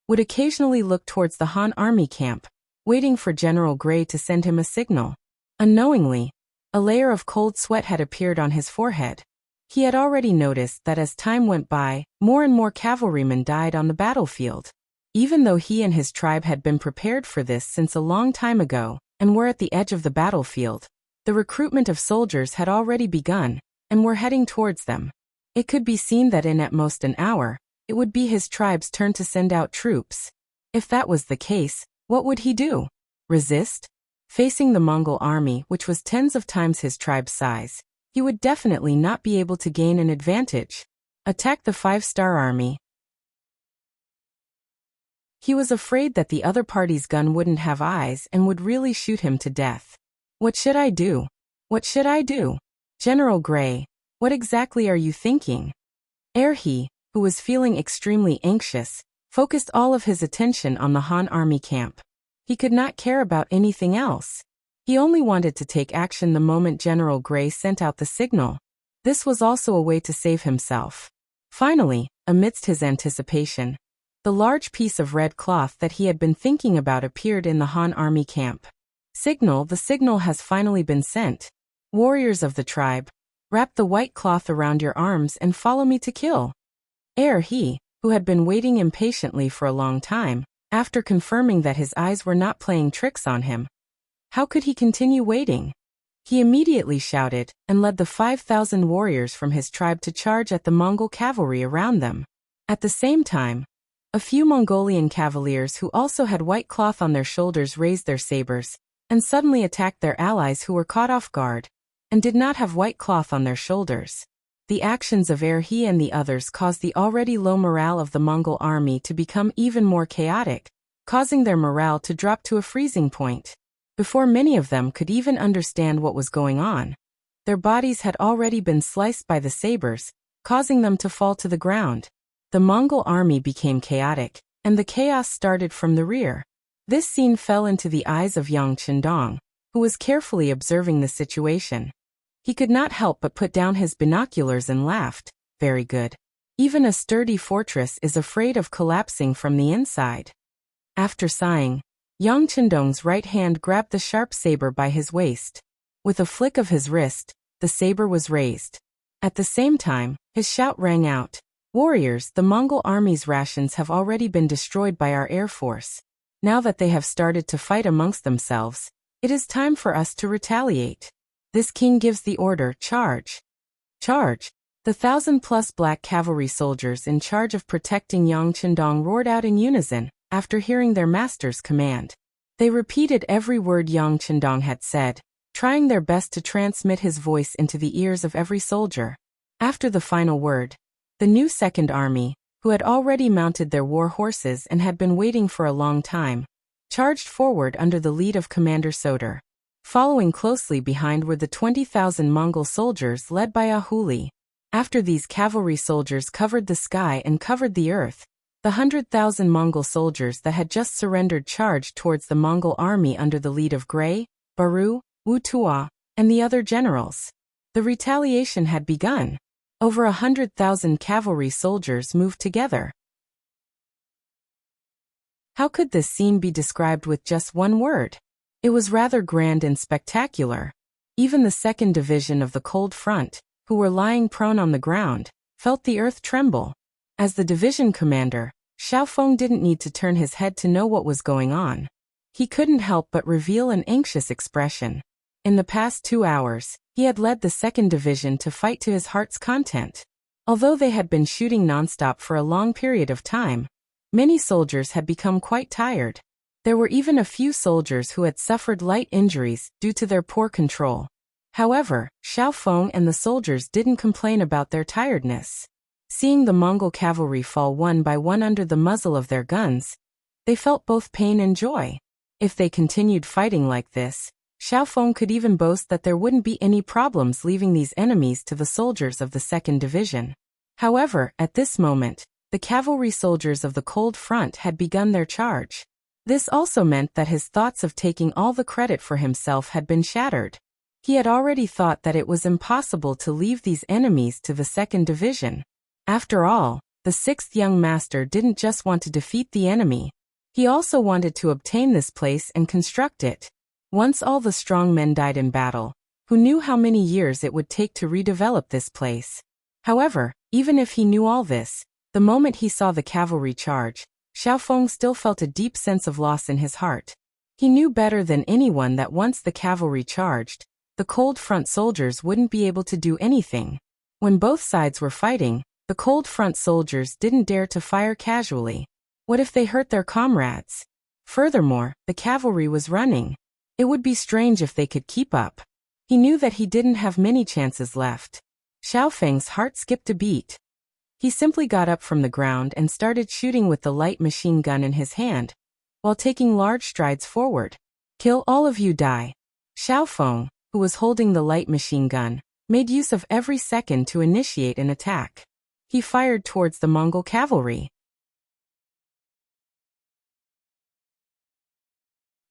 would occasionally look towards the Han army camp, waiting for General Gray to send him a signal. Unknowingly, a layer of cold sweat had appeared on his forehead. He had already noticed that as time went by, more and more cavalrymen died on the battlefield. Even though he and his tribe had been prepared for this since a long time ago, and were at the edge of the battlefield, the recruitment of soldiers had already begun, and were heading towards them. It could be seen that in at most an hour, it would be his tribe's turn to send out troops. If that was the case, what would he do? Resist? Facing the Mongol army, which was tens of times his tribe's size, he would definitely not be able to gain an advantage. Attack the 5-star army. He was afraid that the other party's gun wouldn't have eyes and would really shoot him to death. What should I do? What should I do? General Gray, what exactly are you thinking? He, who was feeling extremely anxious, focused all of his attention on the Han army camp. He could not care about anything else. He only wanted to take action the moment General Gray sent out the signal. This was also a way to save himself. Finally, amidst his anticipation, the large piece of red cloth that he had been thinking about appeared in the Han army camp. Signal, the signal has finally been sent. Warriors of the tribe, wrap the white cloth around your arms and follow me to kill. He, who had been waiting impatiently for a long time, after confirming that his eyes were not playing tricks on him, how could he continue waiting? He immediately shouted, and led the 5,000 warriors from his tribe to charge at the Mongol cavalry around them. At the same time, a few Mongolian cavaliers who also had white cloth on their shoulders raised their sabers, and suddenly attacked their allies who were caught off guard, and did not have white cloth on their shoulders. The actions of he and the others caused the already low morale of the Mongol army to become even more chaotic, causing their morale to drop to a freezing point. Before many of them could even understand what was going on, their bodies had already been sliced by the sabers, causing them to fall to the ground. The Mongol army became chaotic, and the chaos started from the rear. This scene fell into the eyes of Yang Chendong, who was carefully observing the situation. He could not help but put down his binoculars and laughed. Very good. Even a sturdy fortress is afraid of collapsing from the inside. After sighing, Yang Chendong's right hand grabbed the sharp saber by his waist. With a flick of his wrist, the saber was raised. At the same time, his shout rang out. Warriors, the Mongol army's rations have already been destroyed by our air force. Now that they have started to fight amongst themselves, it is time for us to retaliate. This king gives the order, charge. Charge! The 1,000-plus black cavalry soldiers in charge of protecting Yang Chendong roared out in unison, after hearing their master's command. They repeated every word Yang Chendong had said, trying their best to transmit his voice into the ears of every soldier. After the final word, the new Second Army, who had already mounted their war horses and had been waiting for a long time, charged forward under the lead of Commander Soder. Following closely behind were the 20,000 Mongol soldiers led by Ahuli. After these cavalry soldiers covered the sky and covered the earth, the 100,000 Mongol soldiers that had just surrendered charged towards the Mongol army under the lead of Gray, Baru, Wu Tua, and the other generals. The retaliation had begun. Over 100,000 cavalry soldiers moved together. How could this scene be described with just one word? It was rather grand and spectacular. Even the 2nd Division of the Cold Front, who were lying prone on the ground, felt the earth tremble. As the division commander, Xiaofeng didn't need to turn his head to know what was going on. He couldn't help but reveal an anxious expression. In the past 2 hours, he had led the 2nd Division to fight to his heart's content. Although they had been shooting nonstop for a long period of time, many soldiers had become quite tired. There were even a few soldiers who had suffered light injuries due to their poor control. However, Xiaofeng and the soldiers didn't complain about their tiredness. Seeing the Mongol cavalry fall one by one under the muzzle of their guns, they felt both pain and joy. If they continued fighting like this, Xiaofeng could even boast that there wouldn't be any problems leaving these enemies to the soldiers of the 2nd Division. However, at this moment, the cavalry soldiers of the Cold Front had begun their charge. This also meant that his thoughts of taking all the credit for himself had been shattered. He had already thought that it was impossible to leave these enemies to the 2nd Division. After all, the 6th young master didn't just want to defeat the enemy. He also wanted to obtain this place and construct it. Once all the strong men died in battle, who knew how many years it would take to redevelop this place? However, even if he knew all this, the moment he saw the cavalry charge, Xiaofeng still felt a deep sense of loss in his heart. He knew better than anyone that once the cavalry charged, the Cold Front soldiers wouldn't be able to do anything. When both sides were fighting, the Cold Front soldiers didn't dare to fire casually. What if they hurt their comrades? Furthermore, the cavalry was running. It would be strange if they could keep up. He knew that he didn't have many chances left. Xiaofeng's heart skipped a beat. He simply got up from the ground and started shooting with the light machine gun in his hand, while taking large strides forward. "Kill all of you, die." Xiaofeng, who was holding the light machine gun, made use of every second to initiate an attack. He fired towards the Mongol cavalry.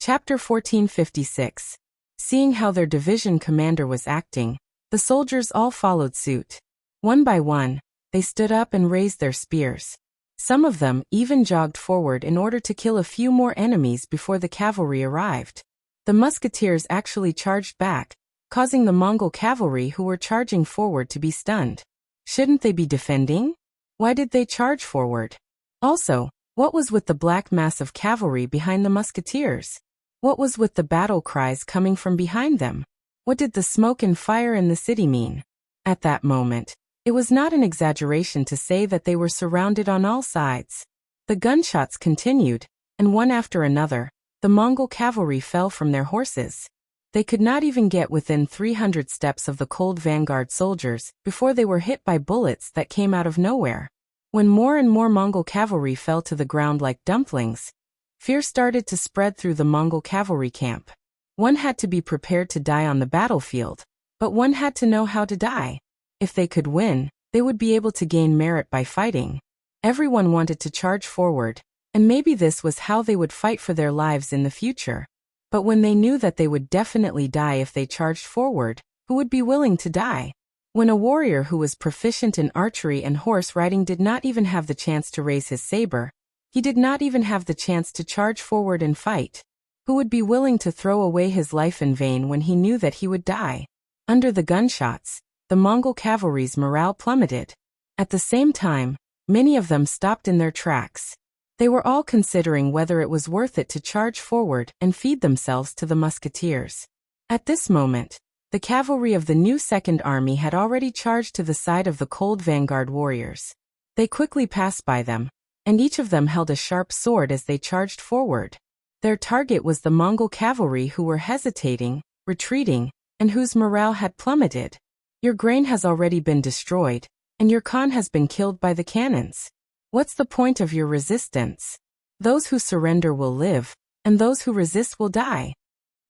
Chapter 1456. Seeing how their division commander was acting, the soldiers all followed suit. One by one, they stood up and raised their spears. Some of them even jogged forward in order to kill a few more enemies before the cavalry arrived. The musketeers actually charged back, causing the Mongol cavalry who were charging forward to be stunned. Shouldn't they be defending? Why did they charge forward? Also, what was with the black mass of cavalry behind the musketeers? What was with the battle cries coming from behind them? What did the smoke and fire in the city mean? At that moment, it was not an exaggeration to say that they were surrounded on all sides. The gunshots continued, and one after another, the Mongol cavalry fell from their horses. They could not even get within 300 steps of the cold vanguard soldiers before they were hit by bullets that came out of nowhere. When more and more Mongol cavalry fell to the ground like dumplings, fear started to spread through the Mongol cavalry camp. One had to be prepared to die on the battlefield, but one had to know how to die. If they could win, they would be able to gain merit by fighting. Everyone wanted to charge forward, and maybe this was how they would fight for their lives in the future. But when they knew that they would definitely die if they charged forward, who would be willing to die? When a warrior who was proficient in archery and horse riding did not even have the chance to raise his saber, he did not even have the chance to charge forward and fight. Who would be willing to throw away his life in vain when he knew that he would die? Under the gunshots, the Mongol cavalry's morale plummeted. At the same time, many of them stopped in their tracks. They were all considering whether it was worth it to charge forward and feed themselves to the musketeers. At this moment, the cavalry of the new Second Army had already charged to the side of the cold vanguard warriors. They quickly passed by them, and each of them held a sharp sword as they charged forward. Their target was the Mongol cavalry who were hesitating, retreating, and whose morale had plummeted. Your grain has already been destroyed, and your Khan has been killed by the cannons. What's the point of your resistance? Those who surrender will live, and those who resist will die.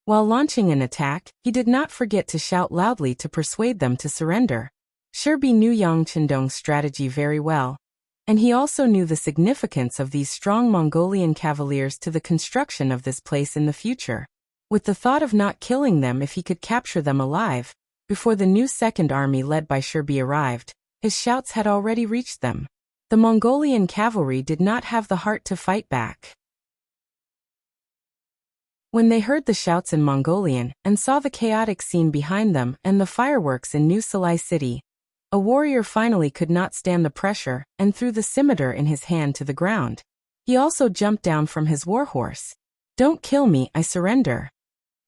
While launching an attack, he did not forget to shout loudly to persuade them to surrender. Shirbi knew Yang Chendong's strategy very well, and he also knew the significance of these strong Mongolian cavaliers to the construction of this place in the future. With the thought of not killing them if he could capture them alive, before the new Second Army led by Shirbi arrived, his shouts had already reached them. The Mongolian cavalry did not have the heart to fight back. When they heard the shouts in Mongolian and saw the chaotic scene behind them and the fireworks in New Salai City, a warrior finally could not stand the pressure and threw the scimitar in his hand to the ground. He also jumped down from his warhorse. "Don't kill me, I surrender.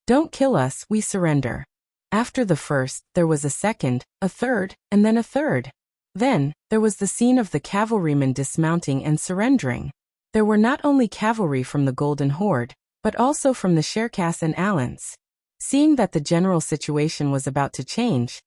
Don't kill us, we surrender." After the first, there was a second, a third, and then a third. Then, there was the scene of the cavalrymen dismounting and surrendering. There were not only cavalry from the Golden Horde, but also from the Cherkass and Alans. Seeing that the general situation was about to change,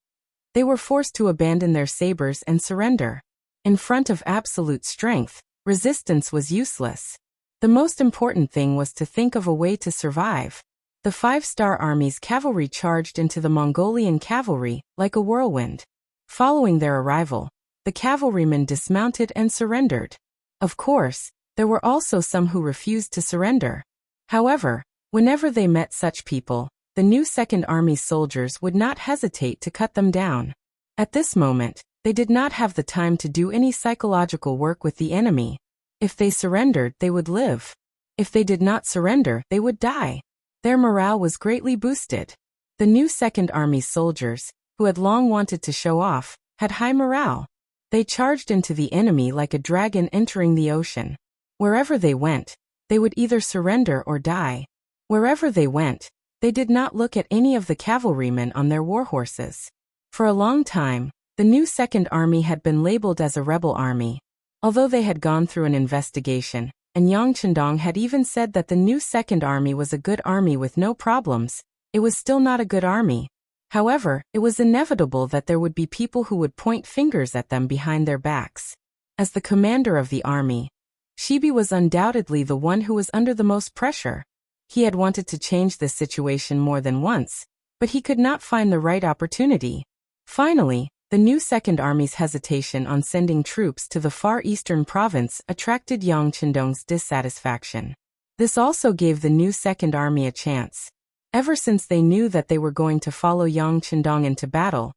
they were forced to abandon their sabers and surrender. In front of absolute strength, resistance was useless. The most important thing was to think of a way to survive. The 5-star Army's cavalry charged into the Mongolian cavalry like a whirlwind. Following their arrival, the cavalrymen dismounted and surrendered. Of course, there were also some who refused to surrender. However, whenever they met such people, the new Second Army's soldiers would not hesitate to cut them down. At this moment, they did not have the time to do any psychological work with the enemy. If they surrendered, they would live. If they did not surrender, they would die. Their morale was greatly boosted. The new Second Army's soldiers, who had long wanted to show off, had high morale. They charged into the enemy like a dragon entering the ocean. Wherever they went, they would either surrender or die. Wherever they went, they did not look at any of the cavalrymen on their warhorses. For a long time, the new Second Army had been labeled as a rebel army. Although they had gone through an investigation, and Yang Chendong had even said that the new Second Army was a good army with no problems, it was still not a good army. However, it was inevitable that there would be people who would point fingers at them behind their backs. As the commander of the army, Shibi was undoubtedly the one who was under the most pressure. He had wanted to change this situation more than once, but he could not find the right opportunity. Finally, the new Second Army's hesitation on sending troops to the far eastern province attracted Yang Chendong's dissatisfaction. This also gave the new Second Army a chance. Ever since they knew that they were going to follow Yang Chendong into battle,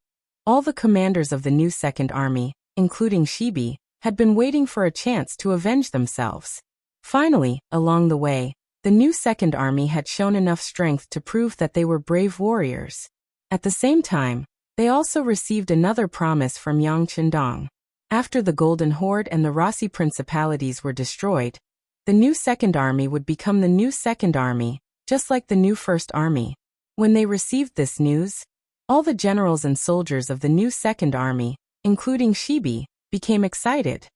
all the commanders of the new Second Army, including Shibi, had been waiting for a chance to avenge themselves. Finally, along the way, the new Second Army had shown enough strength to prove that they were brave warriors. At the same time, they also received another promise from Yang Chendong. After the Golden Horde and the Rossi Principalities were destroyed, the new Second Army would become the new Second Army, just like the new First Army. When they received this news, all the generals and soldiers of the new Second Army, including Shibi, became excited.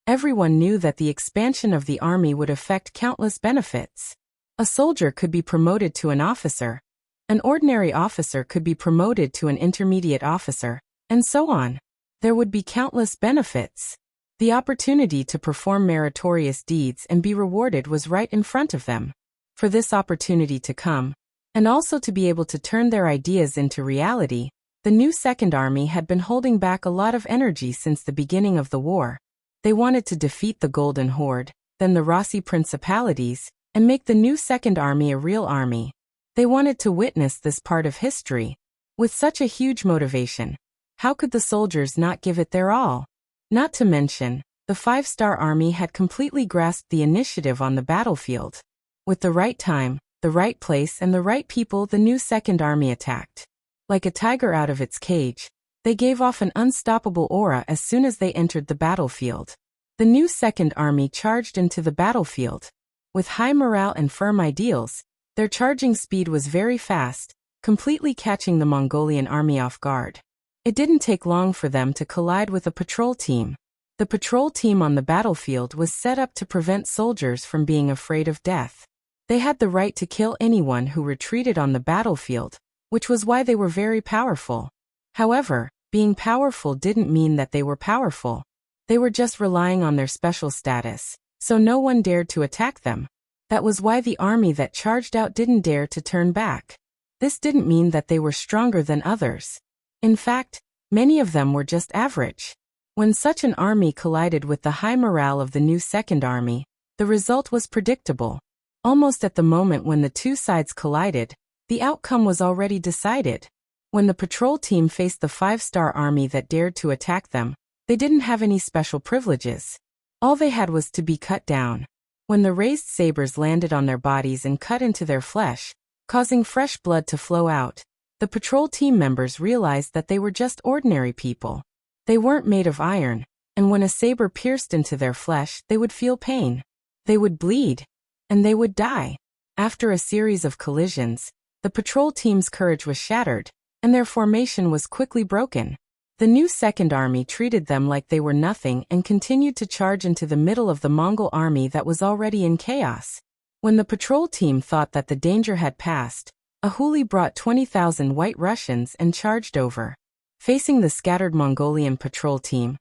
Everyone knew that the expansion of the army would affect countless benefits. A soldier could be promoted to an officer, an ordinary officer could be promoted to an intermediate officer, and so on. There would be countless benefits. The opportunity to perform meritorious deeds and be rewarded was right in front of them. For this opportunity to come, and also to be able to turn their ideas into reality, the new Second Army had been holding back a lot of energy since the beginning of the war. They wanted to defeat the Golden Horde, then the Rossi Principalities, and make the new Second Army a real army. They wanted to witness this part of history. With such a huge motivation, how could the soldiers not give it their all? Not to mention, the 5-star Army had completely grasped the initiative on the battlefield. With the right time, the right place and the right people, the new Second Army attacked. Like a tiger out of its cage, they gave off an unstoppable aura as soon as they entered the battlefield. The new Second Army charged into the battlefield. With high morale and firm ideals, their charging speed was very fast, completely catching the Mongolian army off guard. It didn't take long for them to collide with a patrol team. The patrol team on the battlefield was set up to prevent soldiers from being afraid of death. They had the right to kill anyone who retreated on the battlefield, which was why they were very powerful. However, being powerful didn't mean that they were powerful. They were just relying on their special status, so no one dared to attack them. That was why the army that charged out didn't dare to turn back. This didn't mean that they were stronger than others. In fact, many of them were just average. When such an army collided with the high morale of the new Second Army, the result was predictable. Almost at the moment when the two sides collided, the outcome was already decided. When the patrol team faced the 5-star army that dared to attack them, they didn't have any special privileges. All they had was to be cut down. When the raised sabers landed on their bodies and cut into their flesh, causing fresh blood to flow out, the patrol team members realized that they were just ordinary people. They weren't made of iron, and when a saber pierced into their flesh, they would feel pain. They would bleed, and they would die. After a series of collisions, the patrol team's courage was shattered, and their formation was quickly broken. The new Second Army treated them like they were nothing and continued to charge into the middle of the Mongol army that was already in chaos. When the patrol team thought that the danger had passed, a huli brought 20,000 White Russians and charged over. Facing the scattered Mongolian patrol team,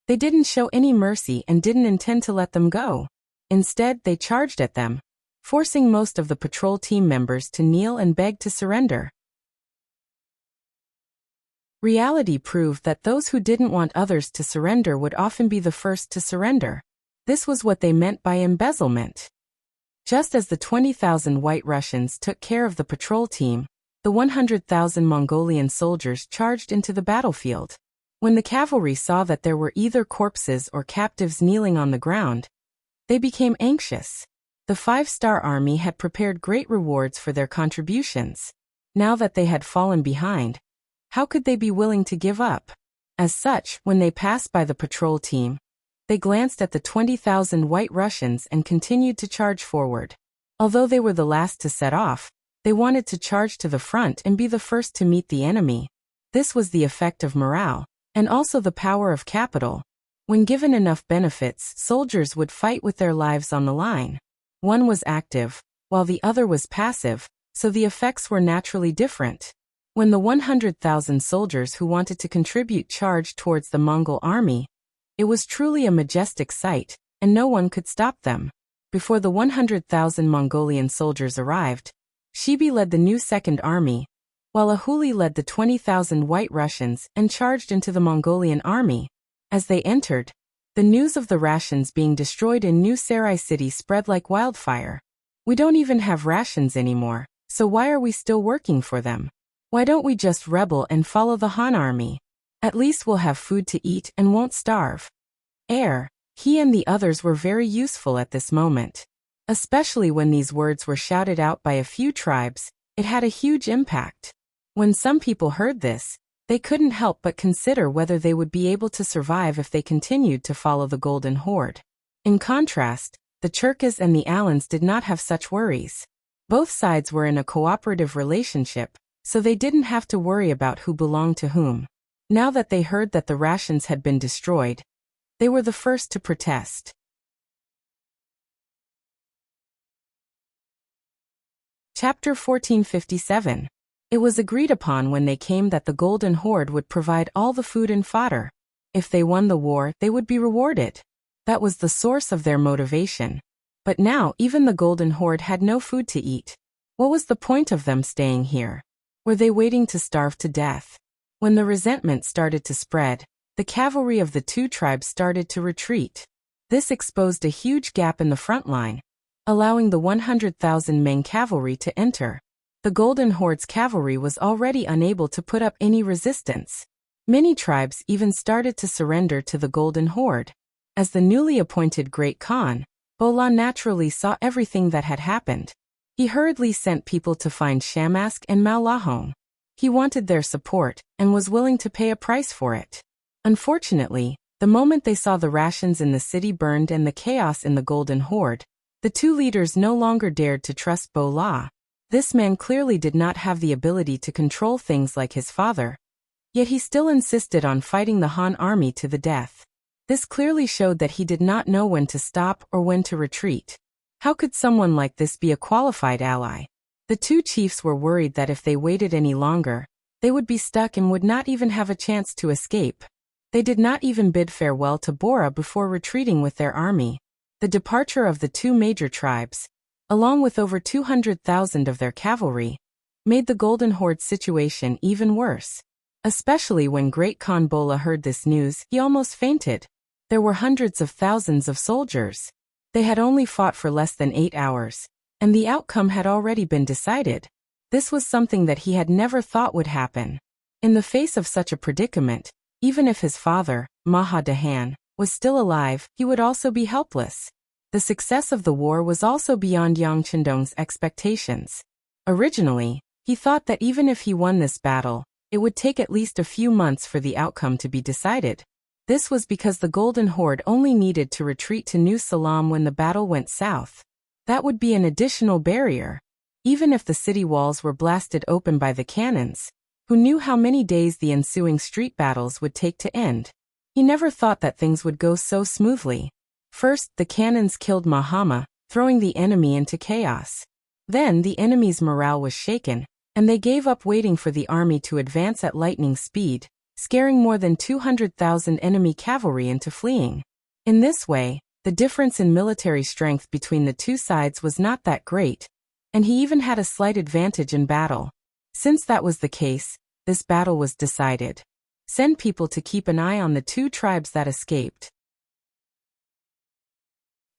they didn't show any mercy and didn't intend to let them go. Instead, they charged at them, forcing most of the patrol team members to kneel and beg to surrender. Reality proved that those who didn't want others to surrender would often be the first to surrender. This was what they meant by embezzlement. Just as the 20,000 White Russians took care of the patrol team, the 100,000 Mongolian soldiers charged into the battlefield. When the cavalry saw that there were either corpses or captives kneeling on the ground, they became anxious. The 5-star army had prepared great rewards for their contributions. Now that they had fallen behind, how could they be willing to give up? As such, when they passed by the patrol team, they glanced at the 20,000 White Russians and continued to charge forward. Although they were the last to set off, they wanted to charge to the front and be the first to meet the enemy. This was the effect of morale, and also the power of capital. When given enough benefits, soldiers would fight with their lives on the line. One was active, while the other was passive, so the effects were naturally different. When the 100,000 soldiers who wanted to contribute charged towards the Mongol army, it was truly a majestic sight, and no one could stop them. Before the 100,000 Mongolian soldiers arrived, Shibi led the new Second Army, while a huli led the 20,000 White Russians and charged into the Mongolian army. As they entered, the news of the rations being destroyed in New Sarai City spread like wildfire. We don't even have rations anymore, so why are we still working for them? Why don't we just rebel and follow the Han army? At least we'll have food to eat and won't starve. He and the others were very useful at this moment. Especially when these words were shouted out by a few tribes, it had a huge impact. When some people heard this, they couldn't help but consider whether they would be able to survive if they continued to follow the Golden Horde. In contrast, the Churkas and the Alans did not have such worries. Both sides were in a cooperative relationship, so they didn't have to worry about who belonged to whom. Now that they heard that the rations had been destroyed, they were the first to protest. Chapter 1457. It was agreed upon when they came that the Golden Horde would provide all the food and fodder. If they won the war, they would be rewarded. That was the source of their motivation. But now even the Golden Horde had no food to eat. What was the point of them staying here? Were they waiting to starve to death? When the resentment started to spread, the cavalry of the two tribes started to retreat. This exposed a huge gap in the front line, allowing the 100,000 main cavalry to enter. The Golden Horde's cavalry was already unable to put up any resistance. Many tribes even started to surrender to the Golden Horde. As the newly appointed Great Khan, Bola naturally saw everything that had happened. He hurriedly sent people to find Shamask and Malahome. He wanted their support and was willing to pay a price for it. Unfortunately, the moment they saw the rations in the city burned and the chaos in the Golden Horde, the two leaders no longer dared to trust Bola. This man clearly did not have the ability to control things like his father, yet he still insisted on fighting the Han army to the death. This clearly showed that he did not know when to stop or when to retreat. How could someone like this be a qualified ally? The two chiefs were worried that if they waited any longer, they would be stuck and would not even have a chance to escape. They did not even bid farewell to Bora before retreating with their army. The departure of the two major tribes, along with over 200,000 of their cavalry, made the Golden Horde situation even worse. Especially when Great Khan Bola heard this news, he almost fainted. There were hundreds of thousands of soldiers. They had only fought for less than 8 hours, and the outcome had already been decided. This was something that he had never thought would happen. In the face of such a predicament, even if his father, Maha Dahan, was still alive, he would also be helpless. The success of the war was also beyond Yang Chendong's expectations. Originally, he thought that even if he won this battle, it would take at least a few months for the outcome to be decided. This was because the Golden Horde only needed to retreat to New Salam when the battle went south. That would be an additional barrier. Even if the city walls were blasted open by the cannons, who knew how many days the ensuing street battles would take to end? He never thought that things would go so smoothly. First, the cannons killed Mahama, throwing the enemy into chaos. Then the enemy's morale was shaken, and they gave up waiting for the army to advance at lightning speed, scaring more than 200,000 enemy cavalry into fleeing. In this way, the difference in military strength between the two sides was not that great, and he even had a slight advantage in battle. Since that was the case, this battle was decided. Send people to keep an eye on the two tribes that escaped.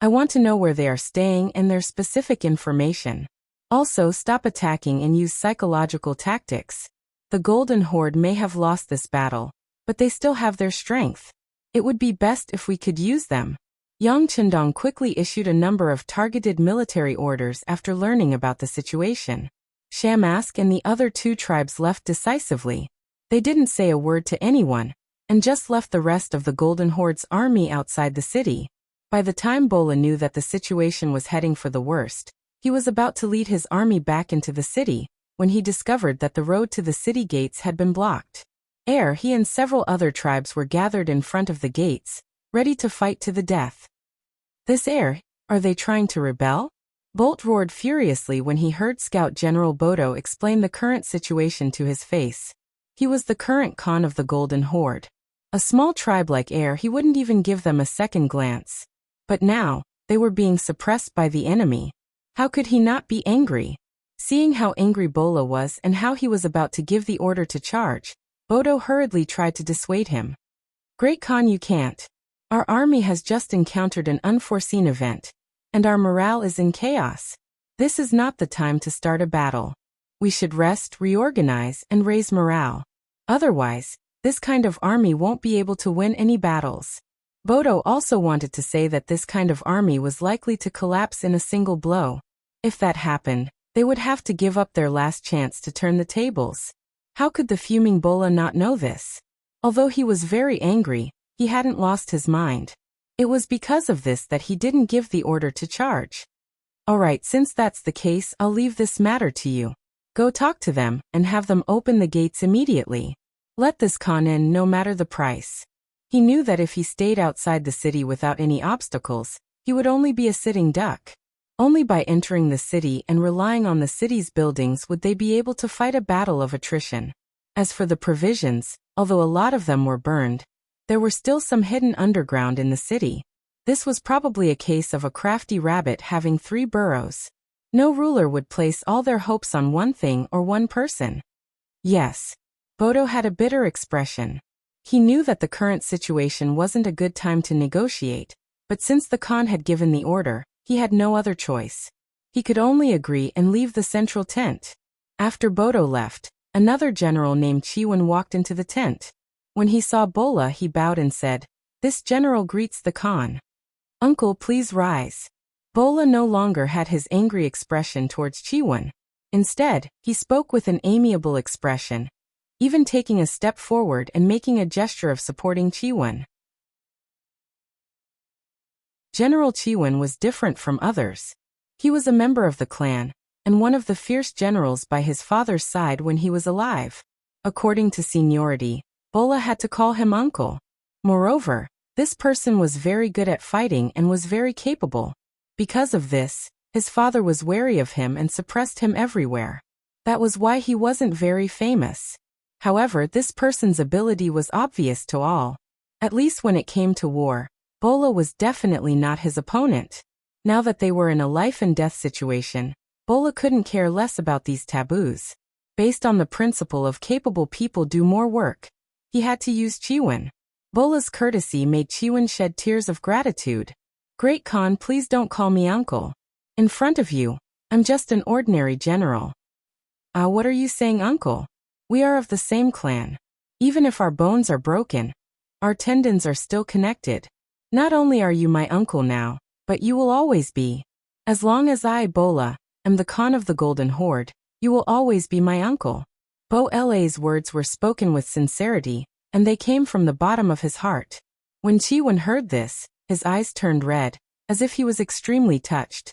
I want to know where they are staying and their specific information. Also, stop attacking and use psychological tactics. The Golden Horde may have lost this battle, but they still have their strength. It would be best if we could use them. Yang Chendong quickly issued a number of targeted military orders after learning about the situation. Shamask and the other two tribes left decisively. They didn't say a word to anyone, and just left the rest of the Golden Horde's army outside the city. By the time Bola knew that the situation was heading for the worst, he was about to lead his army back into the city, when he discovered that the road to the city gates had been blocked. He and several other tribes were gathered in front of the gates, ready to fight to the death. Are they trying to rebel? Bolt roared furiously when he heard Scout General Bodo explain the current situation to his face. He was the current Khan of the Golden Horde. A small tribe like he wouldn't even give them a second glance. But now, they were being suppressed by the enemy. How could he not be angry? Seeing how angry Bola was and how he was about to give the order to charge, Bodo hurriedly tried to dissuade him. Great Khan, you can't. Our army has just encountered an unforeseen event, and our morale is in chaos. This is not the time to start a battle. We should rest, reorganize, and raise morale. Otherwise, this kind of army won't be able to win any battles. Bodo also wanted to say that this kind of army was likely to collapse in a single blow. If that happened, they would have to give up their last chance to turn the tables. How could the fuming Bola not know this? Although he was very angry, he hadn't lost his mind. It was because of this that he didn't give the order to charge. Alright, since that's the case, I'll leave this matter to you. Go talk to them, and have them open the gates immediately. Let this Khan in no matter the price. He knew that if he stayed outside the city without any obstacles, he would only be a sitting duck. Only by entering the city and relying on the city's buildings would they be able to fight a battle of attrition. As for the provisions, although a lot of them were burned, there were still some hidden underground in the city. This was probably a case of a crafty rabbit having 3 burrows. No ruler would place all their hopes on one thing or one person. Yes. Bodo had a bitter expression. He knew that the current situation wasn't a good time to negotiate, but since the Khan had given the order, he had no other choice. He could only agree and leave the central tent. After Bodo left, another general named Chiwen walked into the tent. When he saw Bola, he bowed and said, "This general greets the Khan." "Uncle, please rise." Bola no longer had his angry expression towards Chiwen. Instead, he spoke with an amiable expression, even taking a step forward and making a gesture of supporting Chiwen. General Chiwen was different from others. He was a member of the clan, and one of the fierce generals by his father's side when he was alive. According to seniority, Bola had to call him uncle. Moreover, this person was very good at fighting and was very capable. Because of this, his father was wary of him and suppressed him everywhere. That was why he wasn't very famous. However, this person's ability was obvious to all. At least when it came to war, Bola was definitely not his opponent. Now that they were in a life-and-death situation, Bola couldn't care less about these taboos. Based on the principle of capable people do more work, he had to use Chiwen. Bola's courtesy made Chiwen shed tears of gratitude. "Great Khan, please don't call me uncle. In front of you, I'm just an ordinary general." "What are you saying, uncle? We are of the same clan. Even if our bones are broken, our tendons are still connected. Not only are you my uncle now, but you will always be. As long as I, Bola, am the Khan of the Golden Horde, you will always be my uncle. Bo-La's words were spoken with sincerity, and they came from the bottom of his heart. When Chi-Wen heard this, his eyes turned red, as if he was extremely touched.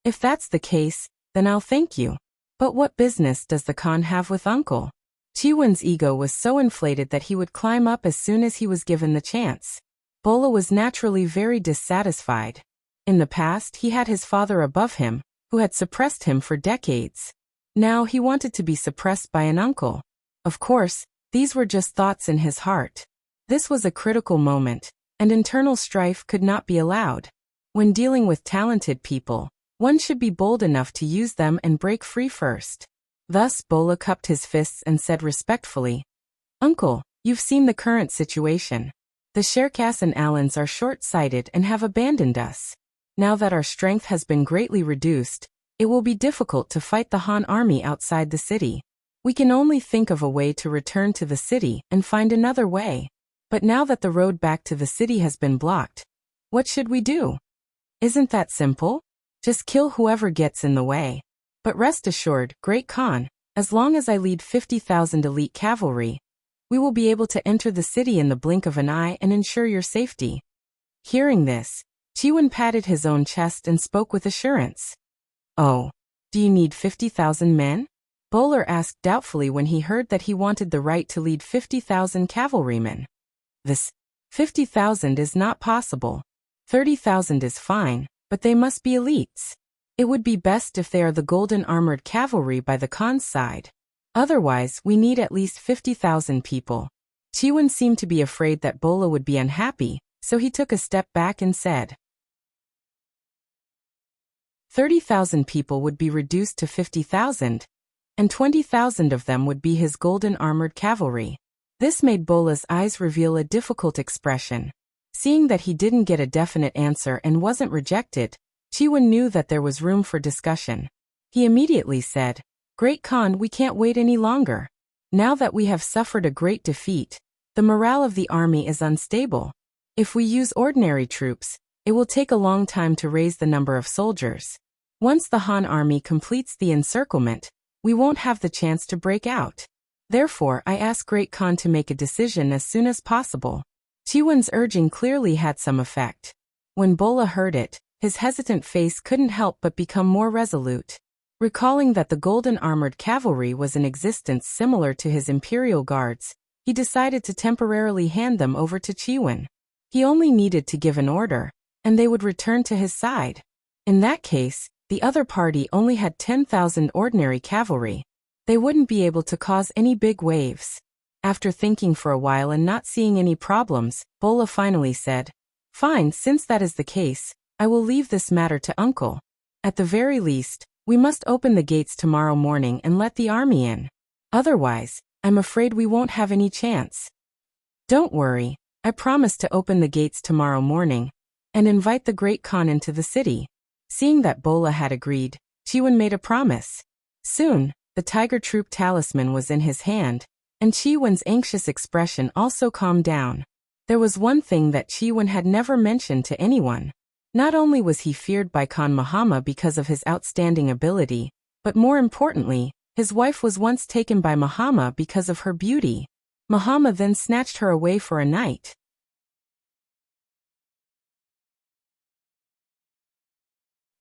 If that's the case, then I'll thank you. But what business does the Khan have with uncle? Chi-Wen's ego was so inflated that he would climb up as soon as he was given the chance. Bola was naturally very dissatisfied. In the past, he had his father above him, who had suppressed him for decades. Now he wanted to be suppressed by an uncle. Of course, these were just thoughts in his heart. This was a critical moment, and internal strife could not be allowed. When dealing with talented people, one should be bold enough to use them and break free first. Thus Bola cupped his fists and said respectfully, "Uncle, you've seen the current situation. The Sherkas and Allans are short-sighted and have abandoned us. Now that our strength has been greatly reduced, it will be difficult to fight the Han army outside the city. We can only think of a way to return to the city and find another way. But now that the road back to the city has been blocked, what should we do? Isn't that simple? Just kill whoever gets in the way. But rest assured, Great Khan, as long as I lead 50,000 elite cavalry, we will be able to enter the city in the blink of an eye and ensure your safety." Hearing this, Chi-Wen patted his own chest and spoke with assurance. "Oh, do you need 50,000 men?" Bowler asked doubtfully when he heard that he wanted the right to lead 50,000 cavalrymen. "This 50,000 is not possible. 30,000 is fine, but they must be elites. It would be best if they are the golden armored cavalry by the Khan's side. Otherwise, we need at least 50,000 people." Chi-Wen seemed to be afraid that Bola would be unhappy, so he took a step back and said, 30,000 people would be reduced to 50,000, and 20,000 of them would be his golden armored cavalry. This made Bola's eyes reveal a difficult expression. Seeing that he didn't get a definite answer and wasn't rejected, Chi-Wen knew that there was room for discussion. He immediately said, "Great Khan, we can't wait any longer. Now that we have suffered a great defeat, the morale of the army is unstable. If we use ordinary troops, it will take a long time to raise the number of soldiers. Once the Han army completes the encirclement, we won't have the chance to break out. Therefore, I ask Great Khan to make a decision as soon as possible." Chi-Wen's urging clearly had some effect. When Bola heard it, his hesitant face couldn't help but become more resolute. Recalling that the golden armored cavalry was in existence similar to his imperial guards, he decided to temporarily hand them over to Chi-Wen. He only needed to give an order, and they would return to his side. In that case, the other party only had 10,000 ordinary cavalry. They wouldn't be able to cause any big waves. After thinking for a while and not seeing any problems, Bola finally said, "Fine, since that is the case, I will leave this matter to Uncle. At the very least, we must open the gates tomorrow morning and let the army in. Otherwise, I'm afraid we won't have any chance." "Don't worry, I promise to open the gates tomorrow morning and invite the Great Khan into the city." Seeing that Bola had agreed, Chi-Wen made a promise. Soon, the tiger troop talisman was in his hand, and Chi-Wen's anxious expression also calmed down. There was one thing that Chi-Wen had never mentioned to anyone. Not only was he feared by Khan Mahama because of his outstanding ability, but more importantly, his wife was once taken by Mahama because of her beauty. Mahama then snatched her away for a night.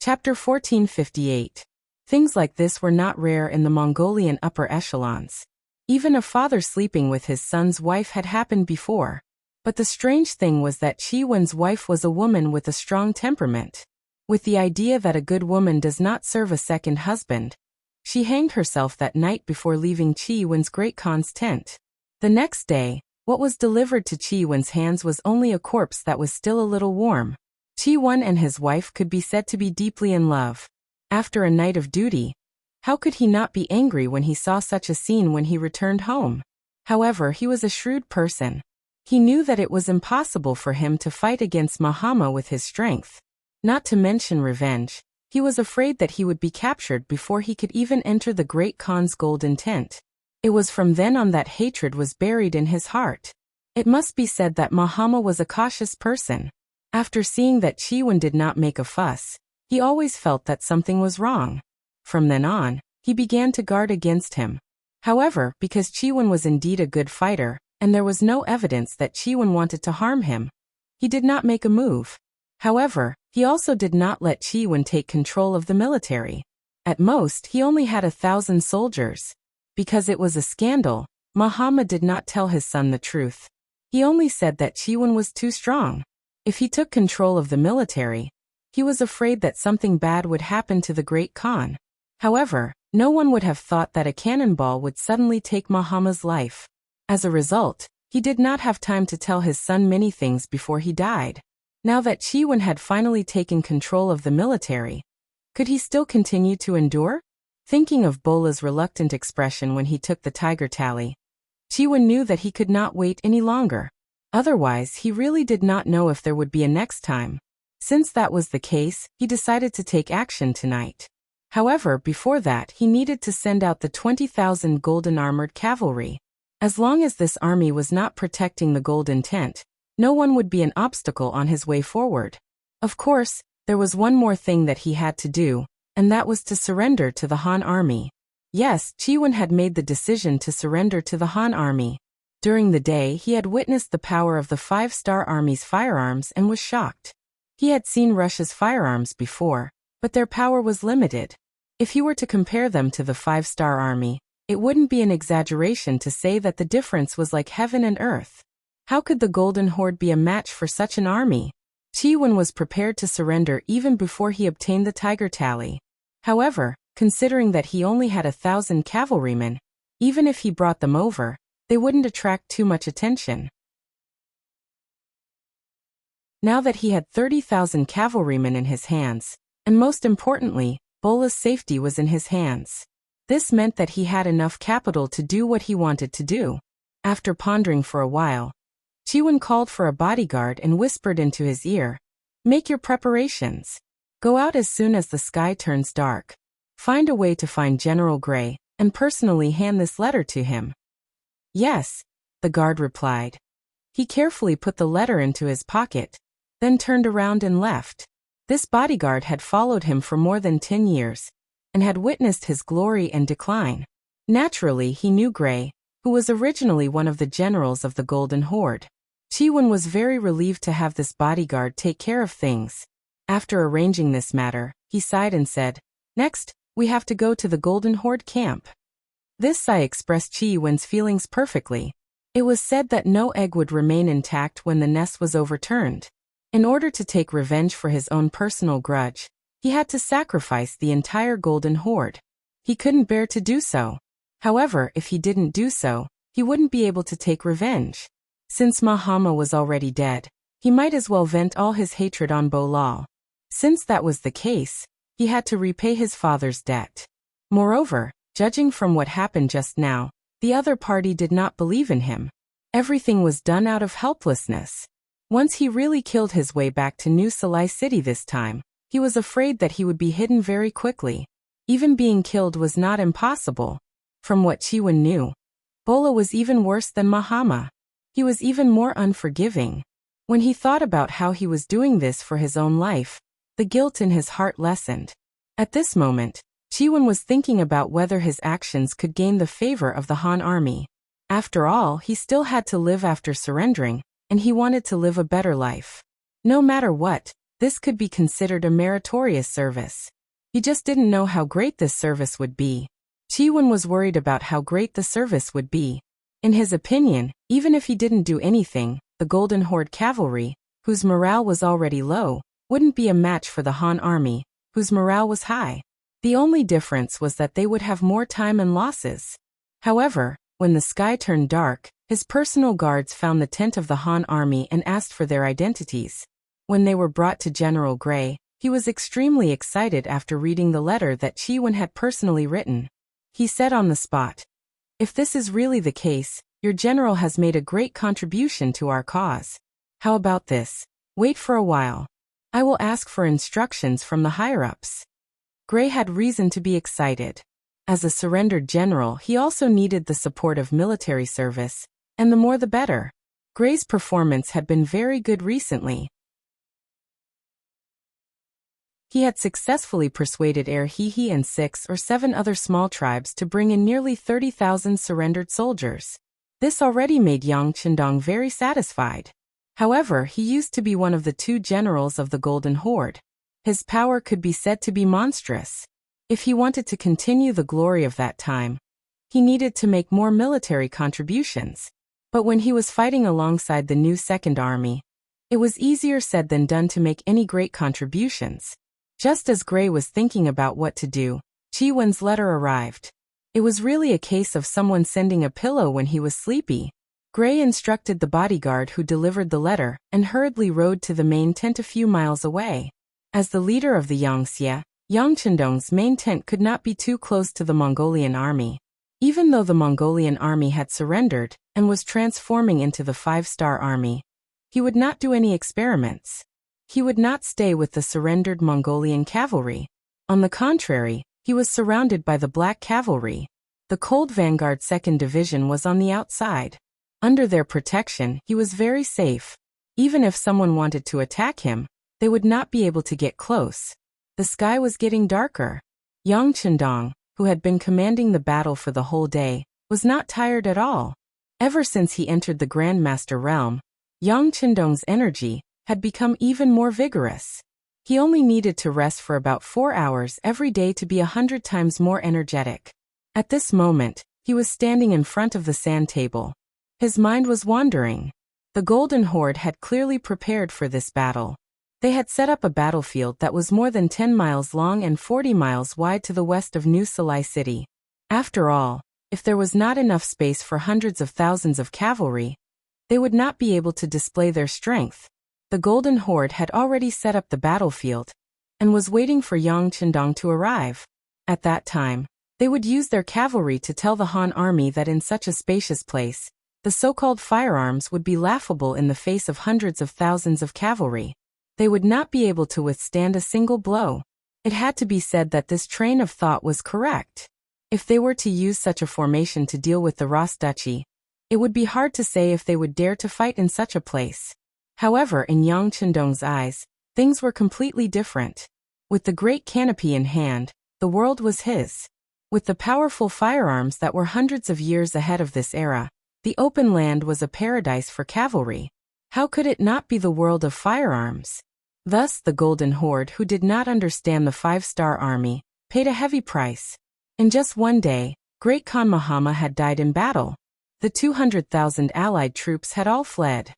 Chapter 1458. Things like this were not rare in the Mongolian upper echelons. Even a father sleeping with his son's wife had happened before. But the strange thing was that Chi-Wen's wife was a woman with a strong temperament. With the idea that a good woman does not serve a second husband, she hanged herself that night before leaving Chi-Wen's Great Khan's tent. The next day, what was delivered to Chi-Wen's hands was only a corpse that was still a little warm. Chi-Wen and his wife could be said to be deeply in love. After a night of duty, how could he not be angry when he saw such a scene when he returned home? However, he was a shrewd person. He knew that it was impossible for him to fight against Mahama with his strength. Not to mention revenge, he was afraid that he would be captured before he could even enter the Great Khan's golden tent. It was from then on that hatred was buried in his heart. It must be said that Mahama was a cautious person. After seeing that Chiwen did not make a fuss, he always felt that something was wrong. From then on, he began to guard against him. However, because Chiwen was indeed a good fighter, and there was no evidence that Chiwen wanted to harm him, he did not make a move. However, he also did not let Chiwen take control of the military. At most, he only had 1,000 soldiers. Because it was a scandal, Mahama did not tell his son the truth. He only said that Chiwen was too strong. If he took control of the military, he was afraid that something bad would happen to the great Khan. However, no one would have thought that a cannonball would suddenly take Mahama's life. As a result, he did not have time to tell his son many things before he died. Now that Chiwen had finally taken control of the military, could he still continue to endure? Thinking of Bola's reluctant expression when he took the tiger tally, Chiwen knew that he could not wait any longer. Otherwise, he really did not know if there would be a next time. Since that was the case, he decided to take action tonight. However, before that, he needed to send out the 20,000 golden armored cavalry. As long as this army was not protecting the golden tent, no one would be an obstacle on his way forward. Of course, there was one more thing that he had to do, and that was to surrender to the Han army. Yes, Chiwen had made the decision to surrender to the Han army. During the day, he had witnessed the power of the 5-star army's firearms and was shocked. He had seen Russia's firearms before, but their power was limited. If he were to compare them to the 5-star army, it wouldn't be an exaggeration to say that the difference was like heaven and earth. How could the Golden Horde be a match for such an army? Chiwen was prepared to surrender even before he obtained the tiger tally. However, considering that he only had 1,000 cavalrymen, even if he brought them over, they wouldn't attract too much attention. Now that he had 30,000 cavalrymen in his hands, and most importantly, Bola's safety was in his hands. This meant that he had enough capital to do what he wanted to do. After pondering for a while, Chiwen called for a bodyguard and whispered into his ear, "Make your preparations. Go out as soon as the sky turns dark. Find a way to find General Gray, and personally hand this letter to him." "Yes," the guard replied. He carefully put the letter into his pocket, then turned around and left. This bodyguard had followed him for more than 10 years, and had witnessed his glory and decline. Naturally, he knew Gray, who was originally one of the generals of the Golden Horde. Chiwen was very relieved to have this bodyguard take care of things. After arranging this matter, he sighed and said, "Next, we have to go to the Golden Horde camp." This sigh expressed Chiwen's feelings perfectly. It was said that no egg would remain intact when the nest was overturned. In order to take revenge for his own personal grudge, he had to sacrifice the entire Golden Horde. He couldn't bear to do so. However, if he didn't do so, he wouldn't be able to take revenge. Since Mahama was already dead, he might as well vent all his hatred on Bolal. Since that was the case, he had to repay his father's debt. Moreover, judging from what happened just now, the other party did not believe in him. Everything was done out of helplessness. Once he really killed his way back to New Salai City this time, he was afraid that he would be hidden very quickly. Even being killed was not impossible. From what Chiwen knew, Bola was even worse than Mahama. He was even more unforgiving. When he thought about how he was doing this for his own life, the guilt in his heart lessened. At this moment, Chiwen was thinking about whether his actions could gain the favor of the Han army. After all, he still had to live after surrendering, and he wanted to live a better life. No matter what, this could be considered a meritorious service. He just didn't know how great this service would be. Chiwen was worried about how great the service would be. In his opinion, even if he didn't do anything, the Golden Horde cavalry, whose morale was already low, wouldn't be a match for the Han army, whose morale was high. The only difference was that they would have more time and losses. However, when the sky turned dark, his personal guards found the tent of the Han army and asked for their identities. When they were brought to General Gray, he was extremely excited after reading the letter that Chiwen had personally written. He said on the spot, "If this is really the case, your general has made a great contribution to our cause. How about this? Wait for a while. I will ask for instructions from the higher-ups." Gray had reason to be excited. As a surrendered general, he also needed the support of military service, and the more the better. Gray's performance had been very good recently. He had successfully persuaded Erhihi and 6 or 7 other small tribes to bring in nearly 30,000 surrendered soldiers. This already made Yang Chendong very satisfied. However, he used to be one of the 2 generals of the Golden Horde. His power could be said to be monstrous. If he wanted to continue the glory of that time, he needed to make more military contributions. But when he was fighting alongside the new Second Army, it was easier said than done to make any great contributions. Just as Gray was thinking about what to do, Chi Wen's letter arrived. It was really a case of someone sending a pillow when he was sleepy. Gray instructed the bodyguard who delivered the letter and hurriedly rode to the main tent a few miles away. As the leader of the Yangxia, Yang Chendong's main tent could not be too close to the Mongolian army. Even though the Mongolian army had surrendered and was transforming into the 5-star army, he would not do any experiments. He would not stay with the surrendered Mongolian cavalry. On the contrary, he was surrounded by the Black Cavalry. The Cold Vanguard 2nd Division was on the outside. Under their protection, he was very safe. Even if someone wanted to attack him, they would not be able to get close. The sky was getting darker. Yang Chendong, who had been commanding the battle for the whole day, was not tired at all. Ever since he entered the Grandmaster realm, Yang Chendong's energy had become even more vigorous. He only needed to rest for about 4 hours every day to be 100 times more energetic. At this moment, he was standing in front of the sand table. His mind was wandering. The Golden Horde had clearly prepared for this battle. They had set up a battlefield that was more than 10 miles long and 40 miles wide to the west of New Salai City. After all, if there was not enough space for hundreds of thousands of cavalry, they would not be able to display their strength. The Golden Horde had already set up the battlefield and was waiting for Yang Chendong to arrive. At that time, they would use their cavalry to tell the Han army that in such a spacious place, the so-called firearms would be laughable in the face of hundreds of thousands of cavalry. They would not be able to withstand a single blow. It had to be said that this train of thought was correct. If they were to use such a formation to deal with the Rosduchy, it would be hard to say if they would dare to fight in such a place. However, in Yang Chendong's eyes, things were completely different. With the great canopy in hand, the world was his. With the powerful firearms that were hundreds of years ahead of this era, the open land was a paradise for cavalry. How could it not be the world of firearms? Thus, the Golden Horde, who did not understand the 5-star army, paid a heavy price. In just one day, Great Khan Mahama had died in battle. The 200,000 allied troops had all fled.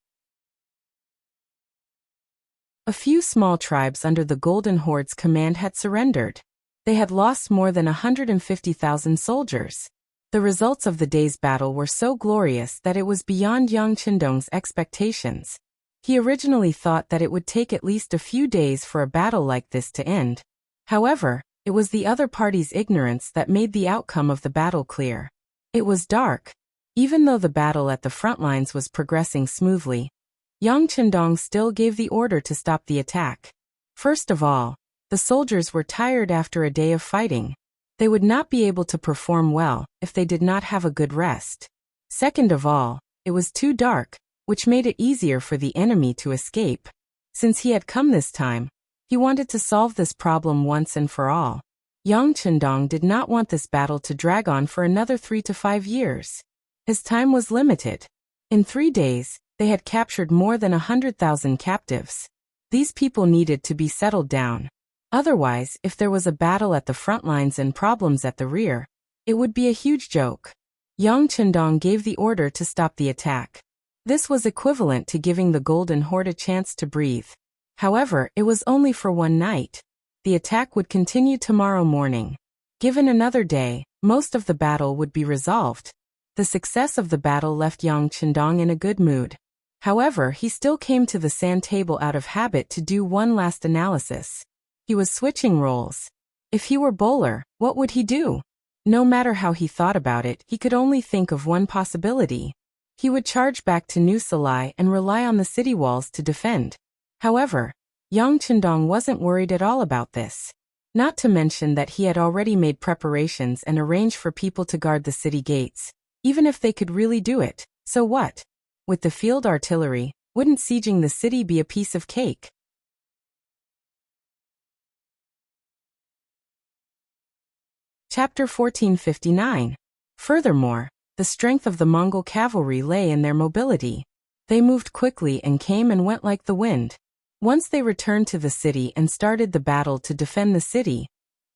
A few small tribes under the Golden Horde's command had surrendered. They had lost more than 150,000 soldiers. The results of the day's battle were so glorious that it was beyond Yang Chendong's expectations. He originally thought that it would take at least a few days for a battle like this to end. However, it was the other party's ignorance that made the outcome of the battle clear. It was dark. Even though the battle at the front lines was progressing smoothly, Yang Chendong still gave the order to stop the attack. First of all, the soldiers were tired after a day of fighting. They would not be able to perform well if they did not have a good rest. Second of all, it was too dark, which made it easier for the enemy to escape. Since he had come this time, he wanted to solve this problem once and for all. Yang Chendong did not want this battle to drag on for another 3 to 5 years. His time was limited. In 3 days, they had captured more than 100,000 captives. These people needed to be settled down. Otherwise, if there was a battle at the front lines and problems at the rear, it would be a huge joke. Yang Chendong gave the order to stop the attack. This was equivalent to giving the Golden Horde a chance to breathe. However, it was only for one night. The attack would continue tomorrow morning. Given another day, most of the battle would be resolved. The success of the battle left Yang Chendong in a good mood. However, he still came to the sand table out of habit to do one last analysis. He was switching roles. If he were bowler, what would he do? No matter how he thought about it, he could only think of one possibility. He would charge back to New Salai and rely on the city walls to defend. However, Yang Chendong wasn't worried at all about this. Not to mention that he had already made preparations and arranged for people to guard the city gates. Even if they could really do it, so what? With the field artillery, wouldn't sieging the city be a piece of cake? Chapter 1459. Furthermore, the strength of the Mongol cavalry lay in their mobility. They moved quickly and came and went like the wind. Once they returned to the city and started the battle to defend the city,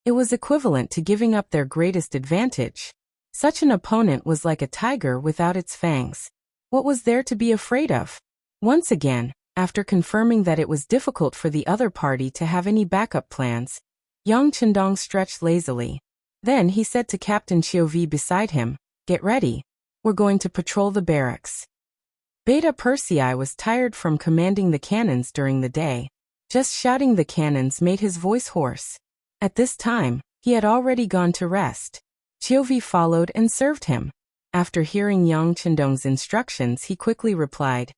it was equivalent to giving up their greatest advantage. Such an opponent was like a tiger without its fangs. What was there to be afraid of? Once again, after confirming that it was difficult for the other party to have any backup plans, Yang Chendong stretched lazily. Then he said to Captain Chiovi beside him, "Get ready. We're going to patrol the barracks." Beta Persei was tired from commanding the cannons during the day. Just shouting the cannons made his voice hoarse. At this time, he had already gone to rest. Chiovi followed and served him. After hearing Yang Chendong's instructions, he quickly replied,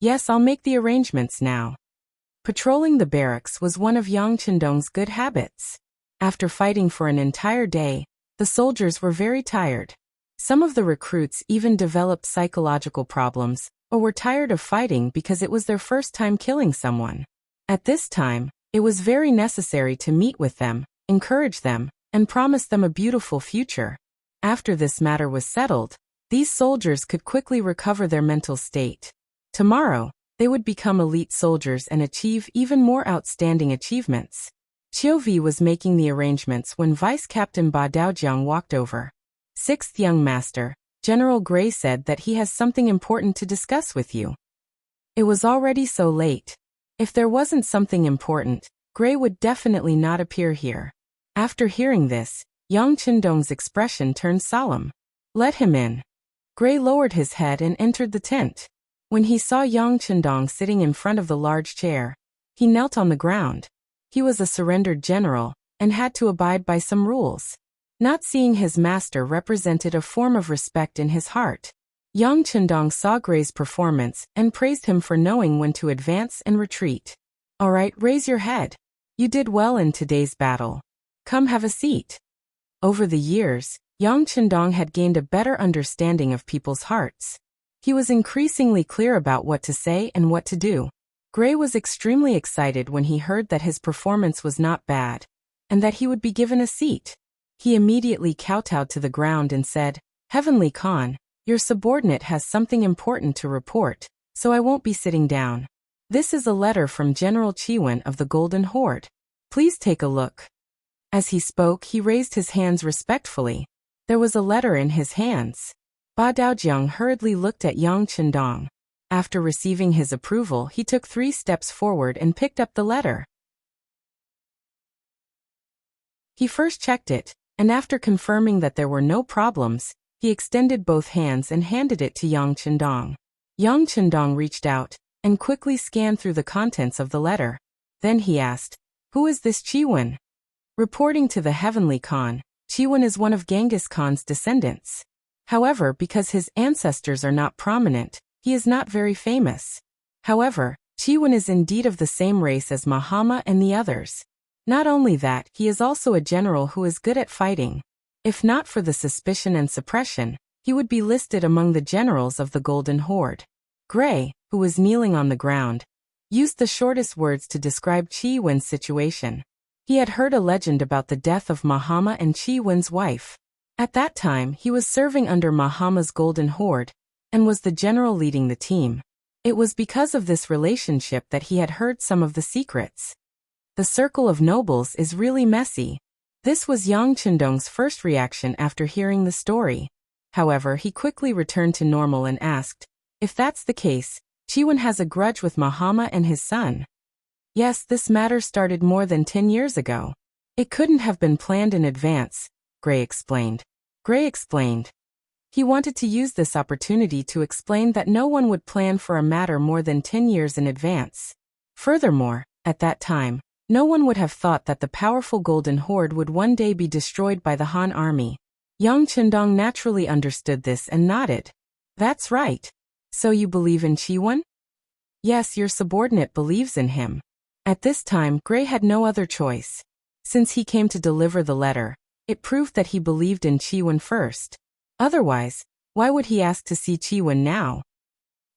"Yes, I'll make the arrangements now." Patrolling the barracks was one of Yang Chendong's good habits. After fighting for an entire day, the soldiers were very tired. Some of the recruits even developed psychological problems, or were tired of fighting because it was their first time killing someone. At this time, it was very necessary to meet with them, encourage them, and promise them a beautiful future. After this matter was settled, these soldiers could quickly recover their mental state. Tomorrow, they would become elite soldiers and achieve even more outstanding achievements. Chiovi was making the arrangements when Vice Captain Ba Daojiang walked over. "Sixth young master, General Gray said that he has something important to discuss with you." It was already so late. If there wasn't something important, Gray would definitely not appear here. After hearing this, Yang Chendong's expression turned solemn. "Let him in." Gray lowered his head and entered the tent. When he saw Yang Chendong sitting in front of the large chair, he knelt on the ground. He was a surrendered general, and had to abide by some rules. Not seeing his master represented a form of respect in his heart. Yang Chendong saw Gray's performance and praised him for knowing when to advance and retreat. "All right, raise your head. You did well in today's battle. Come have a seat." Over the years, Yang Chendong had gained a better understanding of people's hearts. He was increasingly clear about what to say and what to do. Gray was extremely excited when he heard that his performance was not bad, and that he would be given a seat. He immediately kowtowed to the ground and said, "Heavenly Khan, your subordinate has something important to report, so I won't be sitting down. This is a letter from General Chiwen of the Golden Horde. Please take a look." As he spoke, he raised his hands respectfully. There was a letter in his hands. Ba Daojiang hurriedly looked at Yang Chendong. After receiving his approval, he took 3 steps forward and picked up the letter. He first checked it, and after confirming that there were no problems, he extended both hands and handed it to Yang Chendong. Yang Chendong reached out and quickly scanned through the contents of the letter. Then he asked, "Who is this Chiwen?" Reporting to the Heavenly Khan, Chiwen is one of Genghis Khan's descendants. However, because his ancestors are not prominent, he is not very famous. However, Chiwen is indeed of the same race as Mahama and the others. Not only that, he is also a general who is good at fighting. If not for the suspicion and suppression, he would be listed among the generals of the Golden Horde. Gray, who was kneeling on the ground, used the shortest words to describe Chiwen's situation. He had heard a legend about the death of Mahama and Chiwen's wife. At that time, he was serving under Mahama's Golden Horde, and was the general leading the team. It was because of this relationship that he had heard some of the secrets. The circle of nobles is really messy. This was Yang Chendong's first reaction after hearing the story. However, he quickly returned to normal and asked, "If that's the case, Chiwen has a grudge with Mahama and his son?" "Yes, this matter started more than 10 years ago. It couldn't have been planned in advance," Gray explained. He wanted to use this opportunity to explain that no one would plan for a matter more than 10 years in advance. Furthermore, at that time, no one would have thought that the powerful Golden Horde would one day be destroyed by the Han army. Yang Chendong naturally understood this and nodded. "That's right. So you believe in Chiwen?" "Yes, your subordinate believes in him." At this time, Gray had no other choice. Since he came to deliver the letter, it proved that he believed in Chiwen first. Otherwise, why would he ask to see Chiwen now?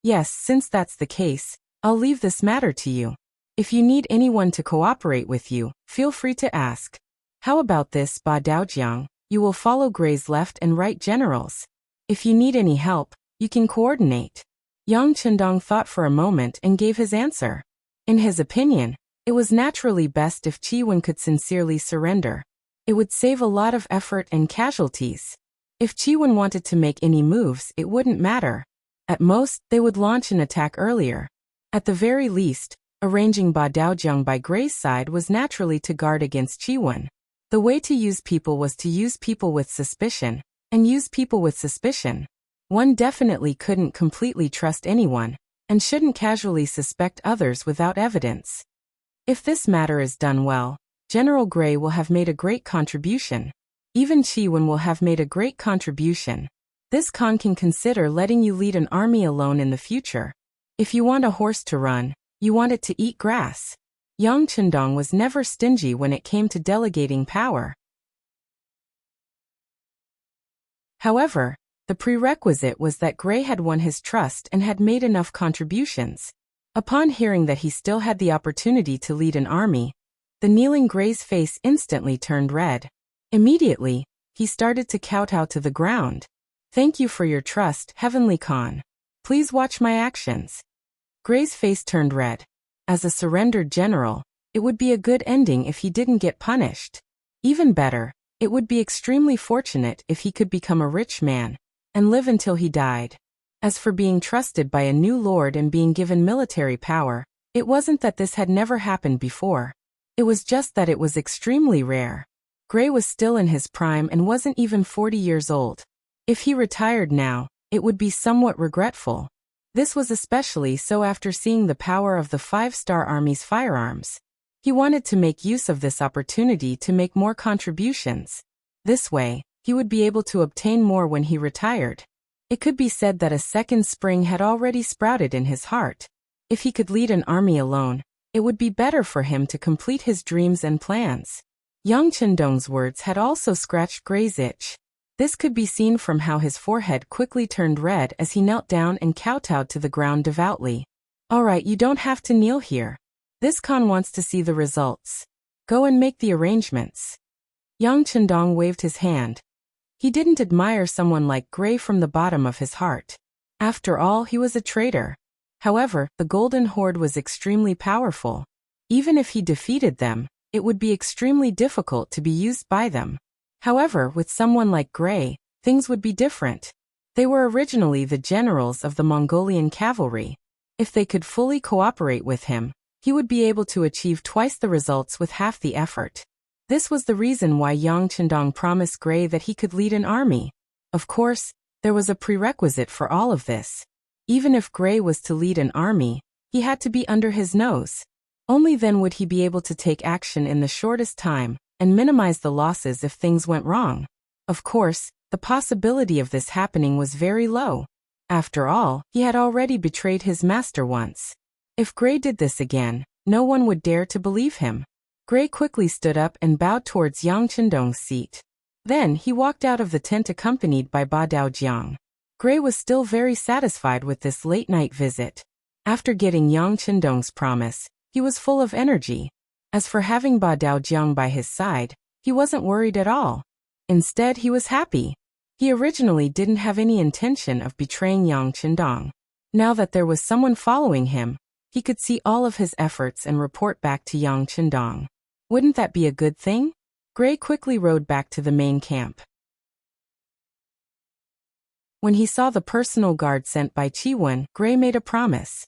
Yes, since that's the case, I'll leave this matter to you. If you need anyone to cooperate with you, feel free to ask. How about this, Ba Daojiang? You will follow Gray's left and right generals. If you need any help, you can coordinate. Yang Chendong thought for a moment and gave his answer. In his opinion, it was naturally best if Chiwen could sincerely surrender. It would save a lot of effort and casualties. If Chiwen wanted to make any moves, it wouldn't matter. At most, they would launch an attack earlier. At the very least, arranging Ba Daojiang by Gray's side was naturally to guard against Chiwen. The way to use people was to use people with suspicion, and use people with suspicion. One definitely couldn't completely trust anyone, and shouldn't casually suspect others without evidence. If this matter is done well, General Gray will have made a great contribution. Even Chiwen will have made a great contribution. This Khan can consider letting you lead an army alone in the future. If you want a horse to run, you want it to eat grass. Yang Chendong was never stingy when it came to delegating power. However, the prerequisite was that Gray had won his trust and had made enough contributions. Upon hearing that he still had the opportunity to lead an army, the kneeling Gray's face instantly turned red. Immediately, he started to kowtow to the ground. Thank you for your trust, Heavenly Khan. Please watch my actions. Gray's face turned red. As a surrendered general, it would be a good ending if he didn't get punished. Even better, it would be extremely fortunate if he could become a rich man and live until he died. As for being trusted by a new lord and being given military power, it wasn't that this had never happened before. It was just that it was extremely rare. Gray was still in his prime and wasn't even 40 years old. If he retired now, it would be somewhat regretful. This was especially so after seeing the power of the five-star army's firearms. He wanted to make use of this opportunity to make more contributions. This way, he would be able to obtain more when he retired. It could be said that a second spring had already sprouted in his heart. If he could lead an army alone, it would be better for him to complete his dreams and plans. Yang Chendong's words had also scratched Gray's itch. This could be seen from how his forehead quickly turned red as he knelt down and kowtowed to the ground devoutly. All right, you don't have to kneel here. This Khan wants to see the results. Go and make the arrangements. Yang Chendong waved his hand. He didn't admire someone like Gray from the bottom of his heart. After all, he was a traitor. However, the Golden Horde was extremely powerful. Even if he defeated them, it would be extremely difficult to be used by them. However, with someone like Gray, things would be different. They were originally the generals of the Mongolian cavalry. If they could fully cooperate with him, he would be able to achieve twice the results with half the effort. This was the reason why Yang Chendong promised Gray that he could lead an army. Of course, there was a prerequisite for all of this. Even if Gray was to lead an army, he had to be under his nose. Only then would he be able to take action in the shortest time and minimize the losses if things went wrong. Of course, the possibility of this happening was very low. After all, he had already betrayed his master once. If Gray did this again, no one would dare to believe him. Gray quickly stood up and bowed towards Yang Chendong's seat. Then he walked out of the tent accompanied by Ba Daojiang. Gray was still very satisfied with this late-night visit. After getting Yang Chendong's promise, he was full of energy. As for having Ba Daojiang by his side, he wasn't worried at all. Instead, he was happy. He originally didn't have any intention of betraying Yang Chendong. Now that there was someone following him, he could see all of his efforts and report back to Yang Chendong. Wouldn't that be a good thing? Gray quickly rode back to the main camp. When he saw the personal guard sent by Chiwen, Gray made a promise.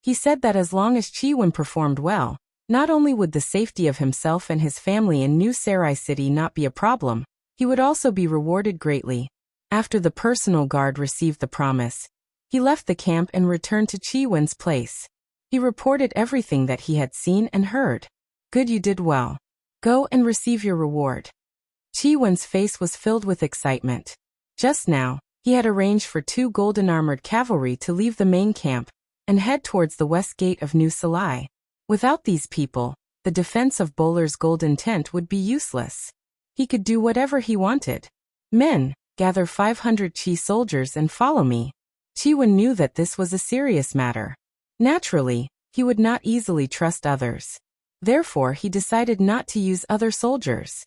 He said that as long as Chiwen performed well, not only would the safety of himself and his family in New Sarai City not be a problem, he would also be rewarded greatly. After the personal guard received the promise, he left the camp and returned to Chiwen's place. He reported everything that he had seen and heard. Good, you did well. Go and receive your reward. Chiwen's face was filled with excitement. Just now, he had arranged for 2 golden-armored cavalry to leave the main camp and head towards the west gate of New Salai. Without these people, the defense of Bowler's golden tent would be useless. He could do whatever he wanted. Men, gather 500 Qi soldiers and follow me. Qi knew that this was a serious matter. Naturally, he would not easily trust others. Therefore, he decided not to use other soldiers.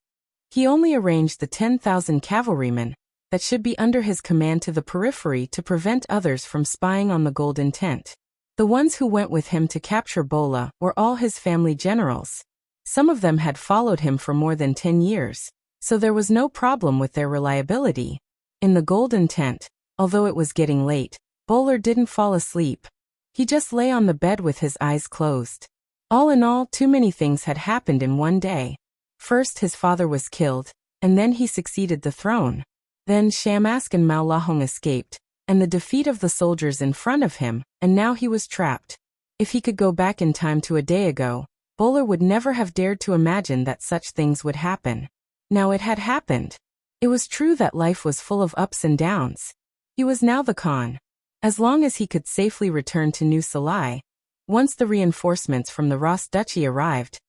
He only arranged the 10,000 cavalrymen that should be under his command to the periphery to prevent others from spying on the golden tent. The ones who went with him to capture Bola were all his family generals. Some of them had followed him for more than 10 years, so there was no problem with their reliability. In the golden tent, although it was getting late, Bowler didn't fall asleep. He just lay on the bed with his eyes closed. All in all, too many things had happened in one day. First, his father was killed, and then he succeeded the throne. Then Shamask and Mao Lahong escaped, and the defeat of the soldiers in front of him, and now he was trapped. If he could go back in time to a day ago, Bowler would never have dared to imagine that such things would happen. Now it had happened. It was true that life was full of ups and downs. He was now the Khan. As long as he could safely return to New Salai, once the reinforcements from the Ras Duchy arrived,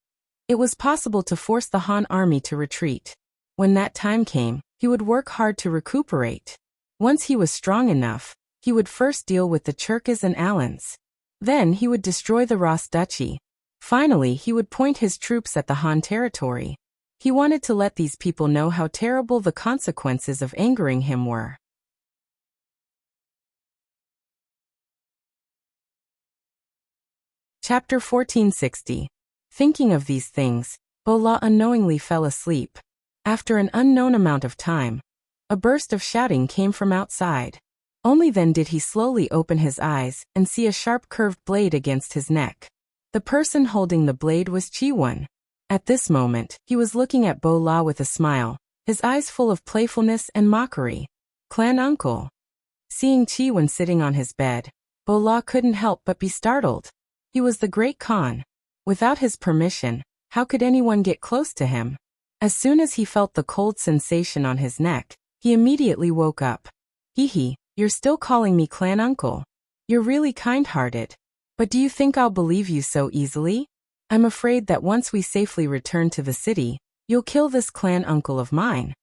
it was possible to force the Han army to retreat. When that time came, he would work hard to recuperate. Once he was strong enough, he would first deal with the Churkas and Alans. Then he would destroy the Ras Duchy. Finally, he would point his troops at the Han territory. He wanted to let these people know how terrible the consequences of angering him were. Chapter 1460. Thinking of these things, Bola unknowingly fell asleep. After an unknown amount of time, a burst of shouting came from outside. Only then did he slowly open his eyes and see a sharp curved blade against his neck. The person holding the blade was Chi. At this moment, he was looking at Bola with a smile, his eyes full of playfulness and mockery. "Clan uncle." Seeing Chi sitting on his bed, Bola couldn't help but be startled. He was the great Khan. Without his permission, how could anyone get close to him? As soon as he felt the cold sensation on his neck, he immediately woke up. "Hee, you're still calling me clan uncle. You're really kind-hearted. But do you think I'll believe you so easily? I'm afraid that once we safely return to the city, you'll kill this clan uncle of mine,"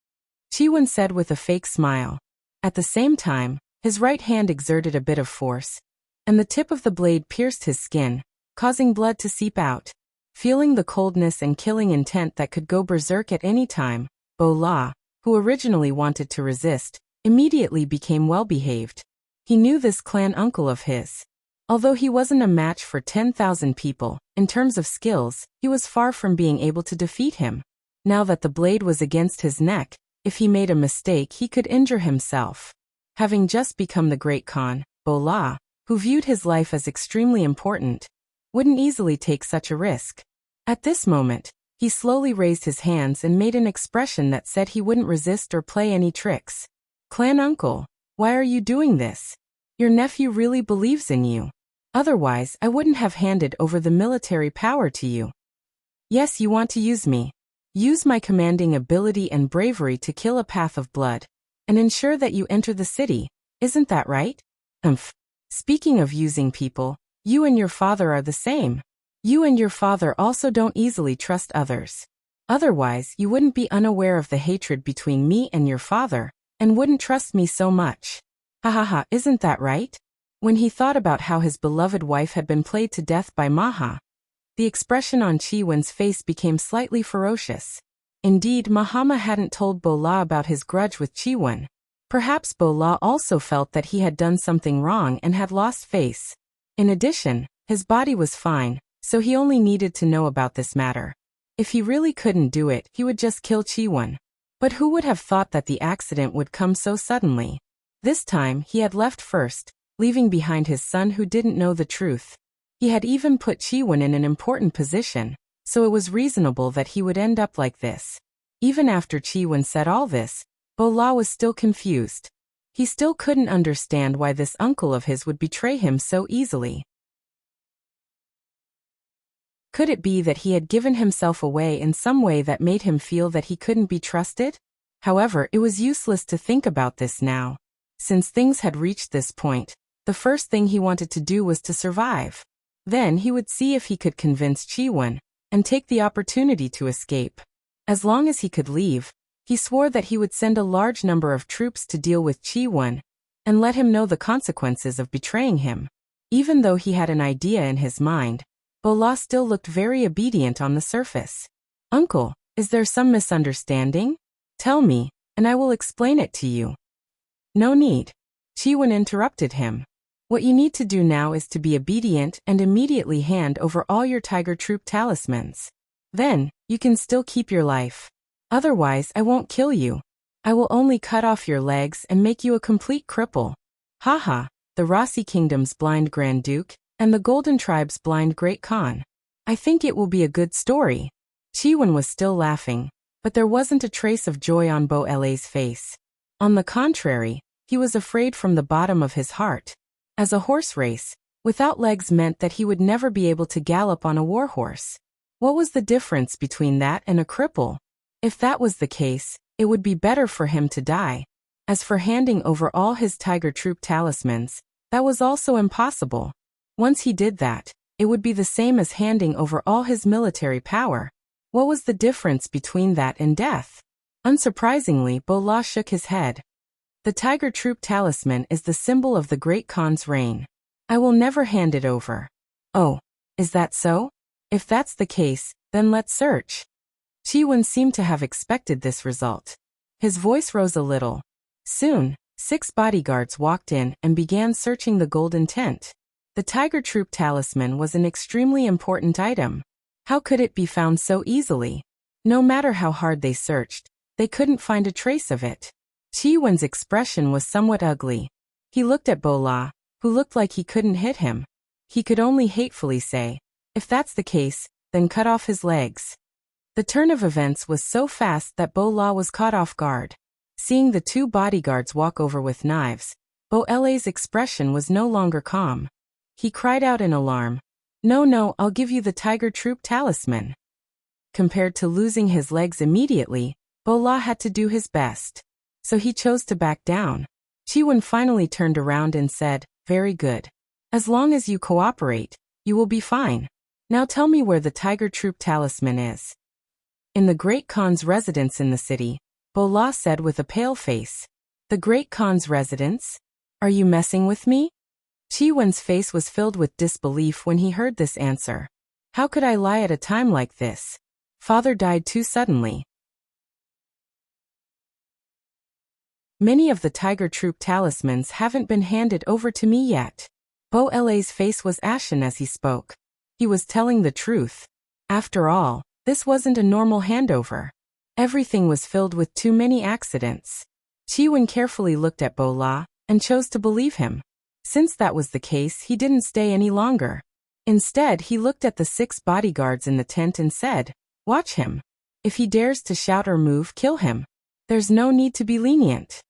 Chi said with a fake smile. At the same time, his right hand exerted a bit of force, and the tip of the blade pierced his skin, causing blood to seep out. Feeling the coldness and killing intent that could go berserk at any time, Bola, who originally wanted to resist, immediately became well-behaved. He knew this clan uncle of his. Although he wasn't a match for 10,000 people, in terms of skills, he was far from being able to defeat him. Now that the blade was against his neck, if he made a mistake he could injure himself. Having just become the great Khan, Bola, who viewed his life as extremely important, wouldn't easily take such a risk. At this moment, he slowly raised his hands and made an expression that said he wouldn't resist or play any tricks. "Clan uncle, why are you doing this? Your nephew really believes in you. Otherwise, I wouldn't have handed over the military power to you. Yes, you want to use me. Use my commanding ability and bravery to kill a path of blood, and ensure that you enter the city, isn't that right?" Speaking of using people, you and your father are the same. You and your father also don't easily trust others. Otherwise, you wouldn't be unaware of the hatred between me and your father, and wouldn't trust me so much. Isn't that right? When he thought about how his beloved wife had been played to death by Maha, the expression on Chi-Wen's face became slightly ferocious. Indeed, Mahama hadn't told Bola about his grudge with Chi-Wen. Perhaps Bola also felt that he had done something wrong and had lost face. In addition, his body was fine, so he only needed to know about this matter. If he really couldn't do it, he would just kill Chi-Wen. But who would have thought that the accident would come so suddenly? This time, he had left first, leaving behind his son who didn't know the truth. He had even put Chi-Wen in an important position, so it was reasonable that he would end up like this. Even after Chi-Wen said all this, Bola was still confused. He still couldn't understand why this uncle of his would betray him so easily. Could it be that he had given himself away in some way that made him feel that he couldn't be trusted? However, it was useless to think about this now. Since things had reached this point, the first thing he wanted to do was to survive. Then he would see if he could convince Chi-Wen, and take the opportunity to escape. As long as he could leave, he swore that he would send a large number of troops to deal with Chi-Wen and let him know the consequences of betraying him. Even though he had an idea in his mind, Bo-La still looked very obedient on the surface. "Uncle, is there some misunderstanding? Tell me, and I will explain it to you." "No need." Chi-Wen interrupted him. "What you need to do now is to be obedient and immediately hand over all your Tiger Troop talismans. Then, you can still keep your life. Otherwise, I won't kill you. I will only cut off your legs and make you a complete cripple." Haha, the Rossi Kingdom's blind Grand Duke, and the Golden Tribe's blind Great Khan. I think it will be a good story. Chi-Wen was still laughing, but there wasn't a trace of joy on Bo-La's face. On the contrary, he was afraid from the bottom of his heart. As a horse race, without legs meant that he would never be able to gallop on a war horse. What was the difference between that and a cripple? If that was the case, it would be better for him to die. As for handing over all his Tiger Troop talismans, that was also impossible. Once he did that, it would be the same as handing over all his military power. What was the difference between that and death? Unsurprisingly, Bo-La shook his head. "The Tiger Troop talisman is the symbol of the Great Khan's reign. I will never hand it over." "Oh, is that so? If that's the case, then let's search." Chi-Wen seemed to have expected this result. His voice rose a little. Soon, 6 bodyguards walked in and began searching the golden tent. The Tiger Troop talisman was an extremely important item. How could it be found so easily? No matter how hard they searched, they couldn't find a trace of it. Chi-Wen's expression was somewhat ugly. He looked at Bo-La, who looked like he couldn't hit him. He could only hatefully say, "If that's the case, then cut off his legs." The turn of events was so fast that Bo-La was caught off guard. Seeing the 2 bodyguards walk over with knives, Bo-La's expression was no longer calm. He cried out in alarm, No, I'll give you the Tiger Troop talisman." Compared to losing his legs immediately, Bo-La had to do his best. So he chose to back down. Chi-Wen finally turned around and said, "Very good. As long as you cooperate, you will be fine. Now tell me where the Tiger Troop talisman is." "In the Great Khan's residence in the city," Bo-La said with a pale face. "The Great Khan's residence? Are you messing with me?" Chi-Wen's face was filled with disbelief when he heard this answer. How could I lie at a time like this? Father died too suddenly. Many of the Tiger Troop talismans haven't been handed over to me yet. Bo-La's face was ashen as he spoke. He was telling the truth. After all, this wasn't a normal handover. Everything was filled with too many accidents. Chi-Wen carefully looked at Bo-La and chose to believe him. Since that was the case, he didn't stay any longer. Instead, he looked at the 6 bodyguards in the tent and said, "Watch him. If he dares to shout or move, kill him. There's no need to be lenient."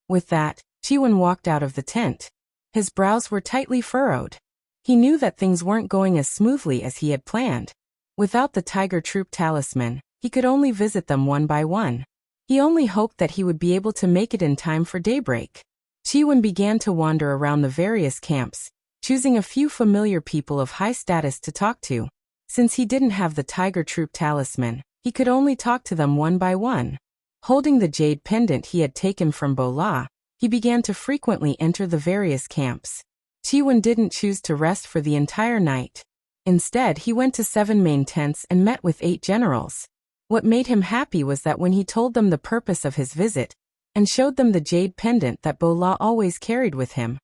With that, Chi-Wen walked out of the tent. His brows were tightly furrowed. He knew that things weren't going as smoothly as he had planned. Without the Tiger Troop talisman, he could only visit them one by one. He only hoped that he would be able to make it in time for daybreak. Chi-Wen began to wander around the various camps, choosing a few familiar people of high status to talk to. Since he didn't have the Tiger Troop talisman, he could only talk to them one by one. Holding the jade pendant he had taken from Bo-La, he began to frequently enter the various camps. Chi-Wen didn't choose to rest for the entire night. Instead, he went to 7 main tents and met with 8 generals. What made him happy was that when he told them the purpose of his visit, and showed them the jade pendant that Bo-La always carried with him,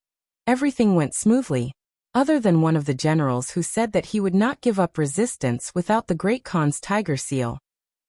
everything went smoothly, other than one of the generals who said that he would not give up resistance without the Great Khan's tiger seal.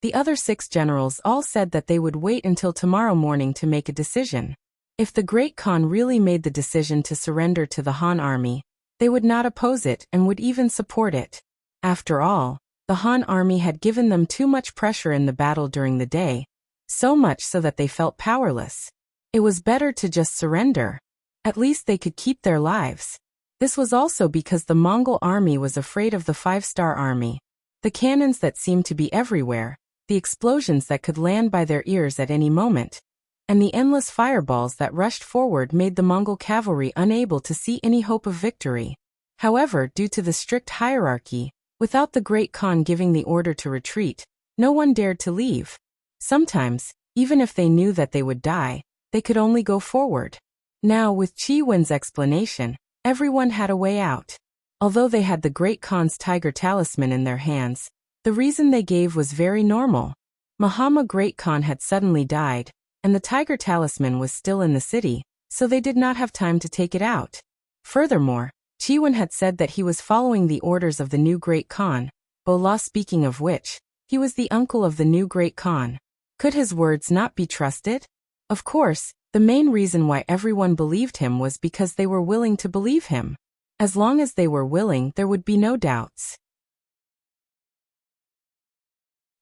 The other 6 generals all said that they would wait until tomorrow morning to make a decision. If the Great Khan really made the decision to surrender to the Han army, they would not oppose it and would even support it. After all, the Han army had given them too much pressure in the battle during the day, so much so that they felt powerless. It was better to just surrender. At least they could keep their lives. This was also because the Mongol army was afraid of the 5-star army. The cannons that seemed to be everywhere, the explosions that could land by their ears at any moment, and the endless fireballs that rushed forward made the Mongol cavalry unable to see any hope of victory. However, due to the strict hierarchy, Without the Great Khan giving the order to retreat, no one dared to leave. Sometimes, even if they knew that they would die, they could only go forward. Now, with Qi Wen's explanation, everyone had a way out. Although they had the Great Khan's tiger talisman in their hands, the reason they gave was very normal. Mahama Great Khan had suddenly died, and the tiger talisman was still in the city, so they did not have time to take it out. Furthermore, Qi Wen had said that he was following the orders of the new Great Khan, Bola speaking of which, he was the uncle of the new Great Khan. Could his words not be trusted? Of course, the main reason why everyone believed him was because they were willing to believe him. As long as they were willing, there would be no doubts.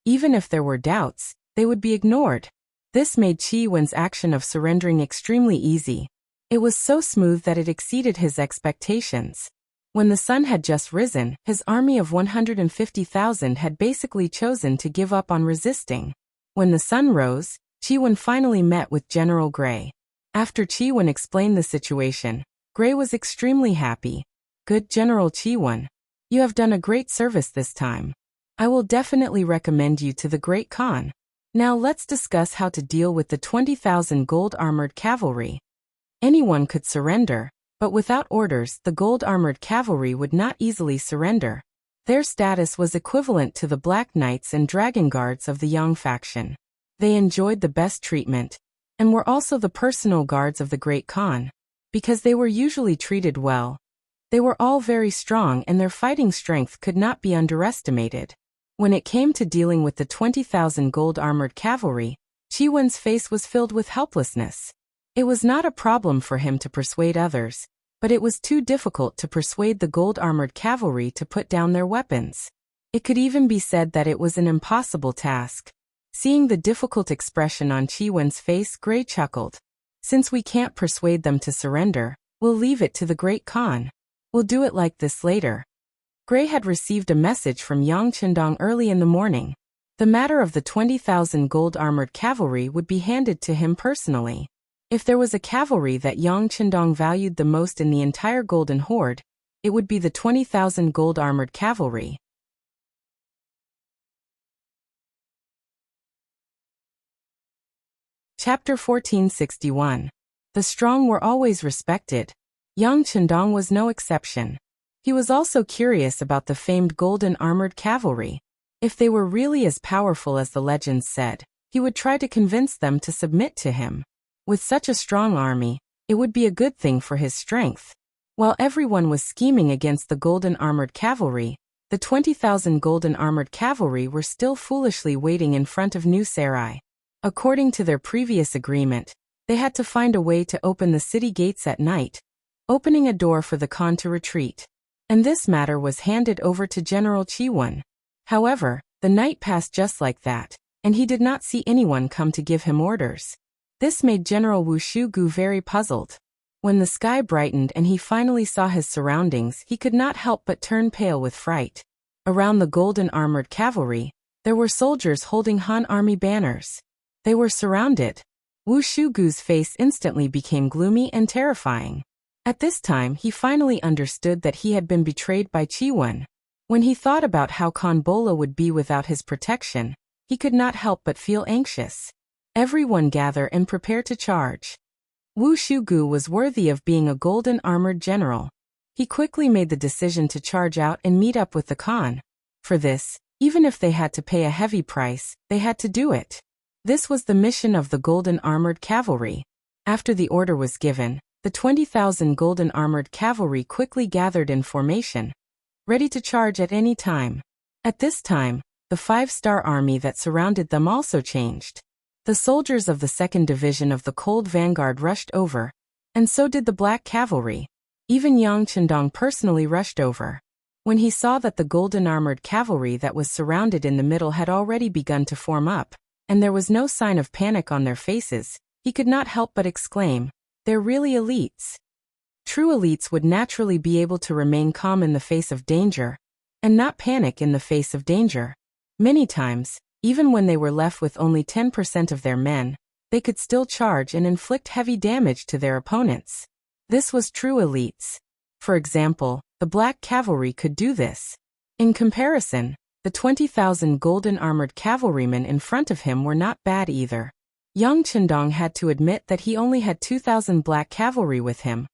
Even if there were doubts, they would be ignored. This made Qi Wen's action of surrendering extremely easy. It was so smooth that it exceeded his expectations. When the sun had just risen, his army of 150,000 had basically chosen to give up on resisting. When the sun rose, Qi Wen finally met with General Gray. After Qi Wen explained the situation, Gray was extremely happy. Good General Qi Wen. You have done a great service this time. I will definitely recommend you to the Great Khan. Now let's discuss how to deal with the 20,000 gold-armored cavalry. Anyone could surrender, but without orders the gold-armored cavalry would not easily surrender. Their status was equivalent to the Black Knights and Dragon Guards of the Yang faction. They enjoyed the best treatment, and were also the personal guards of the Great Khan. Because they were usually treated well, they were all very strong and their fighting strength could not be underestimated. When it came to dealing with the 20,000 gold-armored cavalry, Qi Wen's face was filled with helplessness. It was not a problem for him to persuade others, but it was too difficult to persuade the gold-armored cavalry to put down their weapons. It could even be said that it was an impossible task. Seeing the difficult expression on Qi Wen's face, Gray chuckled. Since we can't persuade them to surrender, we'll leave it to the Great Khan. We'll do it like this later. Gray had received a message from Yang Qindong early in the morning. The matter of the 20,000 gold-armored cavalry would be handed to him personally. If there was a cavalry that Yang Qindong valued the most in the entire Golden Horde, it would be the 20,000 gold-armored cavalry. Chapter 1461. The strong were always respected. Yang Qindong was no exception. He was also curious about the famed golden armored cavalry. If they were really as powerful as the legends said, he would try to convince them to submit to him. With such a strong army, it would be a good thing for his strength. While everyone was scheming against the golden armored cavalry, the 20,000 golden armored cavalry were still foolishly waiting in front of New Sarai. According to their previous agreement, they had to find a way to open the city gates at night, opening a door for the Khan to retreat. And this matter was handed over to General Qi Wen. However, the night passed just like that, and he did not see anyone come to give him orders. This made General Wuxia very puzzled. When the sky brightened and he finally saw his surroundings, he could not help but turn pale with fright. Around the golden armored cavalry, there were soldiers holding Han army banners. They were surrounded. Wuxia face instantly became gloomy and terrifying. At this time he finally understood that he had been betrayed by Qi Wen. When he thought about how Khan Bola would be without his protection, he could not help but feel anxious. Everyone gather and prepare to charge. Wuxia was worthy of being a golden armored general. He quickly made the decision to charge out and meet up with the Khan. For this, even if they had to pay a heavy price, they had to do it. This was the mission of the golden armored cavalry. After the order was given, the 20,000 golden armored cavalry quickly gathered in formation, ready to charge at any time. At this time, the 5-star army that surrounded them also changed. The soldiers of the 2nd Division of the Cold Vanguard rushed over, and so did the Black Cavalry. Even Yang Qindong personally rushed over. When he saw that the golden armored cavalry that was surrounded in the middle had already begun to form up, and there was no sign of panic on their faces, he could not help but exclaim, "They're really elites." True elites would naturally be able to remain calm in the face of danger, and not panic in the face of danger. Many times, even when they were left with only 10% of their men, they could still charge and inflict heavy damage to their opponents. This was true elites. For example, the Black Cavalry could do this. In comparison, the 20,000 golden armored cavalrymen in front of him were not bad either. Yang Chendong had to admit that he only had 2,000 black cavalry with him,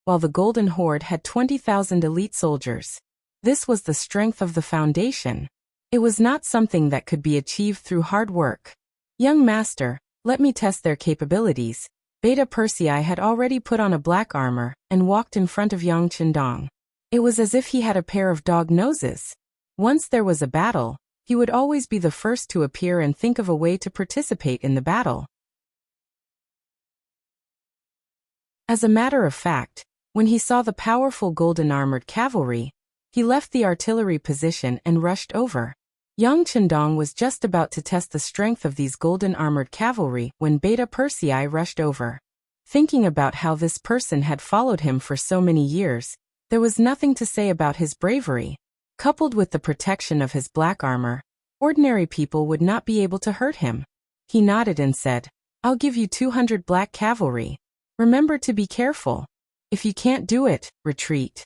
while the Golden Horde had 20,000 elite soldiers. This was the strength of the foundation. It was not something that could be achieved through hard work. Young master, let me test their capabilities. Beta Persei had already put on a black armor and walked in front of Yang Chendong. It was as if he had a pair of dog noses. Once there was a battle, he would always be the first to appear and think of a way to participate in the battle. As a matter of fact, when he saw the powerful golden armored cavalry, he left the artillery position and rushed over. Yang Chendong was just about to test the strength of these golden armored cavalry when Beta Persei rushed over. Thinking about how this person had followed him for so many years, there was nothing to say about his bravery. Coupled with the protection of his black armor, ordinary people would not be able to hurt him. He nodded and said, "I'll give you 200 black cavalry. Remember to be careful. If you can't do it, retreat."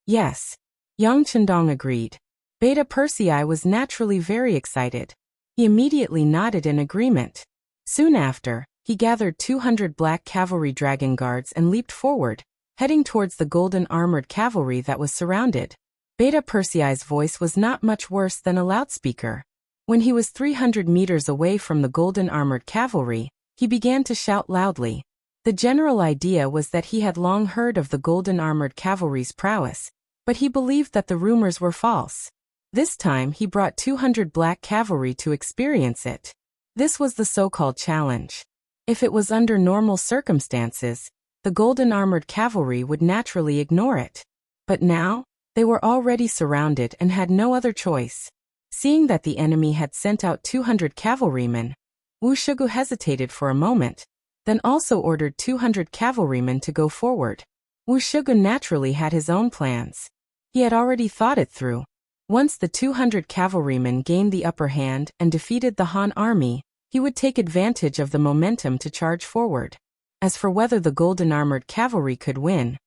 Yes. Yang Chendong agreed. Beta Persei was naturally very excited. He immediately nodded in agreement. Soon after, he gathered 200 black cavalry dragon guards and leaped forward, heading towards the golden armored cavalry that was surrounded. Beta Persei's voice was not much worse than a loudspeaker. When he was 300 meters away from the golden armored cavalry, he began to shout loudly. The general idea was that he had long heard of the golden armored cavalry's prowess, but he believed that the rumors were false. This time he brought 200 black cavalry to experience it. This was the so-called challenge. If it was under normal circumstances, the golden armored cavalry would naturally ignore it. But now, they were already surrounded and had no other choice. Seeing that the enemy had sent out 200 cavalrymen, Wuxia hesitated for a moment, then also ordered 200 cavalrymen to go forward. Wuxia naturally had his own plans. He had already thought it through. Once the 200 cavalrymen gained the upper hand and defeated the Han army, he would take advantage of the momentum to charge forward. As for whether the golden armored cavalry could win,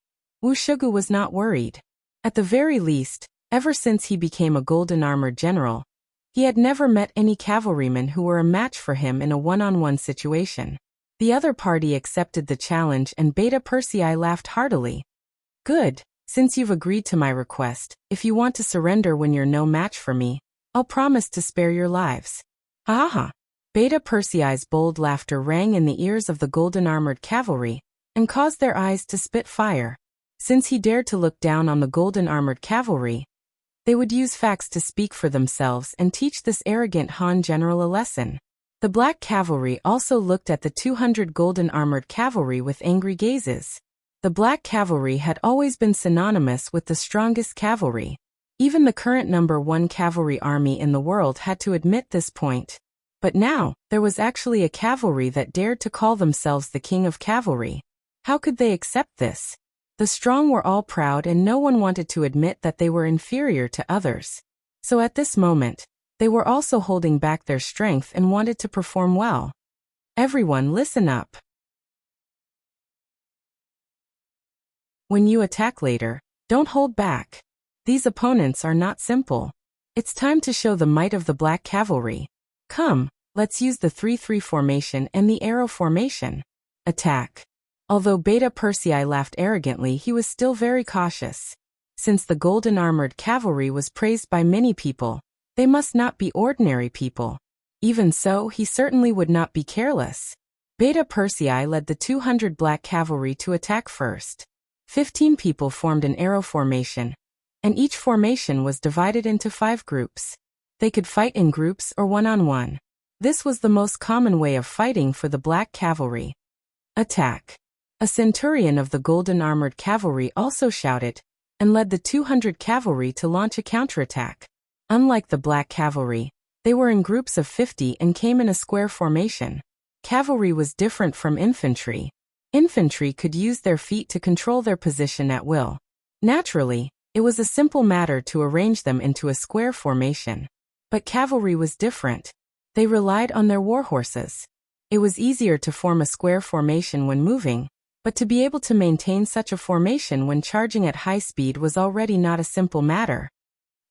Wuxia was not worried. At the very least, ever since he became a golden armored general, he had never met any cavalrymen who were a match for him in a one-on-one situation. The other party accepted the challenge and Beta Persei laughed heartily. "Good. Since you've agreed to my request, if you want to surrender when you're no match for me, I'll promise to spare your lives." Ha ha. Beta Persei's bold laughter rang in the ears of the golden armored cavalry and caused their eyes to spit fire. Since he dared to look down on the golden armored cavalry, they would use facts to speak for themselves and teach this arrogant Han general a lesson. The black cavalry also looked at the 200 golden armored cavalry with angry gazes. The black cavalry had always been synonymous with the strongest cavalry. Even the current #1 cavalry army in the world had to admit this point. But now, there was actually a cavalry that dared to call themselves the king of cavalry. How could they accept this? The strong were all proud and no one wanted to admit that they were inferior to others. So at this moment, they were also holding back their strength and wanted to perform well. Everyone listen up. When you attack later, don't hold back. These opponents are not simple. It's time to show the might of the black cavalry. Come, let's use the 3-3 formation and the arrow formation. Attack. Although Beta Persei laughed arrogantly, he was still very cautious. Since the golden armored cavalry was praised by many people, they must not be ordinary people. Even so, he certainly would not be careless. Beta Persei led the 200 black cavalry to attack first. 15 people formed an arrow formation, and each formation was divided into 5 groups. They could fight in groups or one-on-one. This was the most common way of fighting for the black cavalry. Attack. A centurion of the golden armored cavalry also shouted, and led the 200 cavalry to launch a counterattack. Unlike the black cavalry, they were in groups of 50 and came in a square formation. Cavalry was different from infantry. Infantry could use their feet to control their position at will. Naturally, it was a simple matter to arrange them into a square formation. But cavalry was different. They relied on their war horses. It was easier to form a square formation when moving, but to be able to maintain such a formation when charging at high speed was already not a simple matter.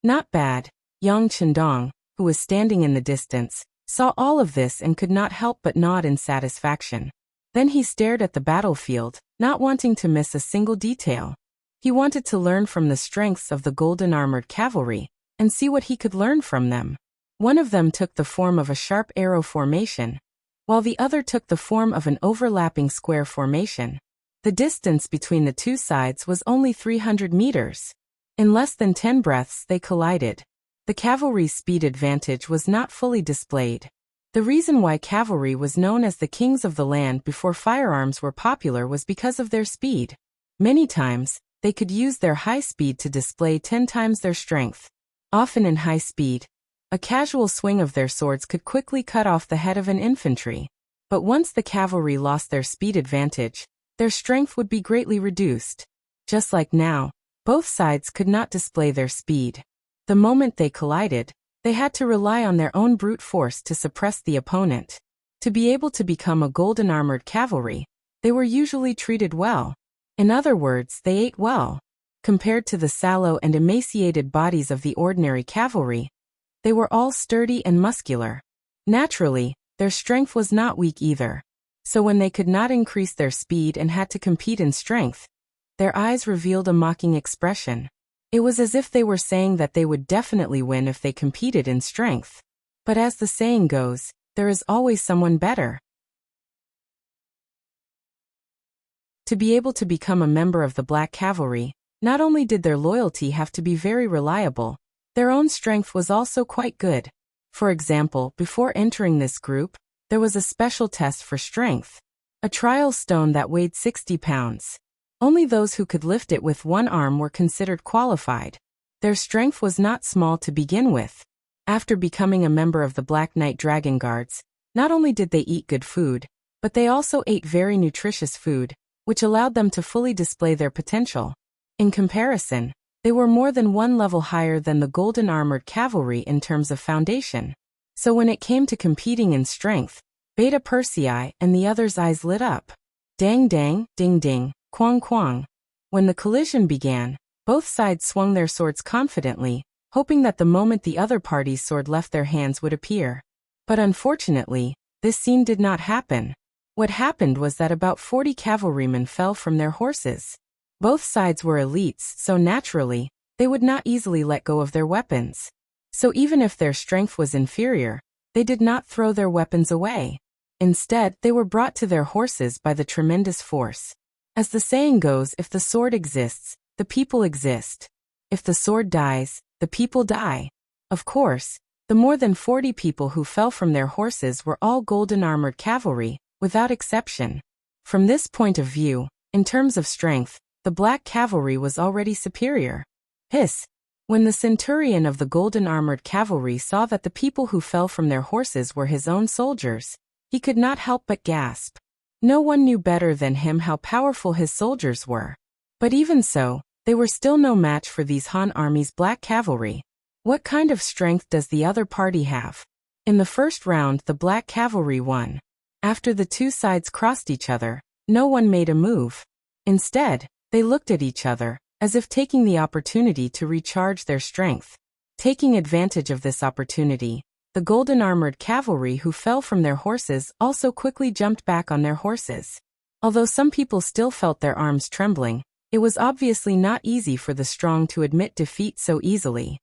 Not bad. Yang Chendong, who was standing in the distance, saw all of this and could not help but nod in satisfaction. Then he stared at the battlefield, not wanting to miss a single detail. He wanted to learn from the strengths of the golden armored cavalry, and see what he could learn from them. One of them took the form of a sharp arrow formation, while the other took the form of an overlapping square formation. The distance between the two sides was only 300 meters. In less than 10 breaths they collided. The cavalry's speed advantage was not fully displayed. The reason why cavalry was known as the kings of the land before firearms were popular was because of their speed. Many times, they could use their high speed to display 10 times their strength. Often in high speed, a casual swing of their swords could quickly cut off the head of an infantry. But once the cavalry lost their speed advantage, their strength would be greatly reduced. Just like now, both sides could not display their speed. The moment they collided, they had to rely on their own brute force to suppress the opponent. To be able to become a golden armored cavalry, they were usually treated well. In other words, they ate well. Compared to the sallow and emaciated bodies of the ordinary cavalry, they were all sturdy and muscular. Naturally, their strength was not weak either. So when they could not increase their speed and had to compete in strength, their eyes revealed a mocking expression. It was as if they were saying that they would definitely win if they competed in strength. But as the saying goes, there is always someone better. To be able to become a member of the Black Cavalry, not only did their loyalty have to be very reliable, their own strength was also quite good. For example, before entering this group, there was a special test for strength. A trial stone that weighed 60 pounds. Only those who could lift it with one arm were considered qualified. Their strength was not small to begin with. After becoming a member of the Black Knight Dragon Guards, not only did they eat good food, but they also ate very nutritious food, which allowed them to fully display their potential. In comparison, they were more than one level higher than the Golden Armored Cavalry in terms of foundation. So when it came to competing in strength, Beta Persei and the others' eyes lit up. Dang dang, ding ding, quang quang. When the collision began, both sides swung their swords confidently, hoping that the moment the other party's sword left their hands would appear. But unfortunately, this scene did not happen. What happened was that about 40 cavalrymen fell from their horses. Both sides were elites, so naturally, they would not easily let go of their weapons. So even if their strength was inferior, they did not throw their weapons away. Instead, they were brought to their horses by the tremendous force. As the saying goes, if the sword exists, the people exist. If the sword dies, the people die. Of course, the more than 40 people who fell from their horses were all golden armored cavalry, without exception. From this point of view, in terms of strength, the Black Cavalry was already superior. Hiss! When the centurion of the golden armored cavalry saw that the people who fell from their horses were his own soldiers, he could not help but gasp. No one knew better than him how powerful his soldiers were. But even so, they were still no match for these Han army's Black Cavalry. What kind of strength does the other party have? In the first round, the Black Cavalry won. After the two sides crossed each other, no one made a move. Instead, they looked at each other, as if taking the opportunity to recharge their strength. Taking advantage of this opportunity, the golden armored cavalry who fell from their horses also quickly jumped back on their horses. Although some people still felt their arms trembling, it was obviously not easy for the strong to admit defeat so easily.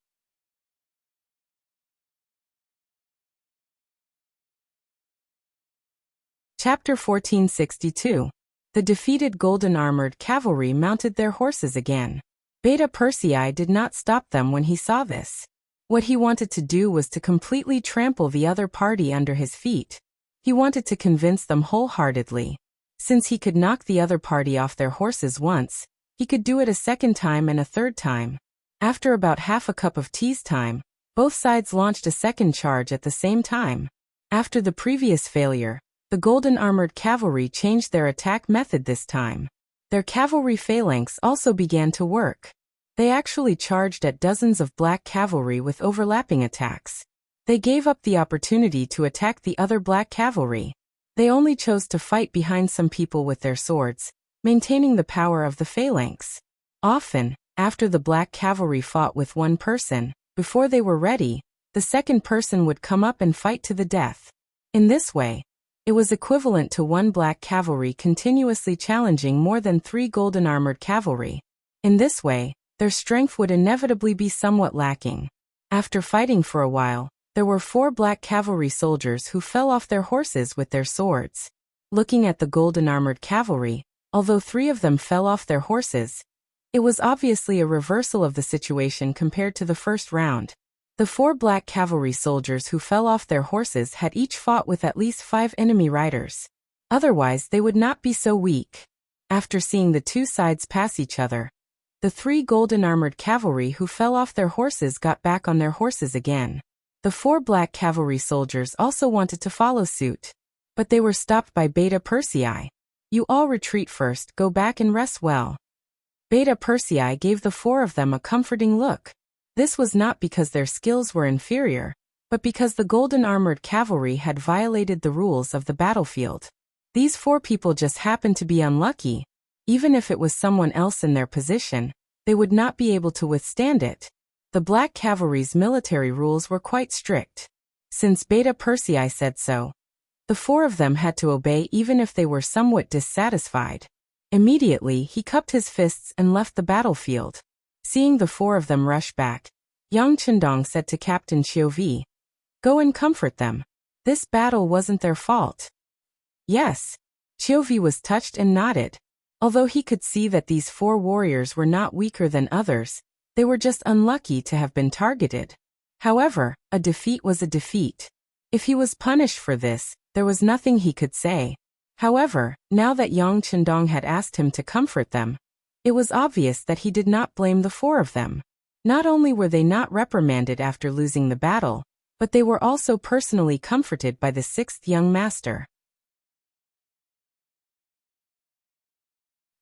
Chapter 1462. The defeated golden armored cavalry mounted their horses again. Beta Persei did not stop them when he saw this. What he wanted to do was to completely trample the other party under his feet. He wanted to convince them wholeheartedly. Since he could knock the other party off their horses once, he could do it a second time and a third time. After about half a cup of tea's time, both sides launched a second charge at the same time. After the previous failure, the golden armored cavalry changed their attack method this time. Their cavalry phalanx also began to work. They actually charged at dozens of Black Cavalry with overlapping attacks. They gave up the opportunity to attack the other Black Cavalry. They only chose to fight behind some people with their swords, maintaining the power of the phalanx. Often, after the Black Cavalry fought with one person, Before they were ready, the second person would come up and fight to the death. In this way, it was equivalent to one black cavalry continuously challenging more than 3 golden armored cavalry. In this way, their strength would inevitably be somewhat lacking. After fighting for a while, there were 4 black cavalry soldiers who fell off their horses with their swords. Looking at the golden armored cavalry, although 3 of them fell off their horses, it was obviously a reversal of the situation compared to the first round. The 4 black cavalry soldiers who fell off their horses had each fought with at least 5 enemy riders. Otherwise, they would not be so weak. After seeing the 2 sides pass each other, the 3 golden armored cavalry who fell off their horses got back on their horses again. The 4 black cavalry soldiers also wanted to follow suit, but they were stopped by Beta Persei. You all retreat first, go back and rest well. Beta Persei gave the 4 of them a comforting look. This was not because their skills were inferior, but because the golden armored cavalry had violated the rules of the battlefield. These 4 people just happened to be unlucky. Even if it was someone else in their position, they would not be able to withstand it. The black cavalry's military rules were quite strict. Since Beta Persei said so, the 4 of them had to obey even if they were somewhat dissatisfied. Immediately, he cupped his fists and left the battlefield. Seeing the 4 of them rush back, Yang Chendong said to Captain Xiuvi, "Go and comfort them. This battle wasn't their fault." Yes. Xiuvi was touched and nodded. Although he could see that these 4 warriors were not weaker than others, they were just unlucky to have been targeted. However, a defeat was a defeat. If he was punished for this, there was nothing he could say. However, now that Yang Chendong had asked him to comfort them, it was obvious that he did not blame the 4 of them. Not only were they not reprimanded after losing the battle, but they were also personally comforted by the 6th young master.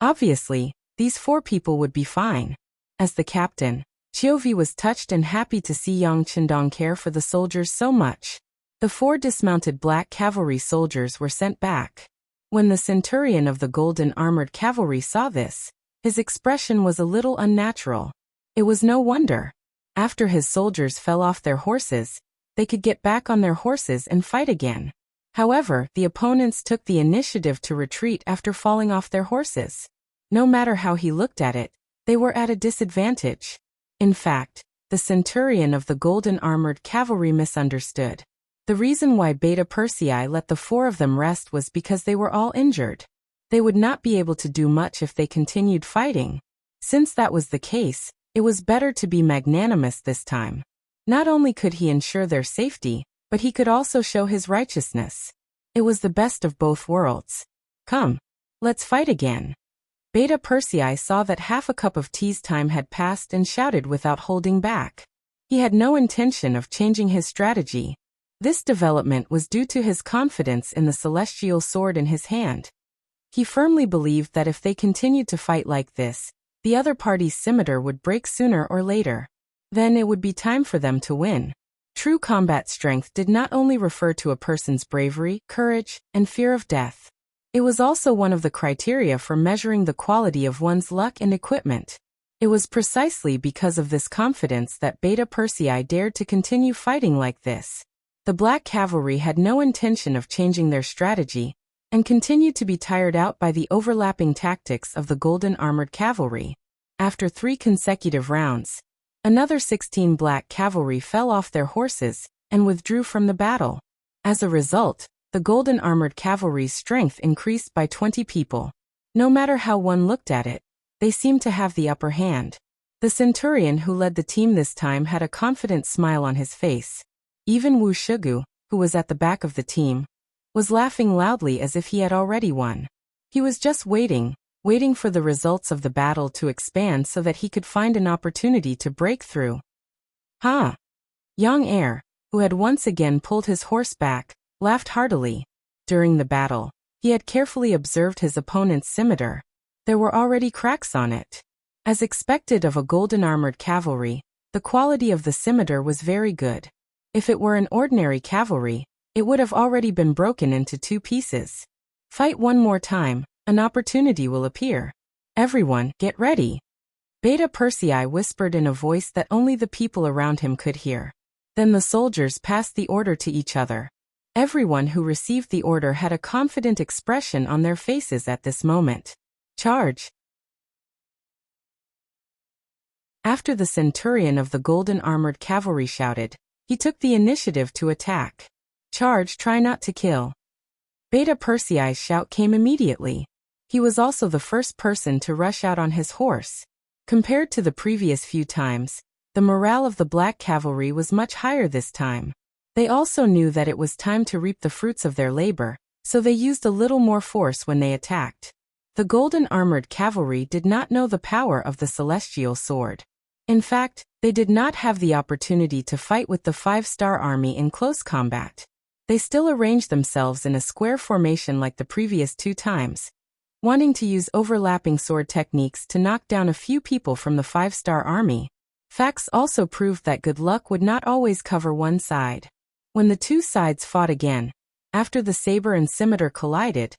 Obviously, these 4 people would be fine. As the captain, Xiuvi was touched and happy to see Yang Chendong care for the soldiers so much. The 4 dismounted black cavalry soldiers were sent back. When the centurion of the golden armored cavalry saw this, his expression was a little unnatural. It was no wonder. After his soldiers fell off their horses, they could get back on their horses and fight again. However, the opponents took the initiative to retreat after falling off their horses. No matter how he looked at it, they were at a disadvantage. In fact, the centurion of the golden armored cavalry misunderstood. The reason why Beta Persei let the 4 of them rest was because they were all injured. They would not be able to do much if they continued fighting. Since that was the case, it was better to be magnanimous this time. Not only could he ensure their safety, but he could also show his righteousness. It was the best of both worlds. Come, let's fight again. Beta Persei saw that half a cup of tea's time had passed and shouted without holding back. He had no intention of changing his strategy. This development was due to his confidence in the celestial sword in his hand. He firmly believed that if they continued to fight like this, the other party's scimitar would break sooner or later. Then it would be time for them to win. True combat strength did not only refer to a person's bravery, courage, and fear of death. It was also one of the criteria for measuring the quality of one's luck and equipment. It was precisely because of this confidence that Beta Persei dared to continue fighting like this. The black cavalry had no intention of changing their strategy, and continued to be tired out by the overlapping tactics of the golden armored cavalry. After 3 consecutive rounds, another 16 black cavalry fell off their horses and withdrew from the battle. As a result, the golden armored cavalry's strength increased by 20 people. No matter how one looked at it, they seemed to have the upper hand. The centurion who led the team this time had a confident smile on his face. Even Wu Shigu, who was at the back of the team, was laughing loudly as if he had already won. He was just waiting for the results of the battle to expand so that he could find an opportunity to break through. Ha! Yang Er, who had once again pulled his horse back, laughed heartily. During the battle, he had carefully observed his opponent's scimitar. There were already cracks on it. As expected of a golden armored cavalry, the quality of the scimitar was very good. If it were an ordinary cavalry, it would have already been broken into 2 pieces. Fight one more time, an opportunity will appear. Everyone, get ready. Beta Persei whispered in a voice that only the people around him could hear. Then the soldiers passed the order to each other. Everyone who received the order had a confident expression on their faces at this moment. Charge! After the centurion of the golden armored cavalry shouted, he took the initiative to attack. Charge, try not to kill. Beta Persei's shout came immediately. He was also the first person to rush out on his horse. Compared to the previous few times, the morale of the black cavalry was much higher this time. They also knew that it was time to reap the fruits of their labor, so they used a little more force when they attacked. The golden armored cavalry did not know the power of the celestial sword. In fact, they did not have the opportunity to fight with the 5-star army in close combat. They still arranged themselves in a square formation like the previous 2 times, wanting to use overlapping sword techniques to knock down a few people from the 5-star army. Facts also proved that good luck would not always cover one side. When the 2 sides fought again, after the saber and scimitar collided,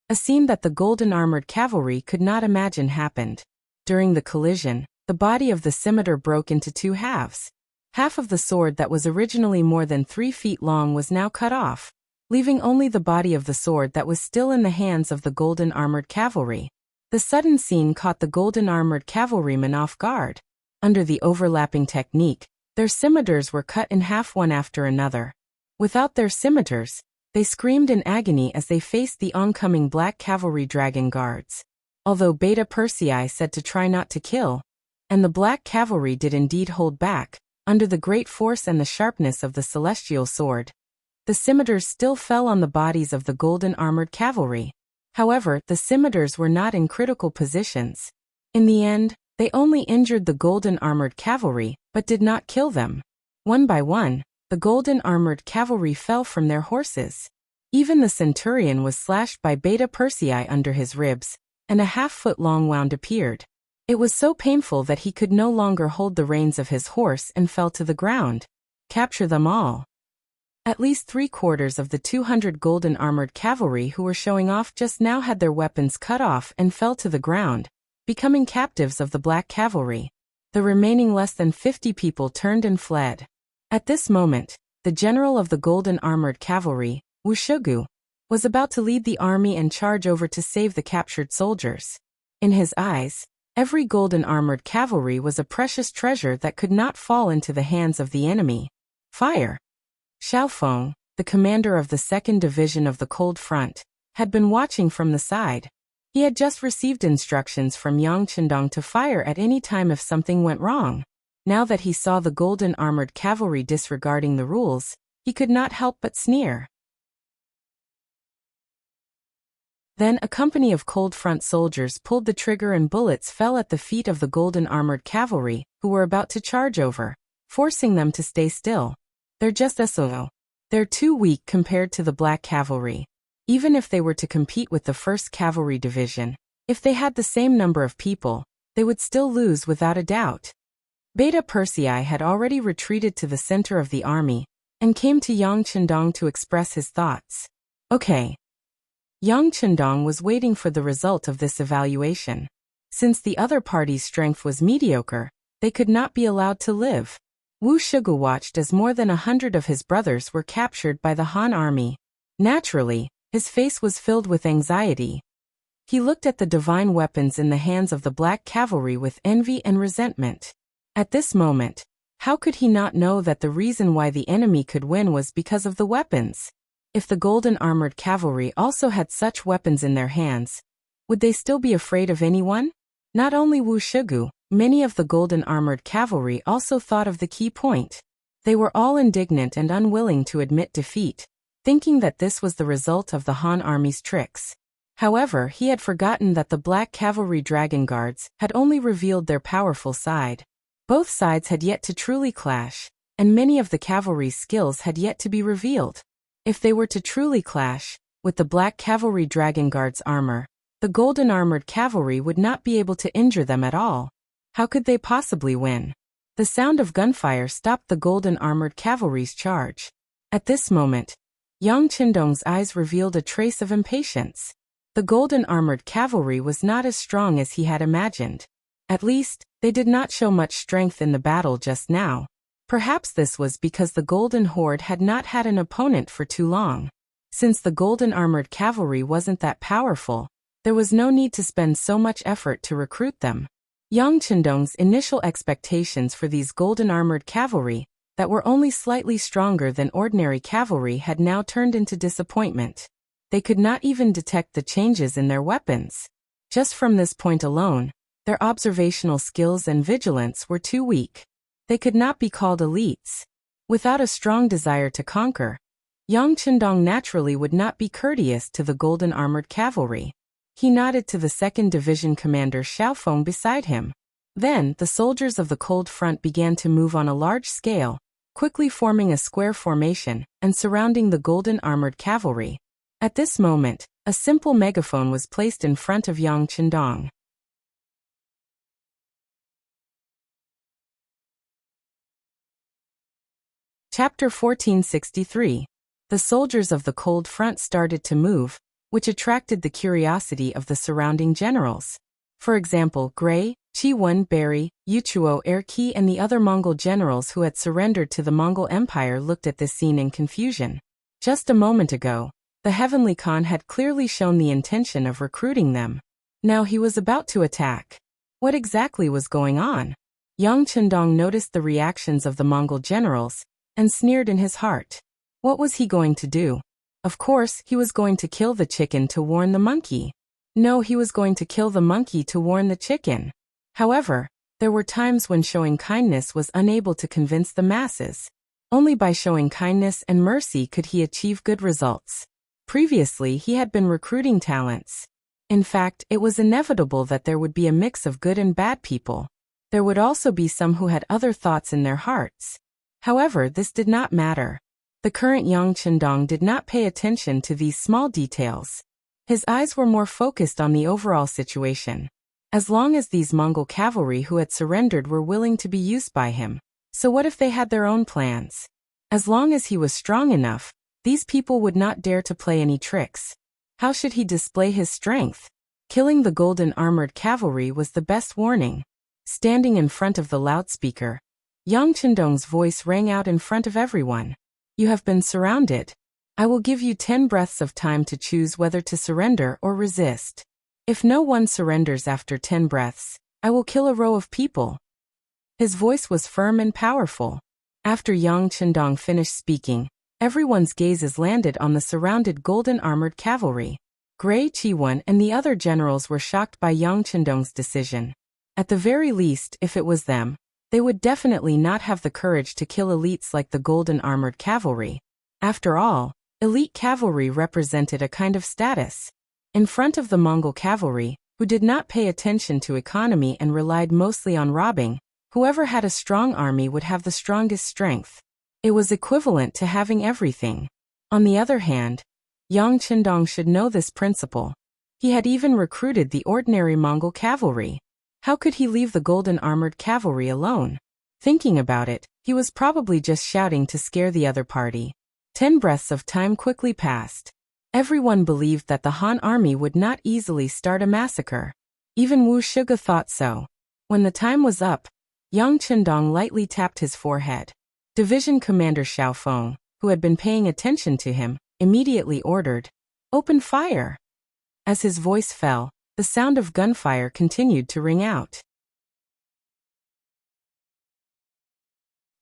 a scene that the golden armored cavalry could not imagine happened. During the collision, the body of the scimitar broke into 2 halves. Half of the sword that was originally more than 3 feet long was now cut off, leaving only the body of the sword that was still in the hands of the golden armored cavalry. The sudden scene caught the golden armored cavalrymen off guard. Under the overlapping technique, their scimitars were cut in half one after another. Without their scimitars, they screamed in agony as they faced the oncoming black cavalry dragon guards. Although Beta Persei said to try not to kill, and the black cavalry did indeed hold back, under the great force and the sharpness of the celestial sword, the scimitars still fell on the bodies of the golden armored cavalry. However, the scimitars were not in critical positions. In the end, they only injured the golden armored cavalry, but did not kill them. One by one, the golden armored cavalry fell from their horses. Even the centurion was slashed by Beta Persei under his ribs, and a half-foot-long wound appeared. It was so painful that he could no longer hold the reins of his horse and fell to the ground. Capture them all. At least 3/4 of the 200 golden armored cavalry who were showing off just now had their weapons cut off and fell to the ground, becoming captives of the black cavalry. The remaining less than 50 people turned and fled. At this moment, the general of the golden armored cavalry, Wuxia, was about to lead the army and charge over to save the captured soldiers. In his eyes, every golden armored cavalry was a precious treasure that could not fall into the hands of the enemy. Fire! Xiaofeng, the commander of the 2nd Division of the Cold Front, had been watching from the side. He had just received instructions from Yang Qindong to fire at any time if something went wrong. Now that he saw the golden armored cavalry disregarding the rules, he could not help but sneer. Then a company of Cold Front soldiers pulled the trigger and bullets fell at the feet of the golden armored cavalry, who were about to charge over, forcing them to stay still. They're just SOO. They're too weak compared to the black cavalry. Even if they were to compete with the 1st Cavalry Division, if they had the same number of people, they would still lose without a doubt. Beta Persei had already retreated to the center of the army, and came to Yang Qindong to express his thoughts. Okay. Yang Qindong was waiting for the result of this evaluation. Since the other party's strength was mediocre, they could not be allowed to live. Wuxia watched as more than 100 of his brothers were captured by the Han army. Naturally, his face was filled with anxiety. He looked at the divine weapons in the hands of the black cavalry with envy and resentment. At this moment, how could he not know that the reason why the enemy could win was because of the weapons? If the golden armored cavalry also had such weapons in their hands, would they still be afraid of anyone? Not only Wuxia, many of the golden armored cavalry also thought of the key point. They were all indignant and unwilling to admit defeat, thinking that this was the result of the Han army's tricks. However, he had forgotten that the black cavalry dragon guards had only revealed their powerful side. Both sides had yet to truly clash, and many of the cavalry's skills had yet to be revealed. If they were to truly clash, with the black cavalry dragon guards' armor, the golden armored cavalry would not be able to injure them at all. How could they possibly win? The sound of gunfire stopped the golden armored cavalry's charge. At this moment, Yang Qindong's eyes revealed a trace of impatience. The golden armored cavalry was not as strong as he had imagined. At least, they did not show much strength in the battle just now. Perhaps this was because the Golden Horde had not had an opponent for too long. Since the golden armored cavalry wasn't that powerful, there was no need to spend so much effort to recruit them. Yang Chendong's initial expectations for these golden armored cavalry, that were only slightly stronger than ordinary cavalry, had now turned into disappointment. They could not even detect the changes in their weapons. Just from this point alone, their observational skills and vigilance were too weak. They could not be called elites. Without a strong desire to conquer, Yang Chendong naturally would not be courteous to the golden armored cavalry. He nodded to the 2nd Division Commander Xiaofeng beside him. Then, the soldiers of the Cold Front began to move on a large scale, quickly forming a square formation and surrounding the golden armored cavalry. At this moment, a simple megaphone was placed in front of Yang Chendong. Chapter 1463. The soldiers of the Cold Front started to move, which attracted the curiosity of the surrounding generals. For example, Gray, Qi-Wen Berry, Yuchuo Erqi and the other Mongol generals who had surrendered to the Mongol Empire looked at this scene in confusion. Just a moment ago, the Heavenly Khan had clearly shown the intention of recruiting them. Now he was about to attack. What exactly was going on? Yang Chendong noticed the reactions of the Mongol generals, and sneered in his heart. What was he going to do? Of course, he was going to kill the chicken to warn the monkey. No, he was going to kill the monkey to warn the chicken. However, there were times when showing kindness was unable to convince the masses. Only by showing kindness and mercy could he achieve good results. Previously, he had been recruiting talents. In fact, it was inevitable that there would be a mix of good and bad people. There would also be some who had other thoughts in their hearts. However, this did not matter. The current Yang Chendong did not pay attention to these small details. His eyes were more focused on the overall situation. As long as these Mongol cavalry who had surrendered were willing to be used by him, so what if they had their own plans? As long as he was strong enough, these people would not dare to play any tricks. How should he display his strength? Killing the golden armored cavalry was the best warning. Standing in front of the loudspeaker, Yang Chendong's voice rang out in front of everyone. You have been surrounded. I will give you 10 breaths of time to choose whether to surrender or resist. If no one surrenders after 10 breaths, I will kill a row of people. His voice was firm and powerful. After Yang Chendong finished speaking, everyone's gazes landed on the surrounded golden armored cavalry. Gray Qi-Wen and the other generals were shocked by Yang Chendong's decision. At the very least, if it was them, they would definitely not have the courage to kill elites like the golden armored cavalry. After all, elite cavalry represented a kind of status. In front of the Mongol cavalry, who did not pay attention to economy and relied mostly on robbing, whoever had a strong army would have the strongest strength. It was equivalent to having everything. On the other hand, Yang Chendong should know this principle. He had even recruited the ordinary Mongol cavalry. How could he leave the golden armored cavalry alone? Thinking about it, he was probably just shouting to scare the other party. 10 breaths of time quickly passed. Everyone believed that the Han army would not easily start a massacre. Even Wuxia thought so. When the time was up, Yang Chendong lightly tapped his forehead. Division Commander Xiaofeng, who had been paying attention to him, immediately ordered, "Open fire!" As his voice fell, the sound of gunfire continued to ring out.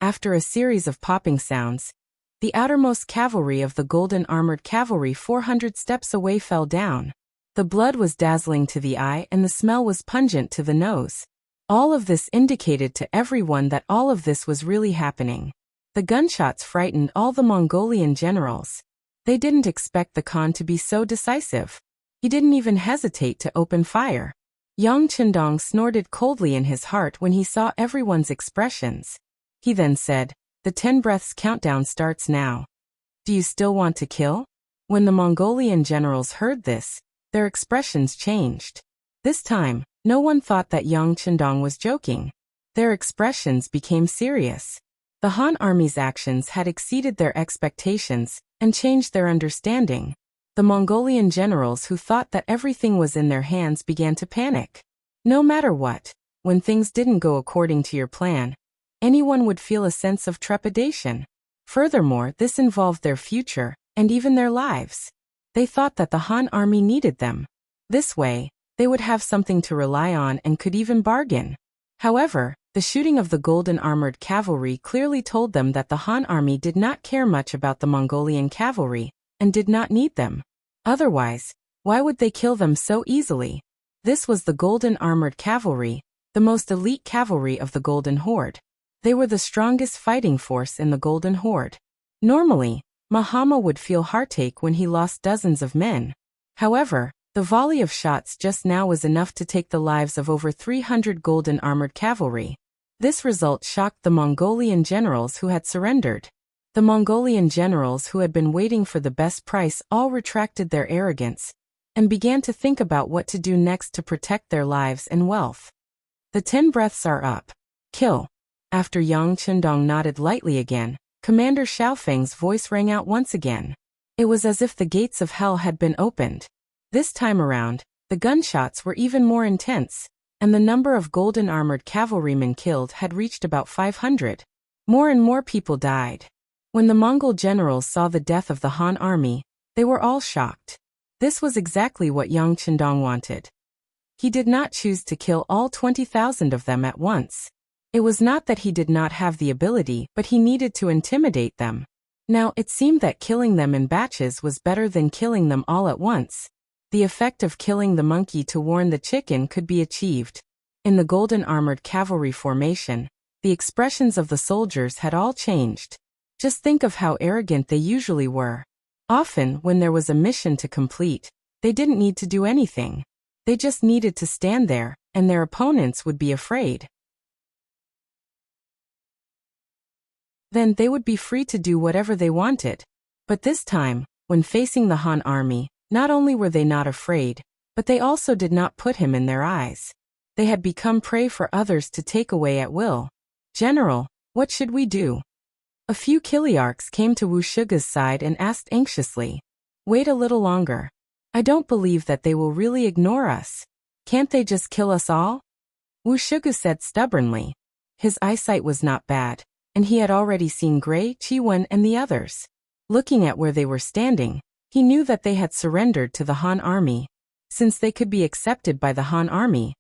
After a series of popping sounds, the outermost cavalry of the golden armored cavalry 400 steps away fell down. The blood was dazzling to the eye and the smell was pungent to the nose. All of this indicated to everyone that all of this was really happening. The gunshots frightened all the Mongolian generals. They didn't expect the Khan to be so decisive. He didn't even hesitate to open fire. Yang Chendong snorted coldly in his heart when he saw everyone's expressions. He then said, "The 10 breaths countdown starts now. Do you still want to kill?" When the Mongolian generals heard this, their expressions changed. This time, no one thought that Yang Chendong was joking. Their expressions became serious. The Han army's actions had exceeded their expectations and changed their understanding. The Mongolian generals who thought that everything was in their hands began to panic. No matter what, when things didn't go according to your plan, anyone would feel a sense of trepidation. Furthermore, this involved their future, and even their lives. They thought that the Han army needed them. This way, they would have something to rely on and could even bargain. However, the shooting of the golden armored cavalry clearly told them that the Han army did not care much about the Mongolian cavalry, and did not need them. Otherwise, why would they kill them so easily? This was the golden armored cavalry, the most elite cavalry of the Golden Horde. They were the strongest fighting force in the Golden Horde. Normally, Mahama would feel heartache when he lost dozens of men. However, the volley of shots just now was enough to take the lives of over 300 golden armored cavalry. This result shocked the Mongolian generals who had surrendered. The Mongolian generals who had been waiting for the best price all retracted their arrogance, and began to think about what to do next to protect their lives and wealth. The 10 breaths are up. Kill. After Yang Chendong nodded lightly again, Commander Xiaofeng's voice rang out once again. It was as if the gates of hell had been opened. This time around, the gunshots were even more intense, and the number of golden armored cavalrymen killed had reached about 500. More and more people died. When the Mongol generals saw the death of the Han army, they were all shocked. This was exactly what Yang Chendong wanted. He did not choose to kill all 20,000 of them at once. It was not that he did not have the ability, but he needed to intimidate them. Now, it seemed that killing them in batches was better than killing them all at once. The effect of killing the monkey to warn the chicken could be achieved. In the golden armored cavalry formation, the expressions of the soldiers had all changed. Just think of how arrogant they usually were. Often, when there was a mission to complete, they didn't need to do anything. They just needed to stand there, and their opponents would be afraid. Then they would be free to do whatever they wanted. But this time, when facing the Han army, not only were they not afraid, but they also did not put him in their eyes. They had become prey for others to take away at will. General, what should we do? A few Kiliarchs came to Wuxia's side and asked anxiously. Wait a little longer. I don't believe that they will really ignore us. Can't they just kill us all? Wuxia said stubbornly. His eyesight was not bad, and he had already seen Gray, Chiwen, and the others. Looking at where they were standing, he knew that they had surrendered to the Han army. Since they could be accepted by the Han army,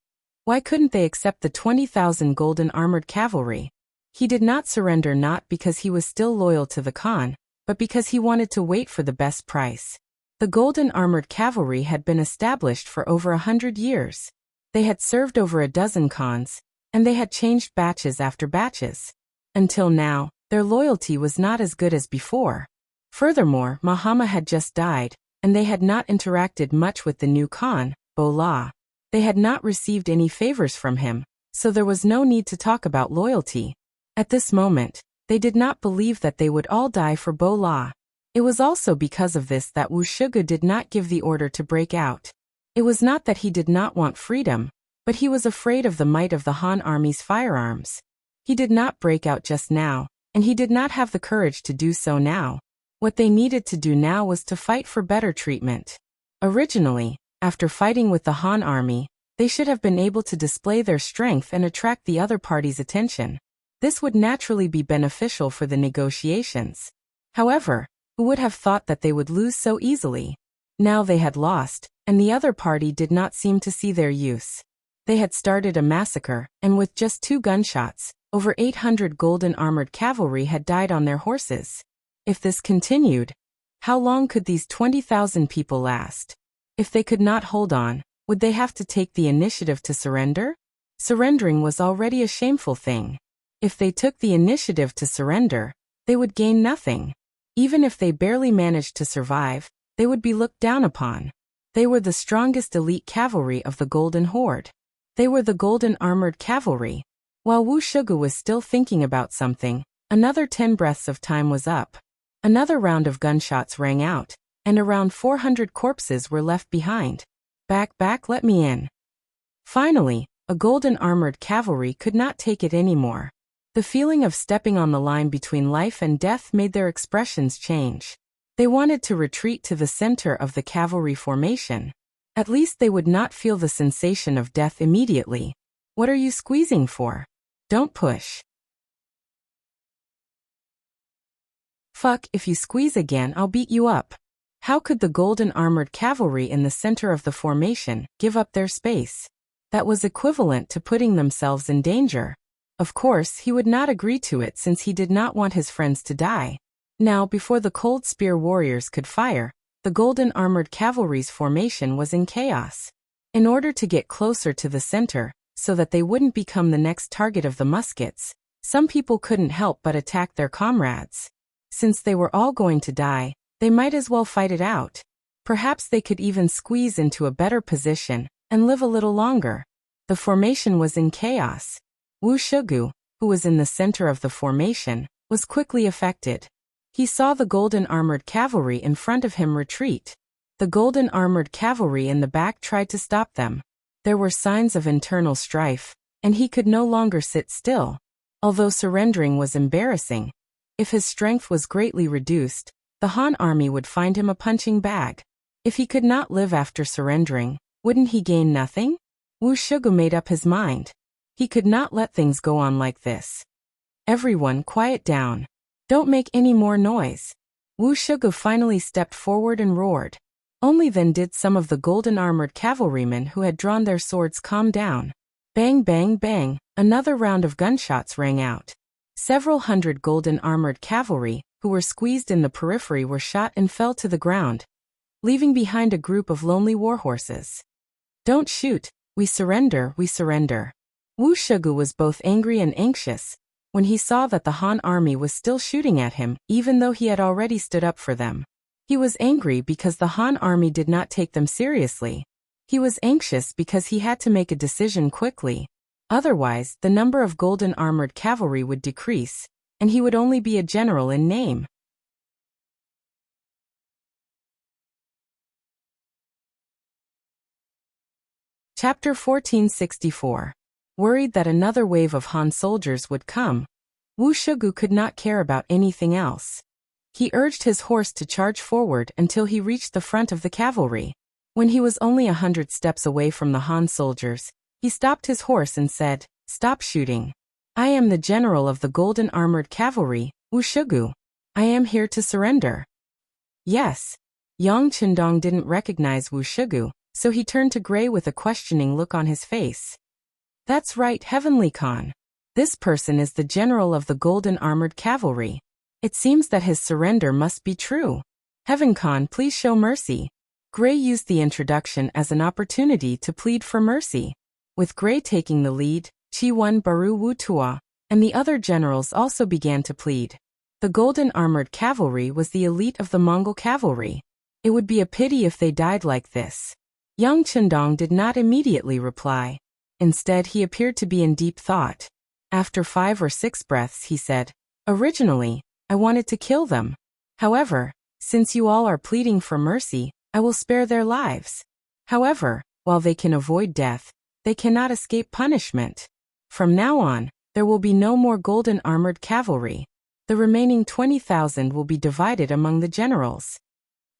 why couldn't they accept the 20,000 golden armored cavalry? He did not surrender not because he was still loyal to the Khan, but because he wanted to wait for the best price. The golden armored cavalry had been established for over 100 years. They had served over a dozen Khans, and they had changed batches after batches. Until now, their loyalty was not as good as before. Furthermore, Mahama had just died, and they had not interacted much with the new Khan, Bola. They had not received any favors from him, so there was no need to talk about loyalty. At this moment, they did not believe that they would all die for Bola. It was also because of this that Wuxia did not give the order to break out. It was not that he did not want freedom, but he was afraid of the might of the Han army's firearms. He did not break out just now, and he did not have the courage to do so now. What they needed to do now was to fight for better treatment. Originally, after fighting with the Han army, they should have been able to display their strength and attract the other party's attention. This would naturally be beneficial for the negotiations. However, who would have thought that they would lose so easily? Now they had lost, and the other party did not seem to see their use. They had started a massacre, and with just 2 gunshots, over 800 golden armored cavalry had died on their horses. If this continued, how long could these 20,000 people last? If they could not hold on, would they have to take the initiative to surrender? Surrendering was already a shameful thing. If they took the initiative to surrender, they would gain nothing. Even if they barely managed to survive, they would be looked down upon. They were the strongest elite cavalry of the Golden Horde. They were the golden armored cavalry. While Wuxia was still thinking about something, another 10 breaths of time was up. Another round of gunshots rang out, and around 400 corpses were left behind. Back, let me in. Finally, a golden armored cavalry could not take it anymore. The feeling of stepping on the line between life and death made their expressions change. They wanted to retreat to the center of the cavalry formation. At least they would not feel the sensation of death immediately. What are you squeezing for? Don't push. Fuck, if you squeeze again, I'll beat you up. How could the golden armored cavalry in the center of the formation give up their space? That was equivalent to putting themselves in danger. Of course, he would not agree to it since he did not want his friends to die. Now, before the cold spear warriors could fire, the golden armored cavalry's formation was in chaos. In order to get closer to the center, so that they wouldn't become the next target of the muskets, some people couldn't help but attack their comrades. Since they were all going to die, they might as well fight it out. Perhaps they could even squeeze into a better position and live a little longer. The formation was in chaos. Wuxia, who was in the center of the formation, was quickly affected. He saw the golden armored cavalry in front of him retreat. The golden armored cavalry in the back tried to stop them. There were signs of internal strife, and he could no longer sit still. Although surrendering was embarrassing, if his strength was greatly reduced, the Han army would find him a punching bag. If he could not live after surrendering, wouldn't he gain nothing? Wuxia made up his mind. He could not let things go on like this. Everyone, quiet down. Don't make any more noise. Wuxia finally stepped forward and roared. Only then did some of the golden armored cavalrymen who had drawn their swords calm down. Bang, bang, bang, another round of gunshots rang out. Several hundred golden armored cavalry, who were squeezed in the periphery, were shot and fell to the ground, leaving behind a group of lonely warhorses. Don't shoot, we surrender, we surrender. Wuxia was both angry and anxious when he saw that the Han army was still shooting at him, even though he had already stood up for them. He was angry because the Han army did not take them seriously. He was anxious because he had to make a decision quickly. Otherwise, the number of golden armored cavalry would decrease, and he would only be a general in name. Chapter 1464. Worried that another wave of Han soldiers would come, Wuxia could not care about anything else. He urged his horse to charge forward until he reached the front of the cavalry. When he was only 100 steps away from the Han soldiers, he stopped his horse and said, "Stop shooting. I am the general of the golden armored cavalry, Wuxia. I am here to surrender." Yes. Yang Chendong didn't recognize Wuxia, so he turned to Gray with a questioning look on his face. That's right, Heavenly Khan. This person is the general of the golden armored cavalry. It seems that his surrender must be true. Heaven Khan, please show mercy. Gray used the introduction as an opportunity to plead for mercy. With Gray taking the lead, Chi-1 Baru Wutua and the other generals also began to plead. The golden armored cavalry was the elite of the Mongol cavalry. It would be a pity if they died like this. Yang Chendong did not immediately reply. Instead, he appeared to be in deep thought. After 5 or 6 breaths, he said, "Originally, I wanted to kill them. However, since you all are pleading for mercy, I will spare their lives. However, while they can avoid death, they cannot escape punishment. From now on, there will be no more golden armored cavalry. The remaining 20,000 will be divided among the generals."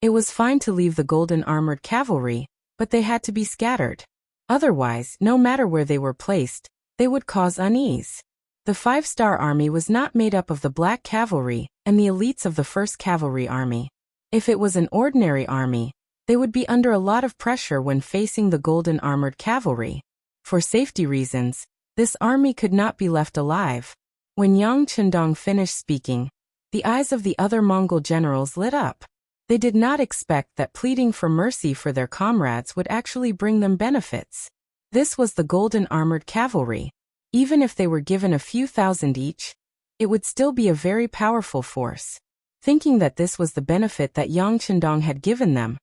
It was fine to leave the golden armored cavalry, but they had to be scattered. Otherwise, no matter where they were placed, they would cause unease. The 5-star army was not made up of the black cavalry and the elites of the 1st Cavalry Army. If it was an ordinary army, they would be under a lot of pressure when facing the golden armored cavalry. For safety reasons, this army could not be left alive. When Yang Chendong finished speaking, the eyes of the other Mongol generals lit up. They did not expect that pleading for mercy for their comrades would actually bring them benefits. This was the golden armored cavalry. Even if they were given a few thousand each, it would still be a very powerful force. Thinking that this was the benefit that Yang Chendong had given them,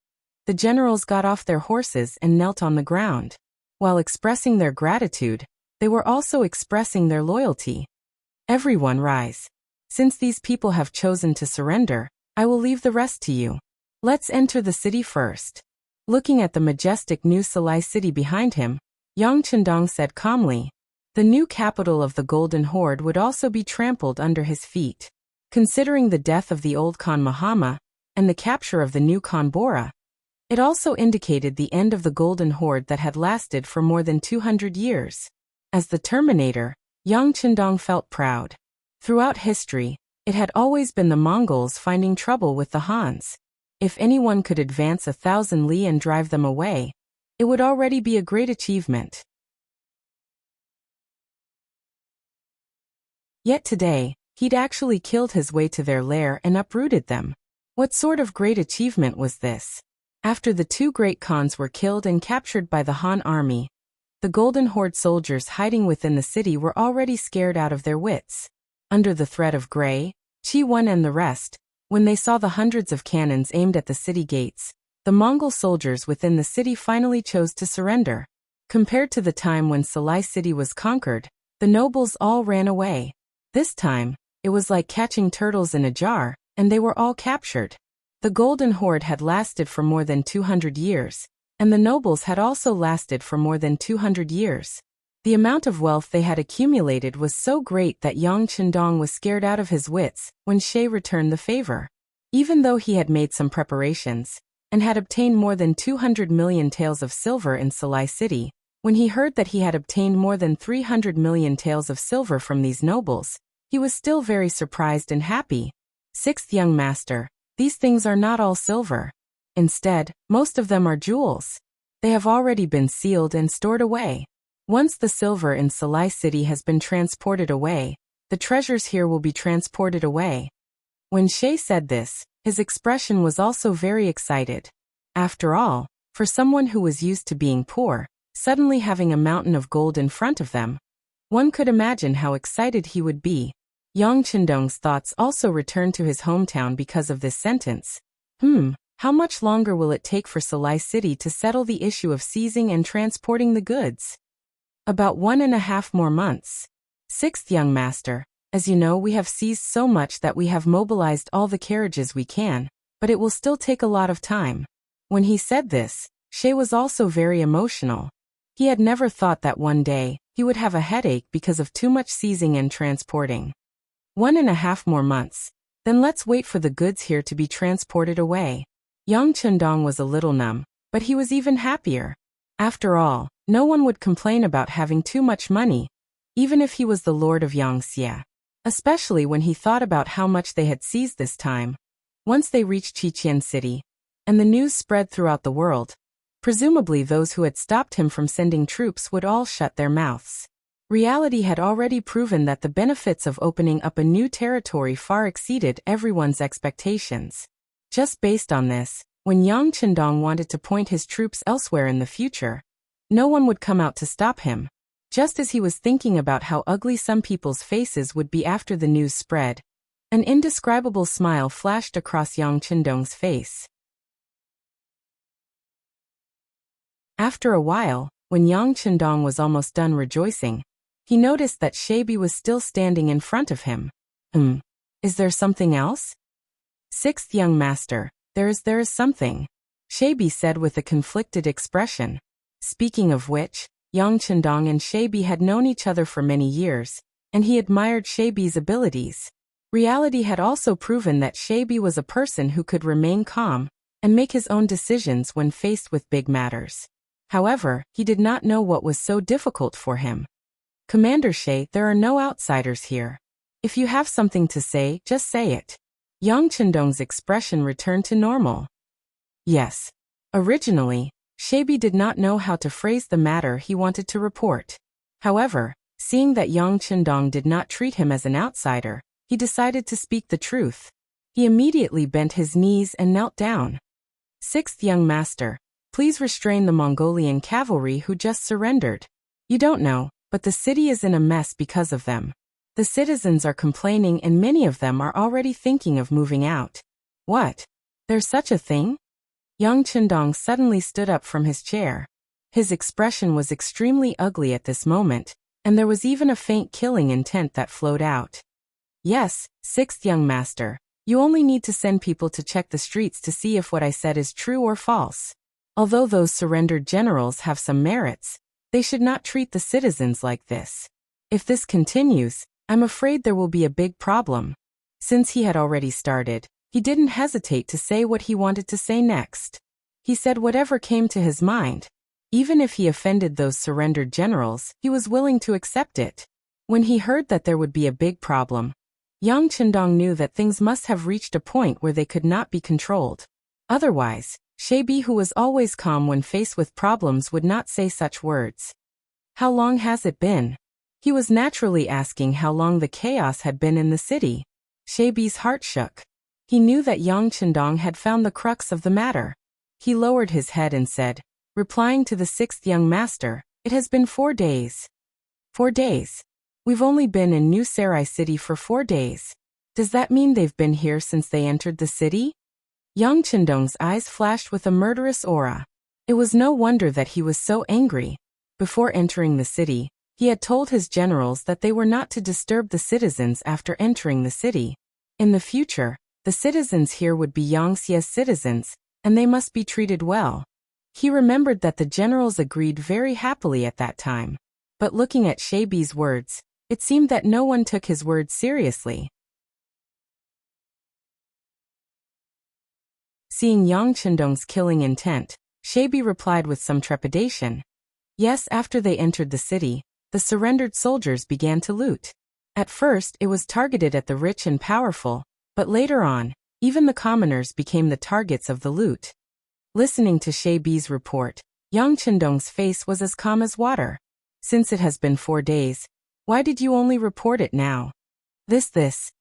the generals got off their horses and knelt on the ground. While expressing their gratitude, they were also expressing their loyalty. Everyone rise. Since these people have chosen to surrender, I will leave the rest to you. Let's enter the city first. Looking at the majestic New Salai city behind him, Yang Chendong said calmly, the new capital of the Golden Horde would also be trampled under his feet. Considering the death of the old Khan Mahama and the capture of the new Khan Bora, it also indicated the end of the Golden Horde that had lasted for more than 200 years. As the Terminator, Yang Qindong felt proud. Throughout history, it had always been the Mongols finding trouble with the Hans. If anyone could advance 1,000 li and drive them away, it would already be a great achievement. Yet today, he'd actually killed his way to their lair and uprooted them. What sort of great achievement was this? After the two great Khans were killed and captured by the Han army, the Golden Horde soldiers hiding within the city were already scared out of their wits. Under the threat of Gray, Qi Wen and the rest, when they saw the hundreds of cannons aimed at the city gates, the Mongol soldiers within the city finally chose to surrender. Compared to the time when Salai City was conquered, the nobles all ran away. This time, it was like catching turtles in a jar, and they were all captured. The Golden Horde had lasted for more than 200 years, and the nobles had also lasted for more than 200 years. The amount of wealth they had accumulated was so great that Yang Qindong was scared out of his wits when She returned the favor. Even though he had made some preparations, and had obtained more than 200 million taels of silver in Salai City, when he heard that he had obtained more than 300 million taels of silver from these nobles, he was still very surprised and happy. Sixth young master, these things are not all silver. Instead, most of them are jewels. They have already been sealed and stored away. Once the silver in Salai City has been transported away, the treasures here will be transported away. When She said this, his expression was also very excited. After all, for someone who was used to being poor, suddenly having a mountain of gold in front of them, one could imagine how excited he would be. Yang Qindong's thoughts also returned to his hometown because of this sentence. How much longer will it take for Salai City to settle the issue of seizing and transporting the goods? About 1.5 more months. Sixth young master, as you know, we have seized so much that we have mobilized all the carriages we can, but it will still take a lot of time. When he said this, She was also very emotional. He had never thought that one day, he would have a headache because of too much seizing and transporting. 1.5 more months. Then let's wait for the goods here to be transported away. Yang Qindong was a little numb, but he was even happier. After all, no one would complain about having too much money, even if he was the lord of Yangxia. Especially when he thought about how much they had seized this time. Once they reached Qiqian City, and the news spread throughout the world, presumably those who had stopped him from sending troops would all shut their mouths. Reality had already proven that the benefits of opening up a new territory far exceeded everyone's expectations. Just based on this, when Yang Qindong wanted to point his troops elsewhere in the future, no one would come out to stop him. Just as he was thinking about how ugly some people's faces would be after the news spread, an indescribable smile flashed across Yang Qindong's face. After a while, when Yang Qindong was almost done rejoicing, he noticed that Shebi was still standing in front of him. Is there something else? Sixth young master, there is something, Shebi said with a conflicted expression. Speaking of which, Yang Qindong and Shebi had known each other for many years, and he admired Shebi's abilities. Reality had also proven that Shebi was a person who could remain calm and make his own decisions when faced with big matters. However, he did not know what was so difficult for him. Commander She, there are no outsiders here. If you have something to say, just say it. Yang Qindong's expression returned to normal. Yes. Originally, Shebi did not know how to phrase the matter he wanted to report. However, seeing that Yang Qindong did not treat him as an outsider, he decided to speak the truth. He immediately bent his knees and knelt down. Sixth young master, please restrain the Mongolian cavalry who just surrendered. You don't know, but the city is in a mess because of them. The citizens are complaining and many of them are already thinking of moving out. What? There's such a thing? Yang Qindong suddenly stood up from his chair. His expression was extremely ugly at this moment, and there was even a faint killing intent that flowed out. Yes, sixth young master, you only need to send people to check the streets to see if what I said is true or false. Although those surrendered generals have some merits, they should not treat the citizens like this. If this continues, I'm afraid there will be a big problem. Since he had already started, he didn't hesitate to say what he wanted to say next. He said whatever came to his mind. Even if he offended those surrendered generals, he was willing to accept it. When he heard that there would be a big problem, Yang Chendong knew that things must have reached a point where they could not be controlled. Otherwise, Shebi, who was always calm when faced with problems, would not say such words. How long has it been? He was naturally asking how long the chaos had been in the city. Shebi's heart shook. He knew that Yang Chendong had found the crux of the matter. He lowered his head and said, replying to the sixth young master, "It has been 4 days. 4 days. We've only been in New Sarai City for 4 days. Does that mean they've been here since they entered the city?" Yang Chendong's eyes flashed with a murderous aura. It was no wonder that he was so angry. Before entering the city, he had told his generals that they were not to disturb the citizens after entering the city. In the future, the citizens here would be Yangxia's citizens, and they must be treated well. He remembered that the generals agreed very happily at that time. But looking at Shebi's words, it seemed that no one took his words seriously. Seeing Yang Chendong's killing intent, Shebi replied with some trepidation. Yes, after they entered the city, the surrendered soldiers began to loot. At first, it was targeted at the rich and powerful, but later on, even the commoners became the targets of the loot. Listening to Shebi's report, Yang Chendong's face was as calm as water. Since it has been 4 days, why did you only report it now? This.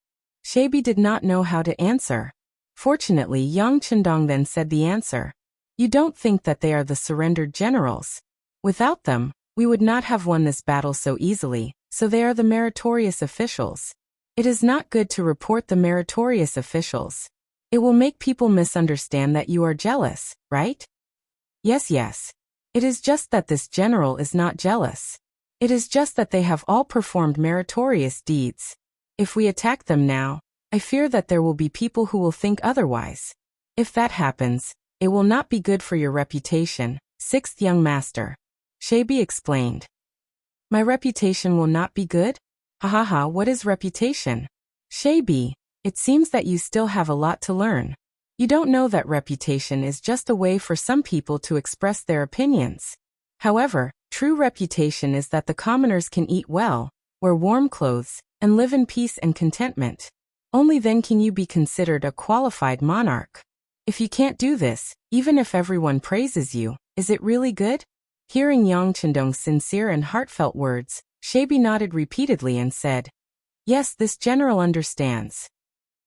Shebi did not know how to answer. Fortunately, Yang Chendong then said the answer. You don't think that they are the surrendered generals? Without them, we would not have won this battle so easily, so they are the meritorious officials. It is not good to report the meritorious officials. It will make people misunderstand that you are jealous, right? Yes. It is just that this general is not jealous. It is just that they have all performed meritorious deeds. If we attack them now, I fear that there will be people who will think otherwise. If that happens, it will not be good for your reputation, sixth young master. Shebi explained. My reputation will not be good? Ha, what is reputation? Shebi, it seems that you still have a lot to learn. You don't know that reputation is just a way for some people to express their opinions. However, true reputation is that the commoners can eat well, wear warm clothes, and live in peace and contentment. Only then can you be considered a qualified monarch. If you can't do this, even if everyone praises you, is it really good? Hearing Yang Chendong's sincere and heartfelt words, Shebi nodded repeatedly and said, Yes, this general understands.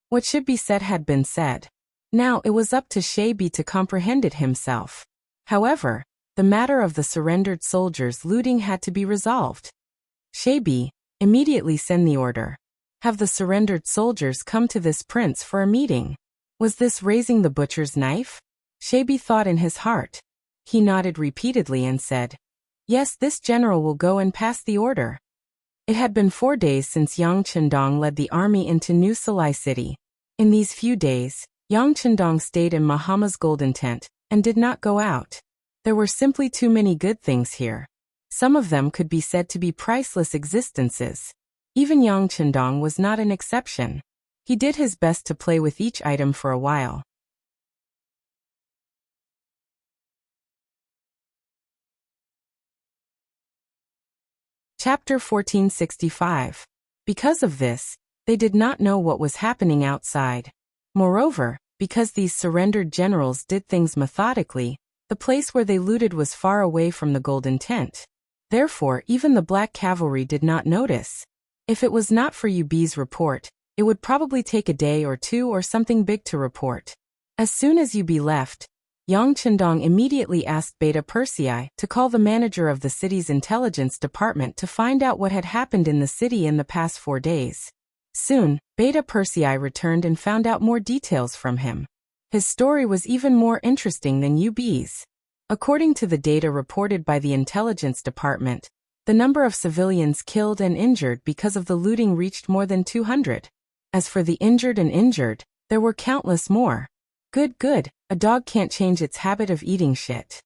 What should be said had been said. Now it was up to Shebi to comprehend it himself. However, the matter of the surrendered soldiers looting had to be resolved. Shebi, immediately send the order. Have the surrendered soldiers come to this prince for a meeting. Was this raising the butcher's knife? Shebi thought in his heart. He nodded repeatedly and said, Yes, this general will go and pass the order. It had been 4 days since Yang Chendong led the army into New Salai City. In these few days, Yang Chendong stayed in Mahama's golden tent and did not go out. There were simply too many good things here. Some of them could be said to be priceless existences. Even Yang Chendong was not an exception. He did his best to play with each item for a while. Chapter 1465. Because of this, they did not know what was happening outside. Moreover, because these surrendered generals did things methodically, the place where they looted was far away from the golden tent. Therefore, even the black cavalry did not notice. If it was not for Yubi's report, it would probably take a day or two or something big to report. As soon as Yubi left, Yang Chendong immediately asked Beta Persei to call the manager of the city's intelligence department to find out what had happened in the city in the past 4 days. Soon, Beta Persei returned and found out more details from him. His story was even more interesting than Yubi's. According to the data reported by the intelligence department, the number of civilians killed and injured because of the looting reached more than 200. As for the injured, there were countless more. Good, a dog can't change its habit of eating shit.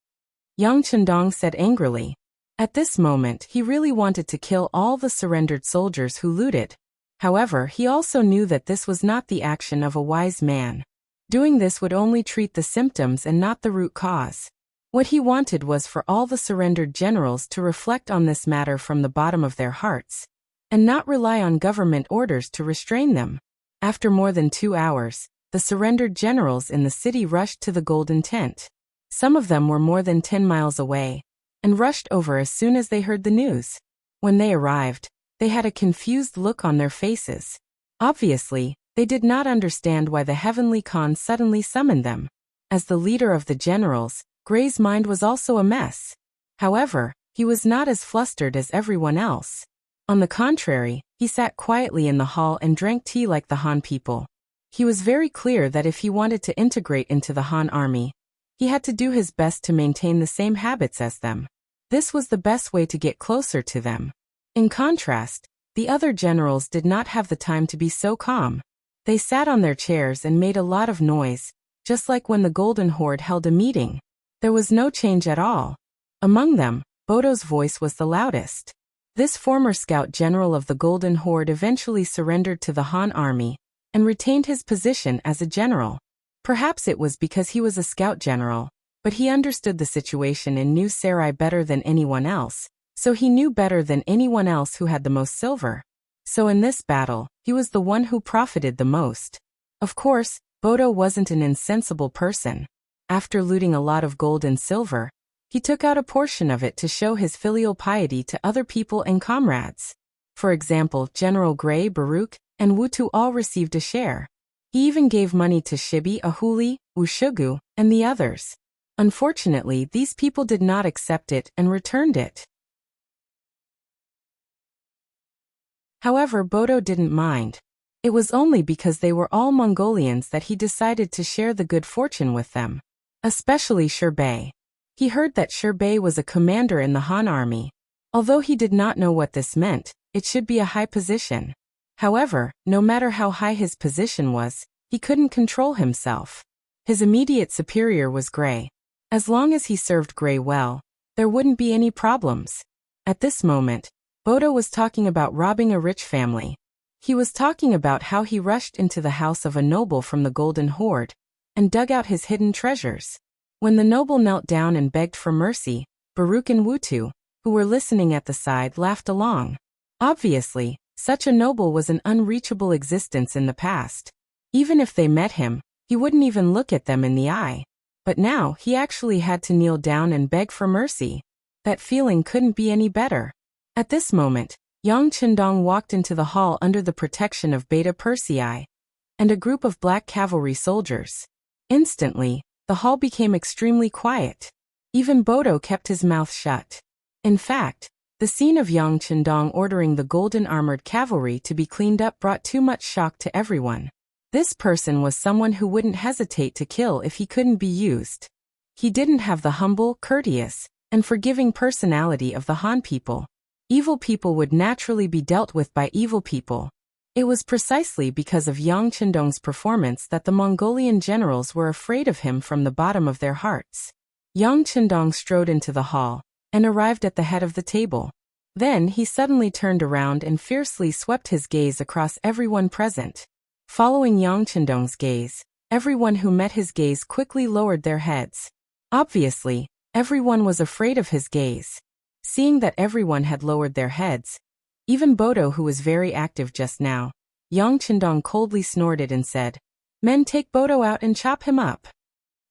Yang Chendong said angrily. At this moment, he really wanted to kill all the surrendered soldiers who looted. However, he also knew that this was not the action of a wise man. Doing this would only treat the symptoms and not the root cause. What he wanted was for all the surrendered generals to reflect on this matter from the bottom of their hearts, and not rely on government orders to restrain them. After more than 2 hours, the surrendered generals in the city rushed to the golden tent. Some of them were more than 10 miles away, and rushed over as soon as they heard the news. When they arrived, they had a confused look on their faces. Obviously, they did not understand why the heavenly Khan suddenly summoned them. As the leader of the generals, Gray's mind was also a mess. However, he was not as flustered as everyone else. On the contrary, he sat quietly in the hall and drank tea like the Han people. He was very clear that if he wanted to integrate into the Han army, he had to do his best to maintain the same habits as them. This was the best way to get closer to them. In contrast, the other generals did not have the time to be so calm. They sat on their chairs and made a lot of noise, just like when the Golden Horde held a meeting. There was no change at all. Among them, Bodo's voice was the loudest. This former scout general of the Golden Horde eventually surrendered to the Han army and retained his position as a general. Perhaps it was because he was a scout general, but he understood the situation in New Sarai better than anyone else, so he knew better than anyone else who had the most silver. So in this battle, he was the one who profited the most. Of course, Bodo wasn't an insensible person. After looting a lot of gold and silver, he took out a portion of it to show his filial piety to other people and comrades. For example, General Gray, Baruch, and Wutu all received a share. He even gave money to Shibi, Ahuli, Ushugu, and the others. Unfortunately, these people did not accept it and returned it. However, Bodo didn't mind. It was only because they were all Mongolians that he decided to share the good fortune with them. Especially Shirbei. He heard that Shirbei was a commander in the Han army. Although he did not know what this meant, it should be a high position. However, no matter how high his position was, he couldn't control himself. His immediate superior was Gray. As long as he served Gray well, there wouldn't be any problems. At this moment, Bodo was talking about robbing a rich family. He was talking about how he rushed into the house of a noble from the Golden Horde and dug out his hidden treasures. When the noble knelt down and begged for mercy, Baruch and Wutu, who were listening at the side, laughed along. Obviously, such a noble was an unreachable existence in the past. Even if they met him, he wouldn't even look at them in the eye. But now he actually had to kneel down and beg for mercy. That feeling couldn't be any better. At this moment, Yang Chendong walked into the hall under the protection of Beta Persei and a group of black cavalry soldiers. Instantly, the hall became extremely quiet. Even Bodo kept his mouth shut. In fact, the scene of Yang Chendong ordering the golden armored cavalry to be cleaned up brought too much shock to everyone. This person was someone who wouldn't hesitate to kill if he couldn't be used. He didn't have the humble, courteous, and forgiving personality of the Han people. Evil people would naturally be dealt with by evil people. It was precisely because of Yang Chendong's performance that the Mongolian generals were afraid of him from the bottom of their hearts. Yang Chendong strode into the hall and arrived at the head of the table. Then he suddenly turned around and fiercely swept his gaze across everyone present. Following Yang Chendong's gaze, everyone who met his gaze quickly lowered their heads. Obviously, everyone was afraid of his gaze. Seeing that everyone had lowered their heads, even Bodo, who was very active just now, Yang Chendong coldly snorted and said, "Men, take Bodo out and chop him up."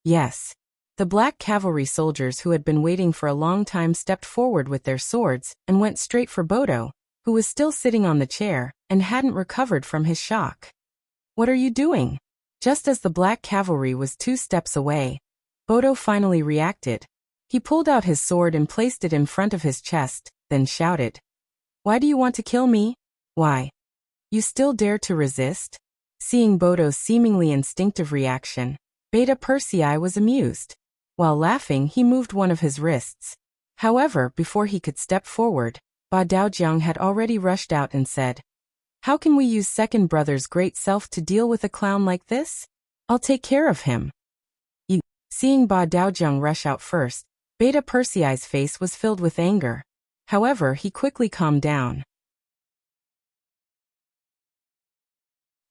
Yes. The black cavalry soldiers who had been waiting for a long time stepped forward with their swords and went straight for Bodo, who was still sitting on the chair and hadn't recovered from his shock. "What are you doing?" Just as the black cavalry was 2 steps away, Bodo finally reacted. He pulled out his sword and placed it in front of his chest, then shouted, "Why do you want to kill me? Why? You still dare to resist?" Seeing Bodo's seemingly instinctive reaction, Beta Persei was amused. While laughing, he moved one of his wrists. However, before he could step forward, Ba Daojiang had already rushed out and said, "How can we use second brother's great self to deal with a clown like this? I'll take care of him." Seeing Ba Daojiang rush out first, Beta Persei's face was filled with anger. However, he quickly calmed down.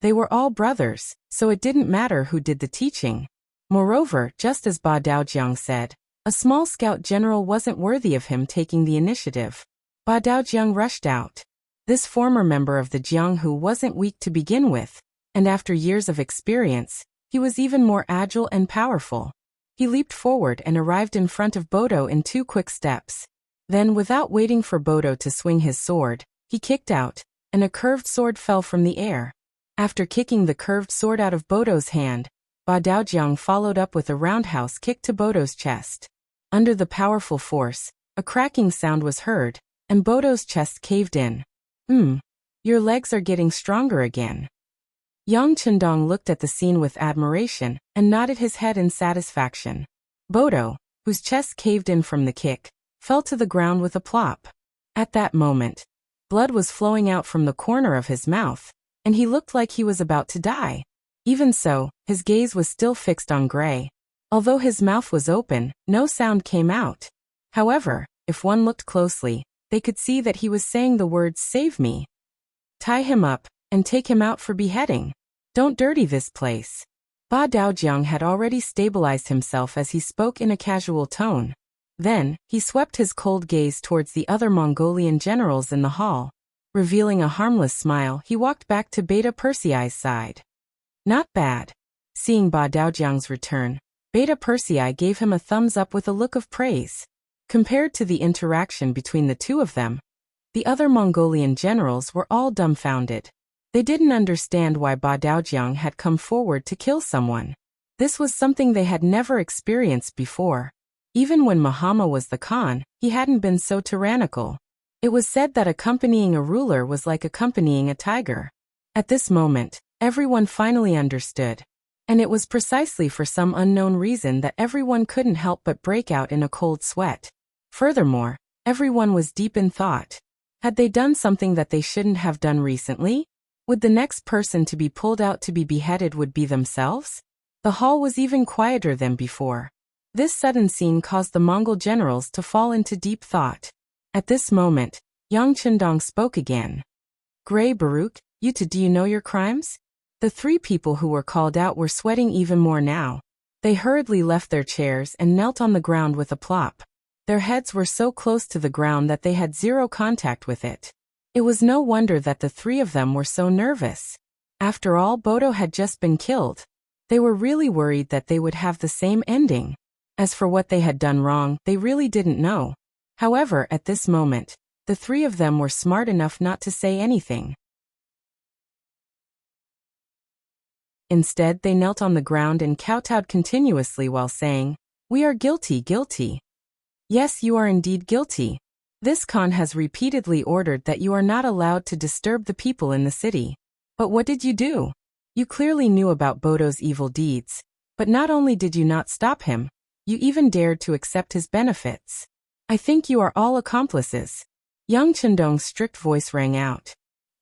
They were all brothers, so it didn't matter who did the teaching. Moreover, just as Ba Daojiang said, A small scout general wasn't worthy of him taking the initiative. Ba Daojiang rushed out. This former member of the Jiang who wasn't weak to begin with, and after years of experience, he was even more agile and powerful. He leaped forward and arrived in front of Bodo in 2 quick steps. Then, without waiting for Bodo to swing his sword, he kicked out, and a curved sword fell from the air. After kicking the curved sword out of Bodo's hand, Ba Daojiang followed up with a roundhouse kick to Bodo's chest. Under the powerful force, a cracking sound was heard, and Bodo's chest caved in. Your legs are getting stronger again. Yang Chendong looked at the scene with admiration and nodded his head in satisfaction. Bodo, whose chest caved in from the kick, fell to the ground with a plop. At that moment, blood was flowing out from the corner of his mouth, and he looked like he was about to die. Even so, his gaze was still fixed on Gray. Although his mouth was open, no sound came out. However, if one looked closely, they could see that he was saying the words "Save me." Tie him up, and take him out for beheading. Don't dirty this place. Ba Daojiang had already stabilized himself as he spoke in a casual tone. Then, he swept his cold gaze towards the other Mongolian generals in the hall. Revealing a harmless smile, he walked back to Beta Persei's side. Not bad. Seeing Ba Daojiang's return, Beta Persei gave him a thumbs up with a look of praise. Compared to the interaction between the two of them, the other Mongolian generals were all dumbfounded. They didn't understand why Ba Daojiang had come forward to kill someone. This was something they had never experienced before. Even when Mahama was the Khan, he hadn't been so tyrannical. It was said that accompanying a ruler was like accompanying a tiger. At this moment, everyone finally understood. And it was precisely for some unknown reason that everyone couldn't help but break out in a cold sweat. Furthermore, everyone was deep in thought. Had they done something that they shouldn't have done recently? Would the next person to be pulled out to be beheaded would be themselves? The hall was even quieter than before. This sudden scene caused the Mongol generals to fall into deep thought. At this moment, Yang Chendong spoke again. Gray Baruch, do you know your crimes? The 3 people who were called out were sweating even more now. They hurriedly left their chairs and knelt on the ground with a plop. Their heads were so close to the ground that they had zero contact with it. It was no wonder that the 3 of them were so nervous. After all, Bodo had just been killed. They were really worried that they would have the same ending. As for what they had done wrong, they really didn't know. However, at this moment, the 3 of them were smart enough not to say anything. Instead, they knelt on the ground and kowtowed continuously while saying, "We are guilty, guilty. Yes, you are indeed guilty. This Khan has repeatedly ordered that you are not allowed to disturb the people in the city. But what did you do? You clearly knew about Bodo's evil deeds. But not only did you not stop him, you even dared to accept his benefits. I think you are all accomplices." Yang Chendong's strict voice rang out.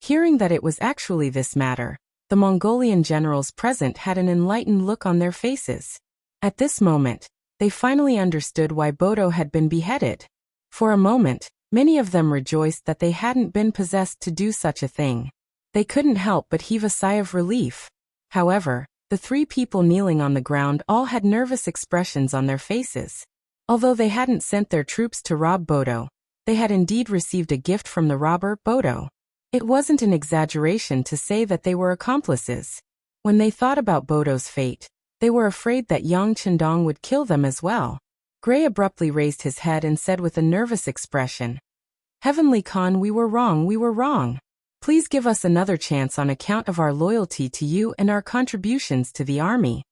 Hearing that it was actually this matter, the Mongolian generals present had an enlightened look on their faces. At this moment, they finally understood why Bodo had been beheaded. For a moment, many of them rejoiced that they hadn't been possessed to do such a thing. They couldn't help but heave a sigh of relief. However, the 3 people kneeling on the ground all had nervous expressions on their faces. Although they hadn't sent their troops to rob Bodo, they had indeed received a gift from the robber, Bodo. It wasn't an exaggeration to say that they were accomplices. When they thought about Bodo's fate, they were afraid that Yang Chendong would kill them as well. Gray abruptly raised his head and said with a nervous expression, "Heavenly Khan, we were wrong, we were wrong. Please give us another chance on account of our loyalty to you and our contributions to the army."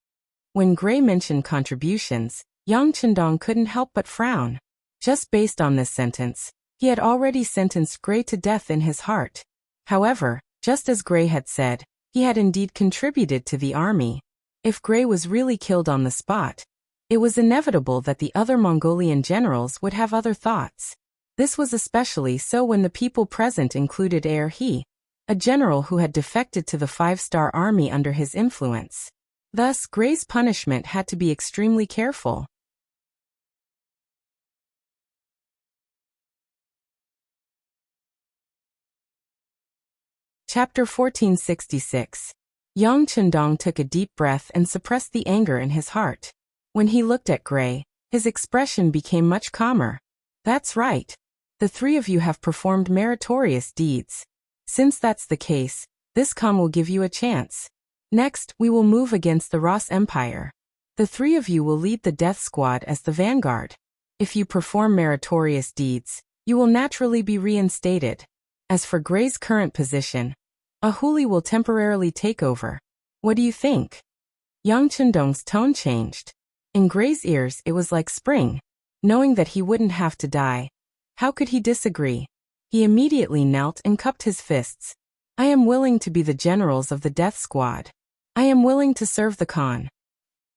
When Gray mentioned contributions, Yang Chendong couldn't help but frown. Just based on this sentence, he had already sentenced Gray to death in his heart. However, just as Gray had said, he had indeed contributed to the army. If Gray was really killed on the spot, it was inevitable that the other Mongolian generals would have other thoughts. This was especially so when the people present included He, a general who had defected to the 5-star army under his influence. Thus, Gray's punishment had to be extremely careful. Chapter 1466. Yang Chendong took a deep breath and suppressed the anger in his heart. When he looked at Gray, His expression became much calmer. That's right. The three of you have performed meritorious deeds. Since that's the case, this Khan will give you a chance. Next, we will move against the Ross Empire. The three of you will lead the death squad as the vanguard. If you perform meritorious deeds, you will naturally be reinstated. As for Gray's current position, Ahuli will temporarily take over. What do you think? Yang Chendong's tone changed. In Gray's ears it was like spring. Knowing that he wouldn't have to die, how could he disagree? He immediately knelt and cupped his fists. I am willing to be the generals of the death squad. I am willing to serve the Khan.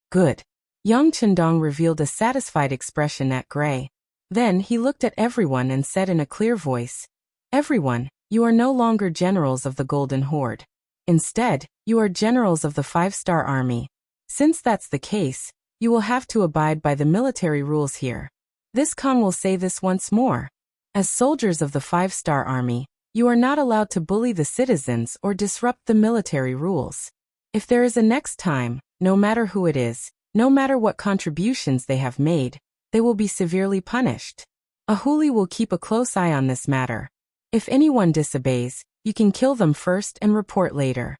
Good. Yang Chendong revealed a satisfied expression at Gray. Then he looked at everyone and said in a clear voice, Everyone, you are no longer generals of the Golden Horde. Instead, you are generals of the 5-star army. Since that's the case, you will have to abide by the military rules here. This Khan will say this once more. As soldiers of the 5-star army, you are not allowed to bully the citizens or disrupt the military rules. If there is a next time, no matter who it is, no matter what contributions they have made, they will be severely punished. Ahuli will keep a close eye on this matter. If anyone disobeys, you can kill them first and report later.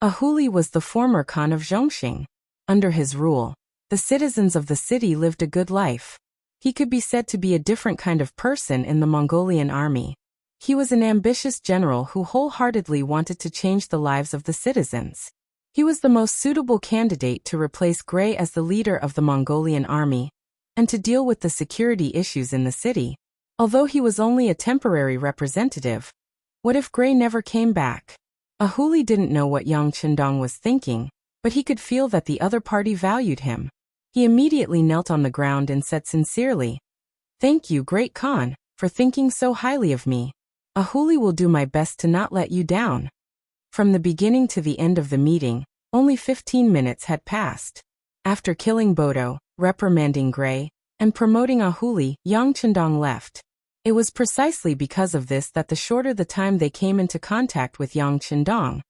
Ahuli was the former Khan of Zhongxing. Under his rule, the citizens of the city lived a good life. He could be said to be a different kind of person in the Mongolian army. He was an ambitious general who wholeheartedly wanted to change the lives of the citizens. He was the most suitable candidate to replace Gray as the leader of the Mongolian army, and to deal with the security issues in the city. Although he was only a temporary representative, what if Gray never came back? Ahuli didn't know what Yang Chendong was thinking, but he could feel that the other party valued him. He immediately knelt on the ground and said sincerely, Thank you, Great Khan, for thinking so highly of me. Ahuli will do my best to not let you down. From the beginning to the end of the meeting, only 15 minutes had passed. After killing Bodo, reprimanding Gray, and promoting Ahuli, Yang Chendong left. It was precisely because of this that the shorter the time they came into contact with Yang Chendong,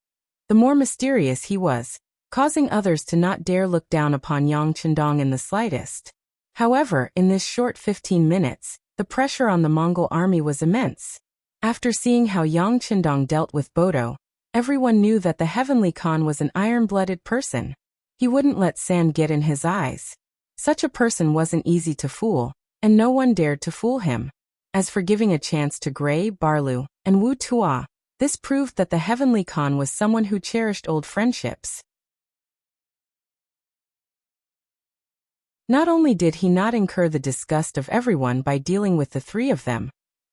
the more mysterious he was, causing others to not dare look down upon Yang Chendong in the slightest. However, in this short 15 minutes, the pressure on the Mongol army was immense. After seeing how Yang Chendong dealt with Bodo, everyone knew that the Heavenly Khan was an iron-blooded person. He wouldn't let sand get in his eyes. Such a person wasn't easy to fool, and no one dared to fool him. As for giving a chance to Gray, Barlu, and Wu Tua, this proved that the Heavenly Khan was someone who cherished old friendships. Not only did he not incur the disgust of everyone by dealing with the three of them,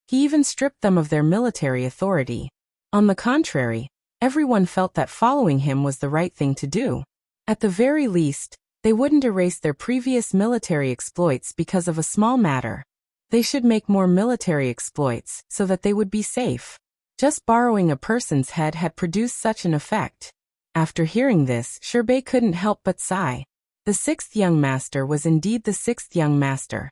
he even stripped them of their military authority. On the contrary, everyone felt that following him was the right thing to do. At the very least, they wouldn't erase their previous military exploits because of a small matter. They should make more military exploits so that they would be safe. Just borrowing a person's head had produced such an effect. After hearing this, Sherbei couldn't help but sigh. The sixth young master was indeed the sixth young master.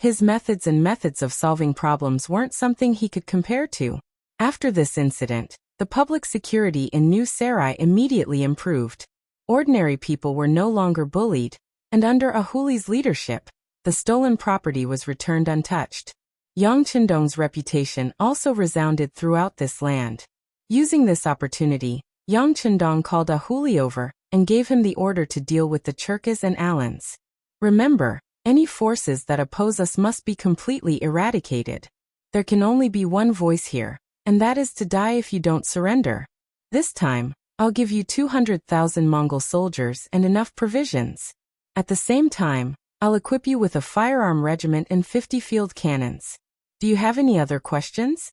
His methods and methods of solving problems weren't something he could compare to. After this incident, the public security in New Sarai immediately improved. Ordinary people were no longer bullied, and under Ahuli's leadership, the stolen property was returned untouched. Yang Chendong's reputation also resounded throughout this land. Using this opportunity, Yang Chendong called Ahuli over and gave him the order to deal with the Churkas and Alans. Remember, any forces that oppose us must be completely eradicated. There can only be one voice here, and that is to die if you don't surrender. This time, I'll give you 200,000 Mongol soldiers and enough provisions. At the same time, I'll equip you with a firearm regiment and 50 field cannons. Do you have any other questions?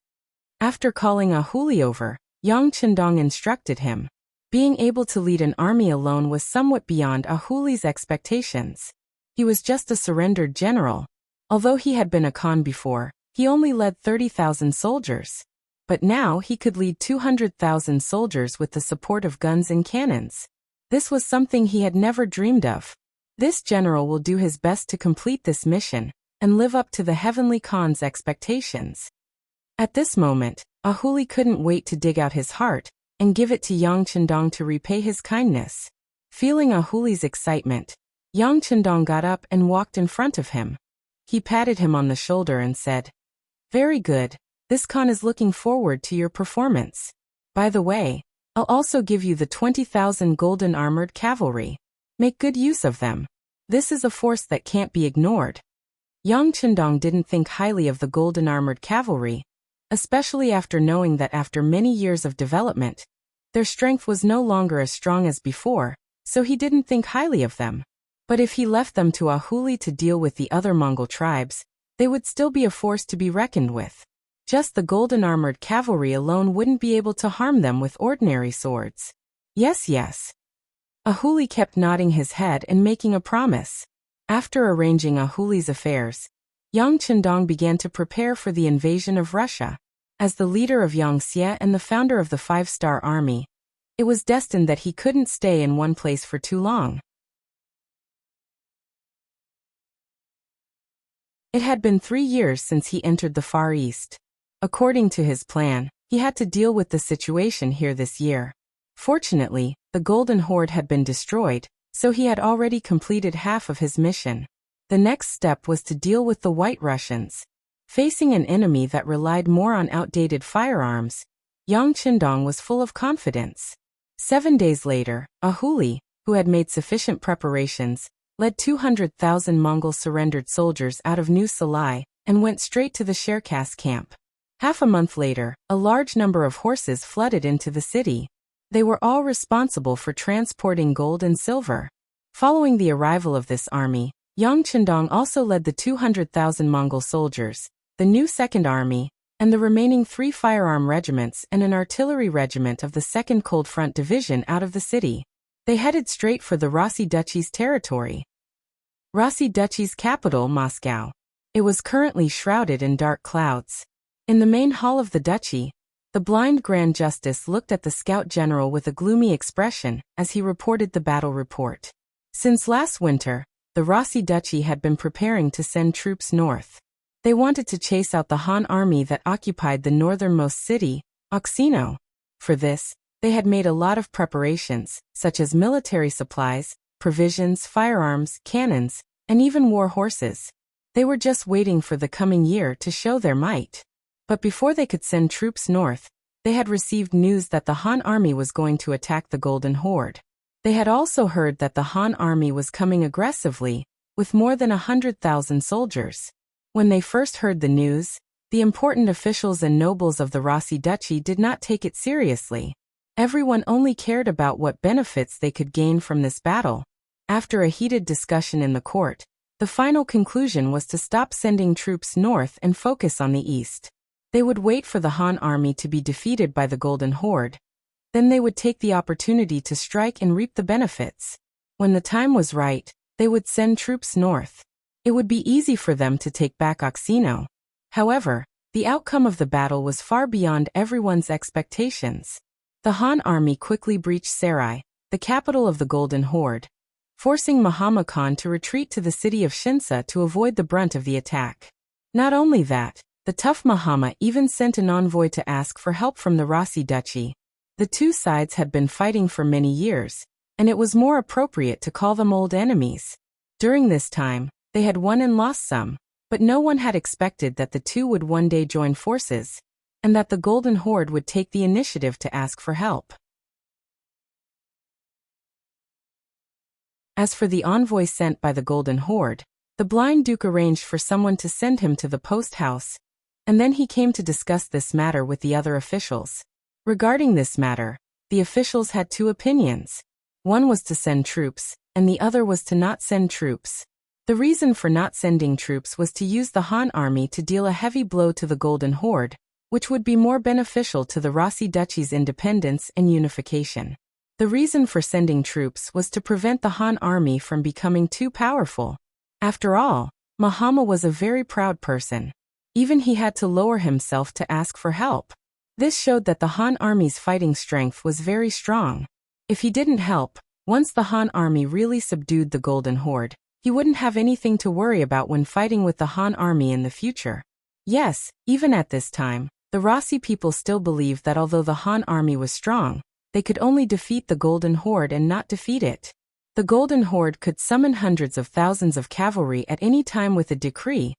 After calling Ahuli over, Yang Chendong instructed him. Being able to lead an army alone was somewhat beyond Ahuli's expectations. He was just a surrendered general. Although he had been a Khan before, he only led 30,000 soldiers. But now he could lead 200,000 soldiers with the support of guns and cannons. This was something he had never dreamed of. This general will do his best to complete this mission and live up to the Heavenly Khan's expectations. At this moment, Ahuli couldn't wait to dig out his heart and give it to Yang Chendong to repay his kindness. Feeling Ahuli's excitement, Yang Chendong got up and walked in front of him. He patted him on the shoulder and said, "Very good. This Khan is looking forward to your performance. By the way, I'll also give you the 20,000 golden armored cavalry. Make good use of them. This is a force that can't be ignored." Yang Chendong didn't think highly of the golden armored cavalry, especially after knowing that after many years of development, their strength was no longer as strong as before, so he didn't think highly of them. But if he left them to Ahuli to deal with the other Mongol tribes, they would still be a force to be reckoned with. Just the golden armored cavalry alone wouldn't be able to harm them with ordinary swords. Yes. Ahuli kept nodding his head and making a promise. After arranging Ahuli's affairs, Yang Chendong began to prepare for the invasion of Russia. As the leader of Yangxie and the founder of the Five-Star Army, it was destined that he couldn't stay in one place for too long. It had been 3 years since he entered the Far East. According to his plan, he had to deal with the situation here this year. Fortunately, the Golden Horde had been destroyed, so he had already completed half of his mission. The next step was to deal with the White Russians. Facing an enemy that relied more on outdated firearms, Yang Chendong was full of confidence. 7 days later, Ahuli, who had made sufficient preparations, led 200,000 Mongol surrendered soldiers out of New Salai and went straight to the Cherkass camp. Half a month later, a large number of horses flooded into the city. They were all responsible for transporting gold and silver. Following the arrival of this army, Yang Chendong also led the 200,000 Mongol soldiers, the new Second Army, and the remaining 3 firearm regiments and an artillery regiment of the 2nd Cold Front Division out of the city. They headed straight for the Rossi Duchy's territory. Rossi Duchy's capital, Moscow. It was currently shrouded in dark clouds. In the main hall of the duchy, the blind Grand Justice looked at the scout general with a gloomy expression as he reported the battle report. Since last winter, the Rossi Duchy had been preparing to send troops north. They wanted to chase out the Han army that occupied the northernmost city, Oksino. For this, they had made a lot of preparations, such as military supplies, provisions, firearms, cannons, and even war horses. They were just waiting for the coming year to show their might. But before they could send troops north, they had received news that the Han army was going to attack the Golden Horde. They had also heard that the Han army was coming aggressively, with more than 100,000 soldiers. When they first heard the news, the important officials and nobles of the Rossi Duchy did not take it seriously. Everyone only cared about what benefits they could gain from this battle. After a heated discussion in the court, the final conclusion was to stop sending troops north and focus on the east. They would wait for the Han army to be defeated by the Golden Horde. Then they would take the opportunity to strike and reap the benefits. When the time was right, they would send troops north. It would be easy for them to take back Oksino. However, the outcome of the battle was far beyond everyone's expectations. The Han army quickly breached Sarai, the capital of the Golden Horde, forcing Mahama Khan to retreat to the city of Shinsa to avoid the brunt of the attack. Not only that, the tough Mahama even sent an envoy to ask for help from the Rossi Duchy. The two sides had been fighting for many years, and it was more appropriate to call them old enemies. During this time, they had won and lost some, but no one had expected that the two would one day join forces, and that the Golden Horde would take the initiative to ask for help. As for the envoy sent by the Golden Horde, the blind Duke arranged for someone to send him to the post house, and then he came to discuss this matter with the other officials. Regarding this matter, the officials had two opinions. One was to send troops, and the other was to not send troops. The reason for not sending troops was to use the Han army to deal a heavy blow to the Golden Horde, which would be more beneficial to the Rossi Duchy's independence and unification. The reason for sending troops was to prevent the Han army from becoming too powerful. After all, Mahama was a very proud person. Even he had to lower himself to ask for help. This showed that the Han army's fighting strength was very strong. If he didn't help, once the Han army really subdued the Golden Horde, he wouldn't have anything to worry about when fighting with the Han army in the future. Yes, even at this time, the Rossi people still believed that although the Han army was strong, they could only defeat the Golden Horde and not defeat it. The Golden Horde could summon hundreds of thousands of cavalry at any time with a decree,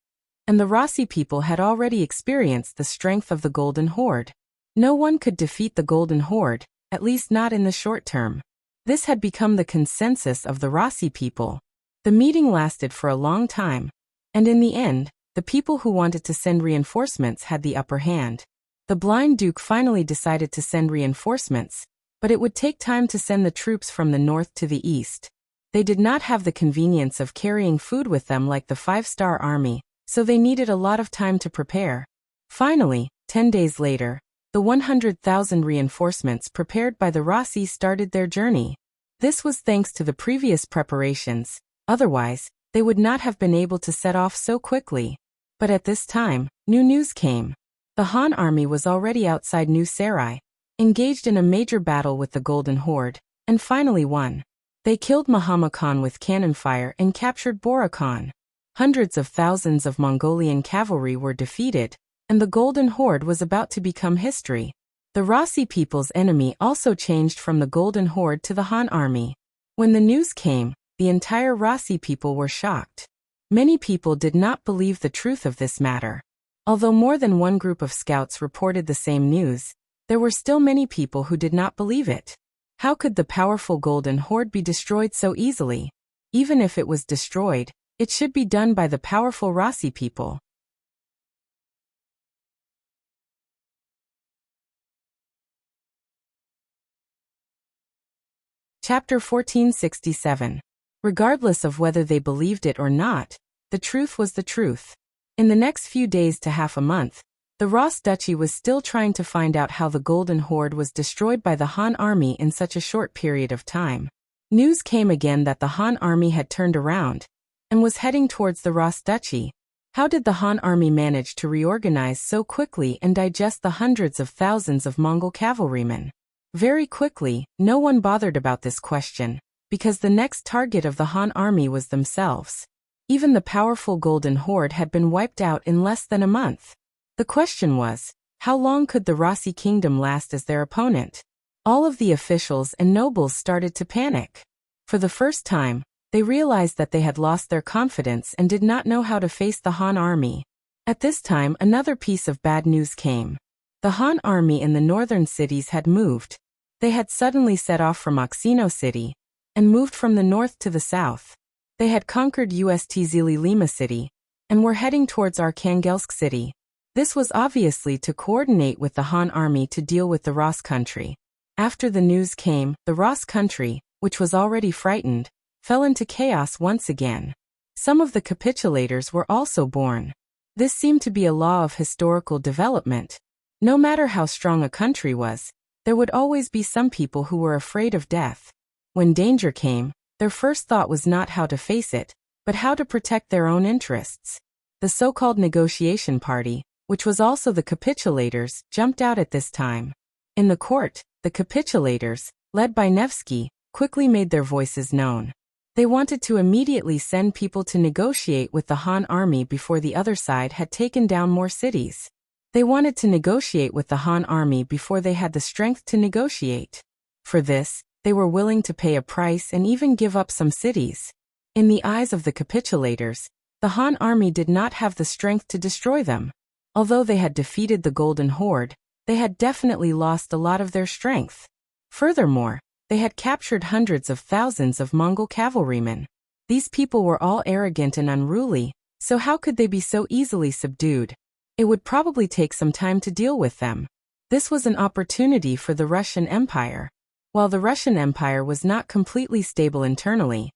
and the Rossi people had already experienced the strength of the Golden Horde. No one could defeat the Golden Horde, at least not in the short term. This had become the consensus of the Rossi people. The meeting lasted for a long time, and in the end, the people who wanted to send reinforcements had the upper hand. The blind duke finally decided to send reinforcements, but it would take time to send the troops from the north to the east. They did not have the convenience of carrying food with them like the 5-star army, so they needed a lot of time to prepare. Finally, 10 days later, the 100,000 reinforcements prepared by the Rossi started their journey. This was thanks to the previous preparations, otherwise, they would not have been able to set off so quickly. But at this time, new news came. The Han army was already outside New Sarai, engaged in a major battle with the Golden Horde, and finally won. They killed Muhammad Khan with cannon fire and captured Bora Khan. Hundreds of thousands of Mongolian cavalry were defeated, and the Golden Horde was about to become history. The Rossi people's enemy also changed from the Golden Horde to the Han army. When the news came, the entire Rossi people were shocked. Many people did not believe the truth of this matter. Although more than one group of scouts reported the same news, there were still many people who did not believe it. How could the powerful Golden Horde be destroyed so easily? Even if it was destroyed, it should be done by the powerful Rossi people. Chapter 1467. Regardless of whether they believed it or not, the truth was the truth. In the next few days to half a month, the Ross Duchy was still trying to find out how the Golden Horde was destroyed by the Han army in such a short period of time. News came again that the Han army had turned around and was heading towards the Ross Duchy. How did the Han army manage to reorganize so quickly and digest the hundreds of thousands of Mongol cavalrymen? Very quickly, no one bothered about this question, because the next target of the Han army was themselves. Even the powerful Golden Horde had been wiped out in less than a month. The question was, how long could the Rossi kingdom last as their opponent? All of the officials and nobles started to panic. For the first time, they realized that they had lost their confidence and did not know how to face the Han army. At this time, another piece of bad news came. The Han army in the northern cities had moved. They had suddenly set off from Oxino City and moved from the north to the south. They had conquered Ust Lima City and were heading towards Arkhangelsk City. This was obviously to coordinate with the Han army to deal with the Ross country. After the news came, the Ross country, which was already frightened, fell into chaos once again. Some of the capitulators were also born. This seemed to be a law of historical development. No matter how strong a country was, there would always be some people who were afraid of death. When danger came, their first thought was not how to face it, but how to protect their own interests. The so-called negotiation party, which was also the capitulators, jumped out at this time. In the court, the capitulators, led by Nevsky, quickly made their voices known. They wanted to immediately send people to negotiate with the Han army before the other side had taken down more cities. They wanted to negotiate with the Han army before they had the strength to negotiate. For this, they were willing to pay a price and even give up some cities. In the eyes of the capitulators, the Han army did not have the strength to destroy them. Although they had defeated the Golden Horde, they had definitely lost a lot of their strength. Furthermore, they had captured hundreds of thousands of Mongol cavalrymen. These people were all arrogant and unruly, so how could they be so easily subdued? It would probably take some time to deal with them. This was an opportunity for the Russian Empire. While the Russian Empire was not completely stable internally,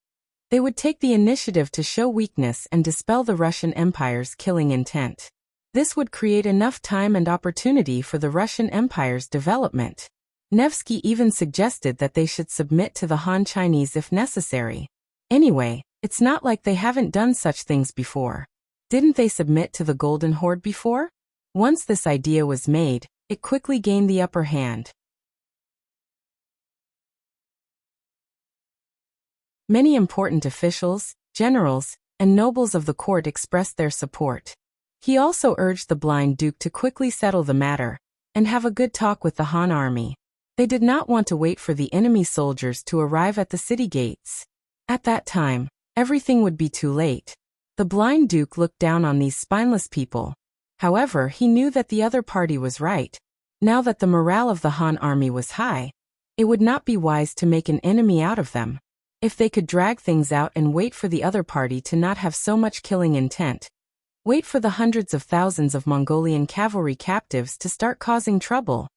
they would take the initiative to show weakness and dispel the Russian Empire's killing intent. This would create enough time and opportunity for the Russian Empire's development. Nevsky even suggested that they should submit to the Han Chinese if necessary. Anyway, it's not like they haven't done such things before. Didn't they submit to the Golden Horde before? Once this idea was made, it quickly gained the upper hand. Many important officials, generals, and nobles of the court expressed their support. He also urged the blind duke to quickly settle the matter and have a good talk with the Han army. They did not want to wait for the enemy soldiers to arrive at the city gates. At that time, everything would be too late. The blind duke looked down on these spineless people. However, he knew that the other party was right. Now that the morale of the Han army was high, it would not be wise to make an enemy out of them. If they could drag things out and wait for the other party to not have so much killing intent, wait for the hundreds of thousands of Mongolian cavalry captives to start causing trouble,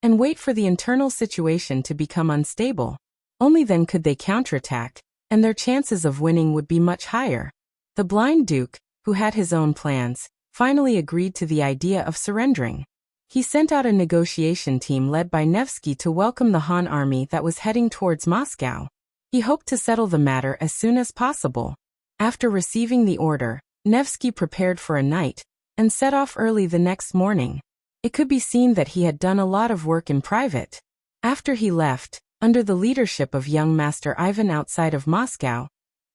and wait for the internal situation to become unstable, only then could they counterattack, and their chances of winning would be much higher. The blind duke, who had his own plans, finally agreed to the idea of surrendering. He sent out a negotiation team led by Nevsky to welcome the Han army that was heading towards Moscow. He hoped to settle the matter as soon as possible. After receiving the order, Nevsky prepared for a night and set off early the next morning. It could be seen that he had done a lot of work in private. After he left, under the leadership of young Master Ivan outside of Moscow,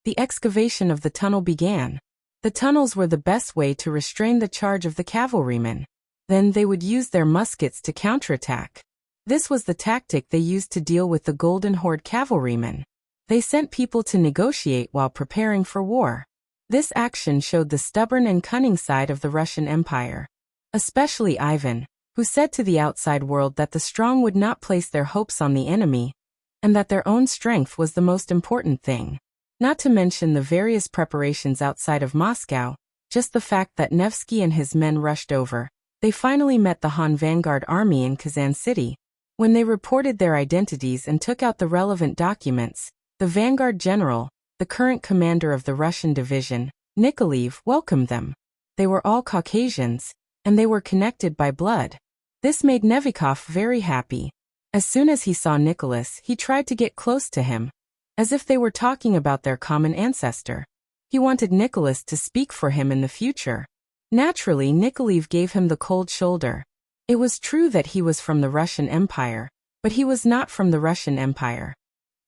the excavation of the tunnel began. The tunnels were the best way to restrain the charge of the cavalrymen. Then they would use their muskets to counterattack. This was the tactic they used to deal with the Golden Horde cavalrymen. They sent people to negotiate while preparing for war. This action showed the stubborn and cunning side of the Russian Empire. Especially Ivan, who said to the outside world that the strong would not place their hopes on the enemy, and that their own strength was the most important thing. Not to mention the various preparations outside of Moscow, just the fact that Nevsky and his men rushed over. They finally met the Han vanguard army in Kazan City. When they reported their identities and took out the relevant documents, the vanguard general, the current commander of the Russian division, Nikolaev, welcomed them. They were all Caucasians, and they were connected by blood. This made Nevikov very happy. As soon as he saw Nicholas, he tried to get close to him, as if they were talking about their common ancestor. He wanted Nicholas to speak for him in the future. Naturally, Nikolaev gave him the cold shoulder. It was true that he was from the Russian Empire, but he was not from the Russian Empire.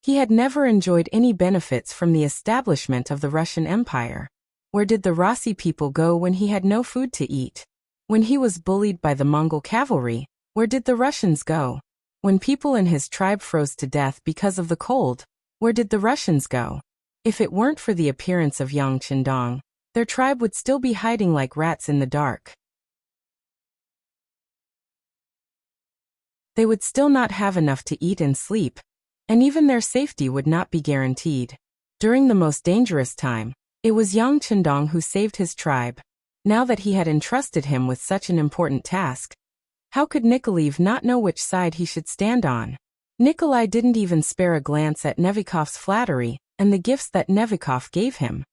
He had never enjoyed any benefits from the establishment of the Russian Empire. Where did the Rossi people go when he had no food to eat? When he was bullied by the Mongol cavalry, where did the Russians go? When people in his tribe froze to death because of the cold, where did the Russians go? If it weren't for the appearance of Yang Qindong, their tribe would still be hiding like rats in the dark. They would still not have enough to eat and sleep, and even their safety would not be guaranteed. During the most dangerous time, it was Yang Qindong who saved his tribe. Now that he had entrusted him with such an important task, how could Nikolaev not know which side he should stand on? Nikolai didn't even spare a glance at Nevikov's flattery and the gifts that Nevikov gave him.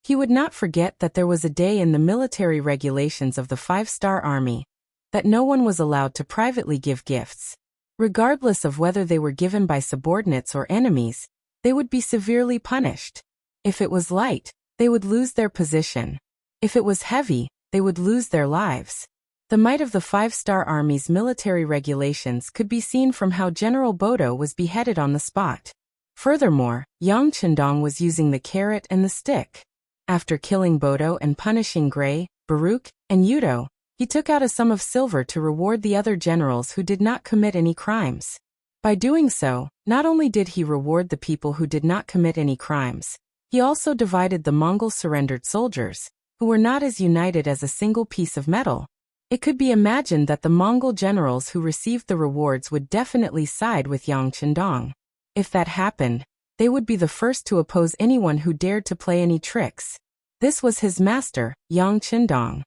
He would not forget that there was a day in the military regulations of the 5-star army that no one was allowed to privately give gifts. Regardless of whether they were given by subordinates or enemies, they would be severely punished. If it was light, they would lose their position. If it was heavy, they would lose their lives. The might of the 5-star army's military regulations could be seen from how General Bodo was beheaded on the spot. Furthermore, Yang Qindong was using the carrot and the stick. After killing Bodo and punishing Gray, Baruch, and Yudo, he took out a sum of silver to reward the other generals who did not commit any crimes. By doing so, not only did he reward the people who did not commit any crimes, he also divided the Mongol surrendered soldiers, who were not as united as a single piece of metal. It could be imagined that the Mongol generals who received the rewards would definitely side with Yang Qindong. If that happened, they would be the first to oppose anyone who dared to play any tricks. This was his master, Yang Qindong.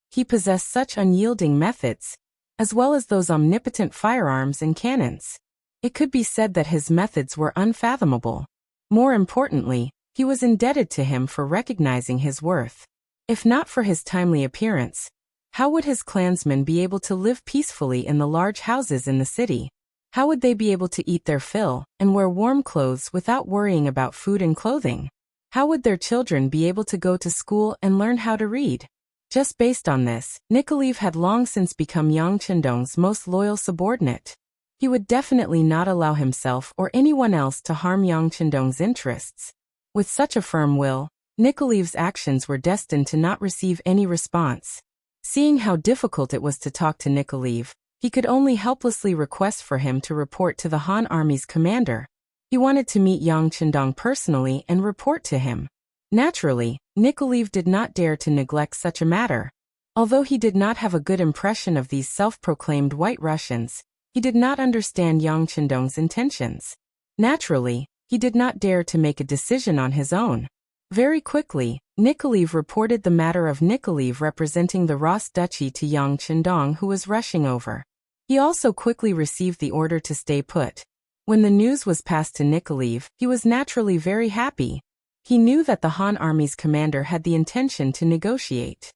He possessed such unyielding methods, as well as those omnipotent firearms and cannons. It could be said that his methods were unfathomable. More importantly, he was indebted to him for recognizing his worth. If not for his timely appearance, how would his clansmen be able to live peacefully in the large houses in the city? How would they be able to eat their fill and wear warm clothes without worrying about food and clothing? How would their children be able to go to school and learn how to read? Just based on this, Nikolaev had long since become Yang Qindong's most loyal subordinate. He would definitely not allow himself or anyone else to harm Yang Qindong's interests. With such a firm will, Nikolaev's actions were destined to not receive any response. Seeing how difficult it was to talk to Nikolaev, he could only helplessly request for him to report to the Han army's commander. He wanted to meet Yang Chendong personally and report to him. Naturally, Nikolaev did not dare to neglect such a matter. Although he did not have a good impression of these self-proclaimed White Russians, he did not understand Yang Chendong's intentions. Naturally, he did not dare to make a decision on his own. Very quickly, Nikolaev reported the matter of Nikolaev representing the Ross Duchy to Yang Chendong, who was rushing over. He also quickly received the order to stay put. When the news was passed to Nikolaev, he was naturally very happy. He knew that the Han army's commander had the intention to negotiate.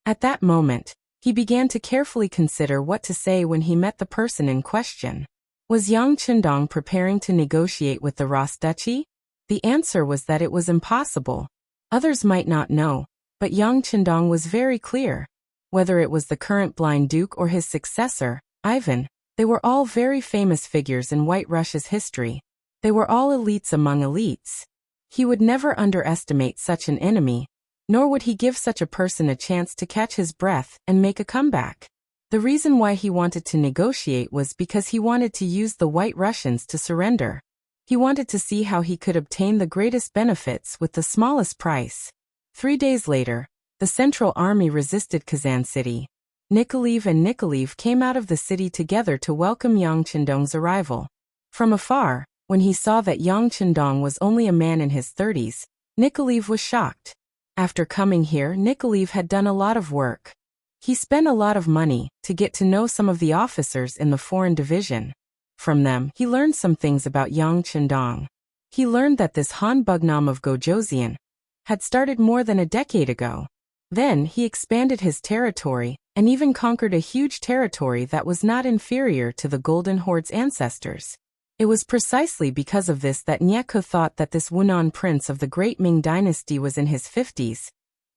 At that moment, he began to carefully consider what to say when he met the person in question. Was Yang Chendong preparing to negotiate with the Ross Duchy? The answer was that it was impossible. Others might not know, but Yang Chendong was very clear. Whether it was the current blind duke or his successor, Ivan, they were all very famous figures in White Russia's history. They were all elites among elites. He would never underestimate such an enemy, nor would he give such a person a chance to catch his breath and make a comeback. The reason why he wanted to negotiate was because he wanted to use the White Russians to surrender. He wanted to see how he could obtain the greatest benefits with the smallest price. 3 days later, the Central Army resisted Kazan City. Nikolaev and Nikolaev came out of the city together to welcome Yang Chendong's arrival. From afar, when he saw that Yang Chendong was only a man in his 30s, Nikolaev was shocked. After coming here, Nikolaev had done a lot of work. He spent a lot of money to get to know some of the officers in the foreign division. From them, he learned some things about Yang Chendong. He learned that this Han Bugnam of Gojoseon had started more than a decade ago. Then he expanded his territory and even conquered a huge territory that was not inferior to the Golden Horde's ancestors. It was precisely because of this that Nyeko thought that this Wunan prince of the Great Ming dynasty was in his 50s,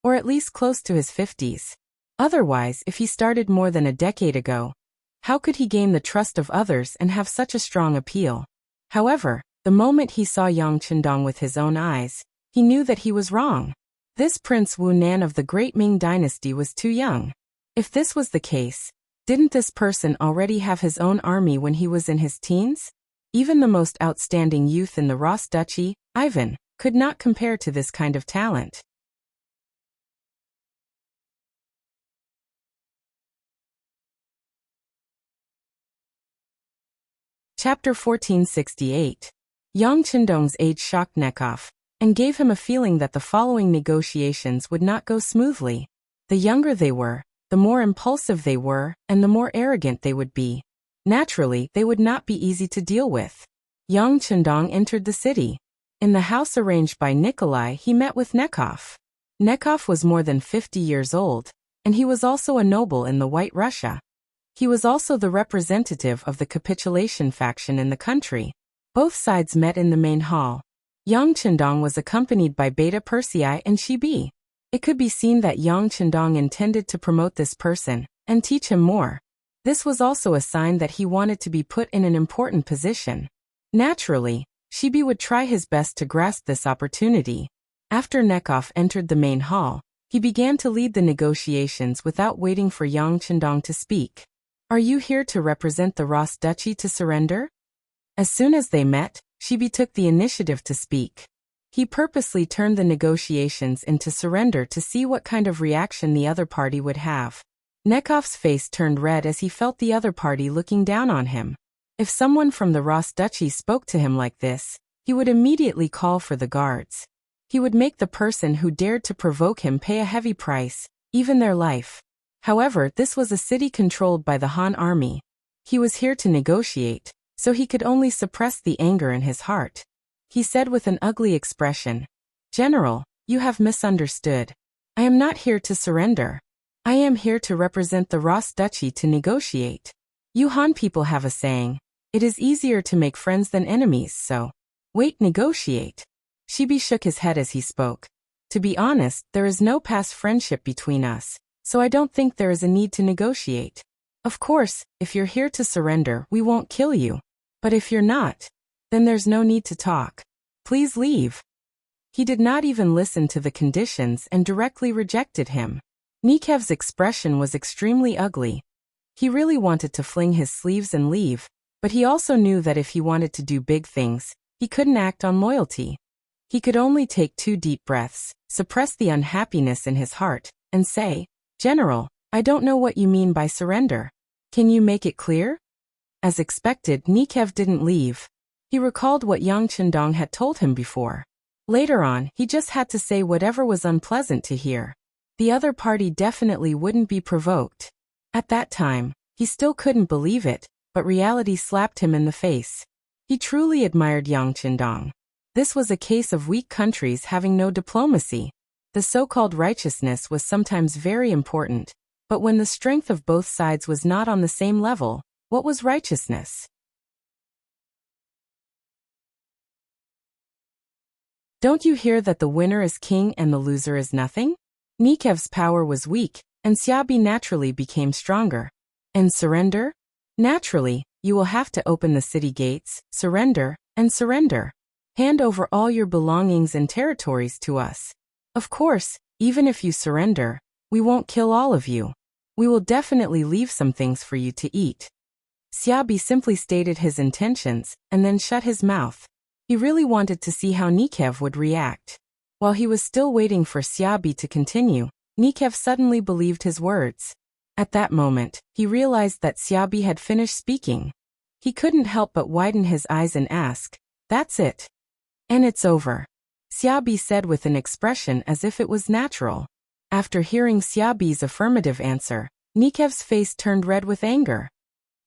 or at least close to his 50s. Otherwise, if he started more than a decade ago, how could he gain the trust of others and have such a strong appeal? However, the moment he saw Yang Chendong with his own eyes, he knew that he was wrong. This Prince Wu Nan of the Great Ming dynasty was too young. If this was the case, didn't this person already have his own army when he was in his teens? Even the most outstanding youth in the Ross Duchy, Ivan, could not compare to this kind of talent. Chapter 1468. Yang Chendong's age shocked Nekov, and gave him a feeling that the following negotiations would not go smoothly. The younger they were, the more impulsive they were, and the more arrogant they would be. Naturally, they would not be easy to deal with. Yang Chendong entered the city. In the house arranged by Nikolai, he met with Nekov. Nekov was more than 50 years old, and he was also a noble in the White Russia. He was also the representative of the capitulation faction in the country. Both sides met in the main hall. Yang Chendong was accompanied by Beta Persei and Shibi. It could be seen that Yang Chendong intended to promote this person and teach him more. This was also a sign that he wanted to be put in an important position. Naturally, Shibi would try his best to grasp this opportunity. After Nekov entered the main hall, he began to lead the negotiations without waiting for Yang Chendong to speak. "Are you here to represent the Ross Duchy to surrender?" As soon as they met, Shibi took the initiative to speak. He purposely turned the negotiations into surrender to see what kind of reaction the other party would have. Nekov's face turned red as he felt the other party looking down on him. If someone from the Ross Duchy spoke to him like this, he would immediately call for the guards. He would make the person who dared to provoke him pay a heavy price, even their life. However, this was a city controlled by the Han army. He was here to negotiate, so he could only suppress the anger in his heart. He said with an ugly expression, "General, you have misunderstood. I am not here to surrender. I am here to represent the Ross Duchy to negotiate. You Han people have a saying, it is easier to make friends than enemies, so wait, negotiate." Shibi shook his head as he spoke. "To be honest, there is no past friendship between us, so I don't think there is a need to negotiate. Of course, if you're here to surrender, we won't kill you. But if you're not, then there's no need to talk. Please leave." He did not even listen to the conditions and directly rejected him. Nikov's expression was extremely ugly. He really wanted to fling his sleeves and leave, but he also knew that if he wanted to do big things, he couldn't act on loyalty. He could only take 2 deep breaths, suppress the unhappiness in his heart, and say, "General, I don't know what you mean by surrender. Can you make it clear?" As expected, Nikev didn't leave. He recalled what Yang Chendong had told him before. Later on, he just had to say whatever was unpleasant to hear. The other party definitely wouldn't be provoked. At that time, he still couldn't believe it, but reality slapped him in the face. He truly admired Yang Chendong. This was a case of weak countries having no diplomacy. The so-called righteousness was sometimes very important, but when the strength of both sides was not on the same level, what was righteousness? Don't you hear that the winner is king and the loser is nothing? Nikev's power was weak, and Xiaobi naturally became stronger. And surrender? Naturally, you will have to open the city gates, surrender, and surrender. Hand over all your belongings and territories to us. Of course, even if you surrender, we won't kill all of you. We will definitely leave some things for you to eat. Xiaobi simply stated his intentions, and then shut his mouth. He really wanted to see how Nikev would react. While he was still waiting for Xiaobi to continue, Nikev suddenly believed his words. At that moment, he realized that Xiaobi had finished speaking. He couldn't help but widen his eyes and ask, "That's it? And it's over?" Xiaobi said with an expression as if it was natural. After hearing Xiaobi's affirmative answer, Nikev's face turned red with anger.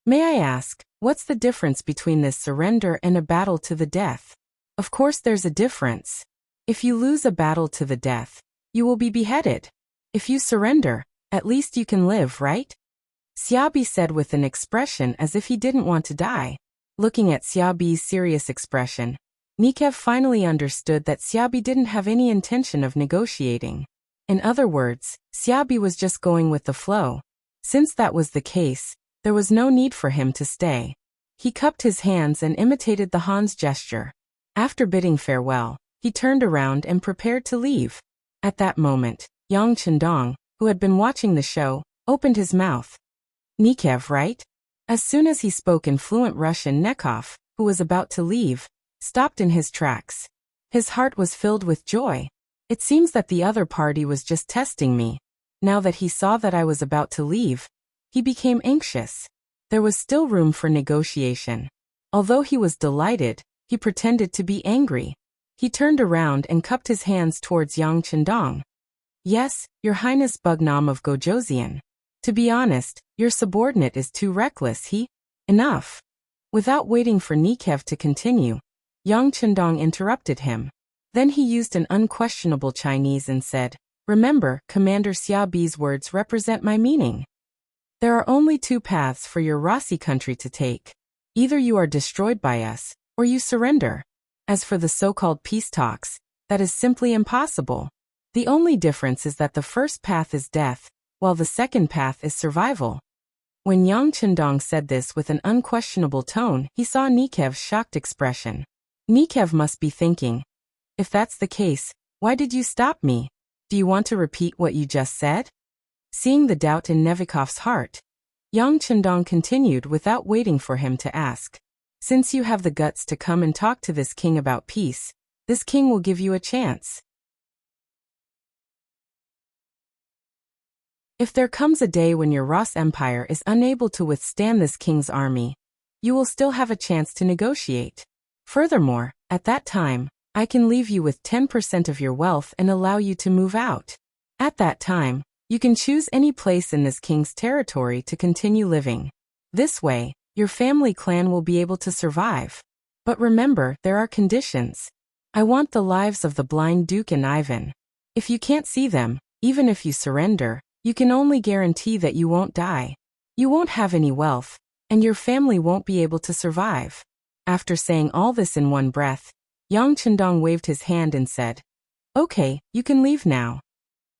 "May I ask, what's the difference between this surrender and a battle to the death?" "Of course there's a difference. If you lose a battle to the death, you will be beheaded. If you surrender, at least you can live, right?" Xiaobi said with an expression as if he didn't want to die. Looking at Xiaobi's serious expression, Nikev finally understood that Xiaobi didn't have any intention of negotiating. In other words, Xiaobi was just going with the flow. Since that was the case, there was no need for him to stay. He cupped his hands and imitated the Han's gesture. After bidding farewell, he turned around and prepared to leave. At that moment, Yang Chendong, who had been watching the show, opened his mouth. "Nikev, right?" As soon as he spoke in fluent Russian, Nekov, who was about to leave, stopped in his tracks. His heart was filled with joy. It seems that the other party was just testing me. Now that he saw that I was about to leave, he became anxious. There was still room for negotiation. Although he was delighted, he pretended to be angry. He turned around and cupped his hands towards Yang Chendong. "Yes, Your Highness Bugnam of Gojoseon. To be honest, your subordinate is too reckless. Enough." Without waiting for Nikev to continue, Yang Chendong interrupted him. Then he used an unquestionable Chinese and said, "Remember, Commander Xiaobi's words represent my meaning. There are only 2 paths for your Rossi country to take. Either you are destroyed by us, or you surrender. As for the so-called peace talks, that is simply impossible. The only difference is that the first path is death, while the second path is survival." When Yang Chendong said this with an unquestionable tone, he saw Nikev's shocked expression. Nikev must be thinking, "If that's the case, why did you stop me? Do you want to repeat what you just said?" Seeing the doubt in Nevikov's heart, Yang Chendong continued without waiting for him to ask. "Since you have the guts to come and talk to this king about peace, this king will give you a chance. If there comes a day when your Ross Empire is unable to withstand this king's army, you will still have a chance to negotiate. Furthermore, at that time, I can leave you with 10% of your wealth and allow you to move out. At that time, you can choose any place in this king's territory to continue living. This way, your family clan will be able to survive. But remember, there are conditions. I want the lives of the blind Duke and Ivan. If you can't see them, even if you surrender, you can only guarantee that you won't die. You won't have any wealth, and your family won't be able to survive." After saying all this in one breath, Yang Chendong waved his hand and said, "Okay, you can leave now."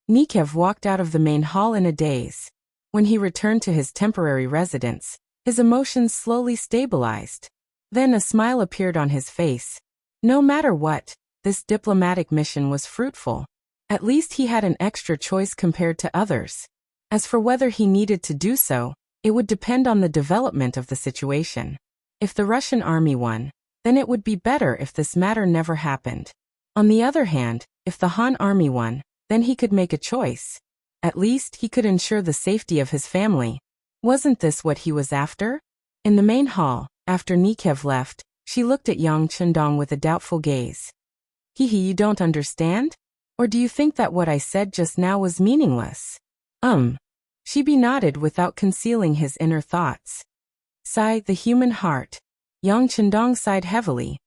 Nikev walked out of the main hall in a daze. When he returned to his temporary residence, his emotions slowly stabilized. Then a smile appeared on his face. No matter what, this diplomatic mission was fruitful. At least he had an extra choice compared to others. As for whether he needed to do so, It would depend on the development of the situation. If the Russian army won, then it would be better if this matter never happened. On the other hand, if the Han army won, then he could make a choice. At least he could ensure the safety of his family. Wasn't this what he was after? In the main hall, after Nikev left, she looked at Yang Chendong with a doubtful gaze. You don't understand? Or do you think that what I said just now was meaningless? Shibi nodded without concealing his inner thoughts. Sigh, the human heart. Yang Chendong sighed heavily.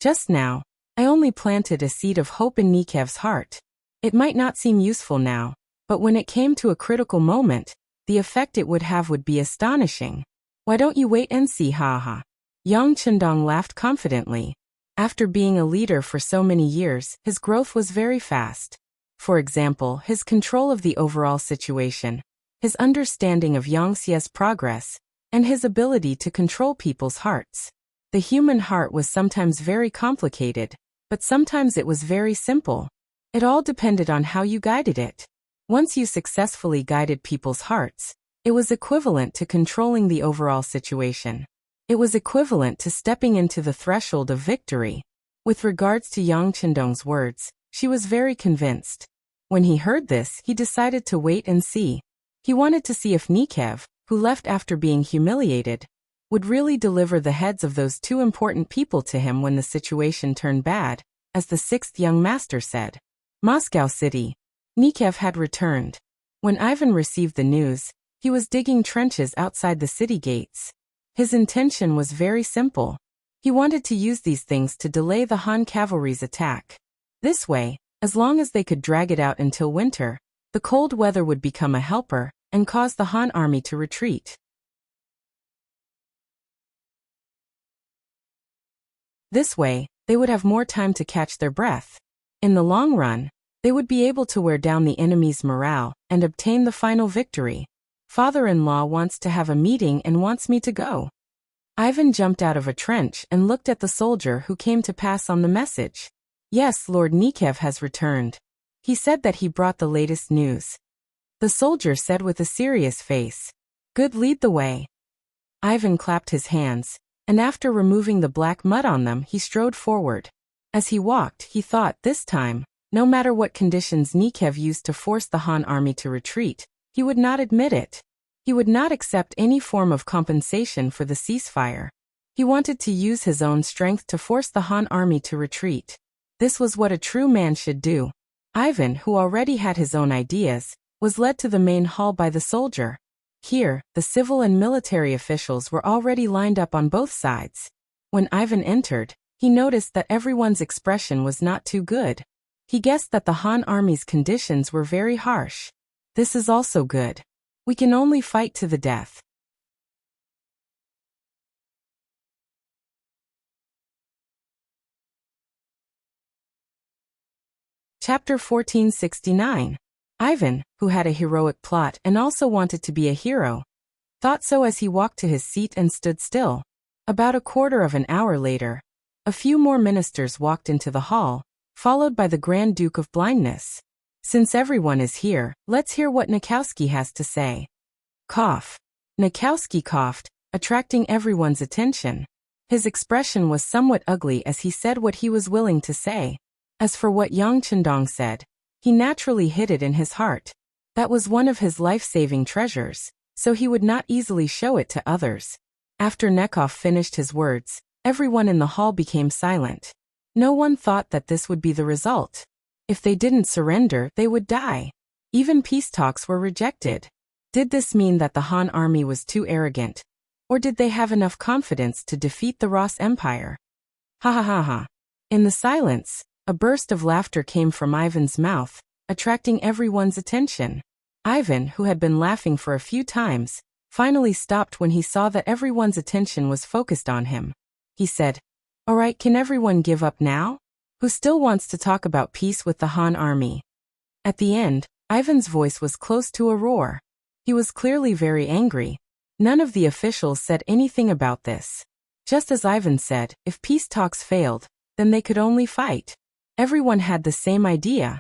Just now, I only planted a seed of hope in Nikev's heart. It might not seem useful now, but when it came to a critical moment, the effect it would have would be astonishing. Why don't you wait and see, ha. Yang Chendong laughed confidently. After being a leader for so many years, his growth was very fast. For example, his control of the overall situation, his understanding of Yangtze's progress, and his ability to control people's hearts. The human heart was sometimes very complicated, but sometimes it was very simple. It all depended on how you guided it. Once you successfully guided people's hearts, it was equivalent to controlling the overall situation. It was equivalent to stepping into the threshold of victory. With regards to Yang Chendong's words, she was very convinced. When he heard this, he decided to wait and see. He wanted to see if Nikev, who left after being humiliated, would really deliver the heads of those two important people to him when the situation turned bad, as the sixth young master said. Moscow City. Nikev had returned. When Ivan received the news, he was digging trenches outside the city gates. His intention was very simple. He wanted to use these things to delay the Han cavalry's attack. This way, as long as they could drag it out until winter, the cold weather would become a helper and cause the Han army to retreat. This way, they would have more time to catch their breath. In the long run, they would be able to wear down the enemy's morale and obtain the final victory. Father-in-law wants to have a meeting and wants me to go. Ivan jumped out of a trench and looked at the soldier who came to pass on the message. Yes, Lord Nikev has returned. He said that he brought the latest news. The soldier said with a serious face. Good, lead the way. Ivan clapped his hands, and after removing the black mud on them, he strode forward. As he walked, he thought this time, no matter what conditions Nikev used to force the Han army to retreat, he would not admit it. He would not accept any form of compensation for the ceasefire. He wanted to use his own strength to force the Han army to retreat. This was what a true man should do. Ivan, who already had his own ideas, was led to the main hall by the soldier. Here, the civil and military officials were already lined up on both sides. When Ivan entered, he noticed that everyone's expression was not too good. He guessed that the Han army's conditions were very harsh. This is also good. We can only fight to the death. Chapter 1469. Ivan, who had a heroic plot and also wanted to be a hero, thought so as he walked to his seat and stood still. About a quarter of an hour later, a few more ministers walked into the hall, followed by the Grand Duke of Blindness. Since everyone is here, let's hear what Nikowski has to say. Cough. Nikowski coughed, attracting everyone's attention. His expression was somewhat ugly as he said what he was willing to say. As for what Yang Chendong said, he naturally hid it in his heart. That was one of his life-saving treasures, so he would not easily show it to others. After Nekov finished his words, everyone in the hall became silent. No one thought that this would be the result. If they didn't surrender, they would die. Even peace talks were rejected. Did this mean that the Han army was too arrogant? Or did they have enough confidence to defeat the Ross Empire? Ha ha ha ha. In the silence, a burst of laughter came from Ivan's mouth, attracting everyone's attention. Ivan, who had been laughing for a few times, finally stopped when he saw that everyone's attention was focused on him. He said, "All right, can everyone give up now? Who still wants to talk about peace with the Han army?" At the end, Ivan's voice was close to a roar. He was clearly very angry. None of the officials said anything about this. Just as Ivan said, if peace talks failed, then they could only fight. Everyone had the same idea.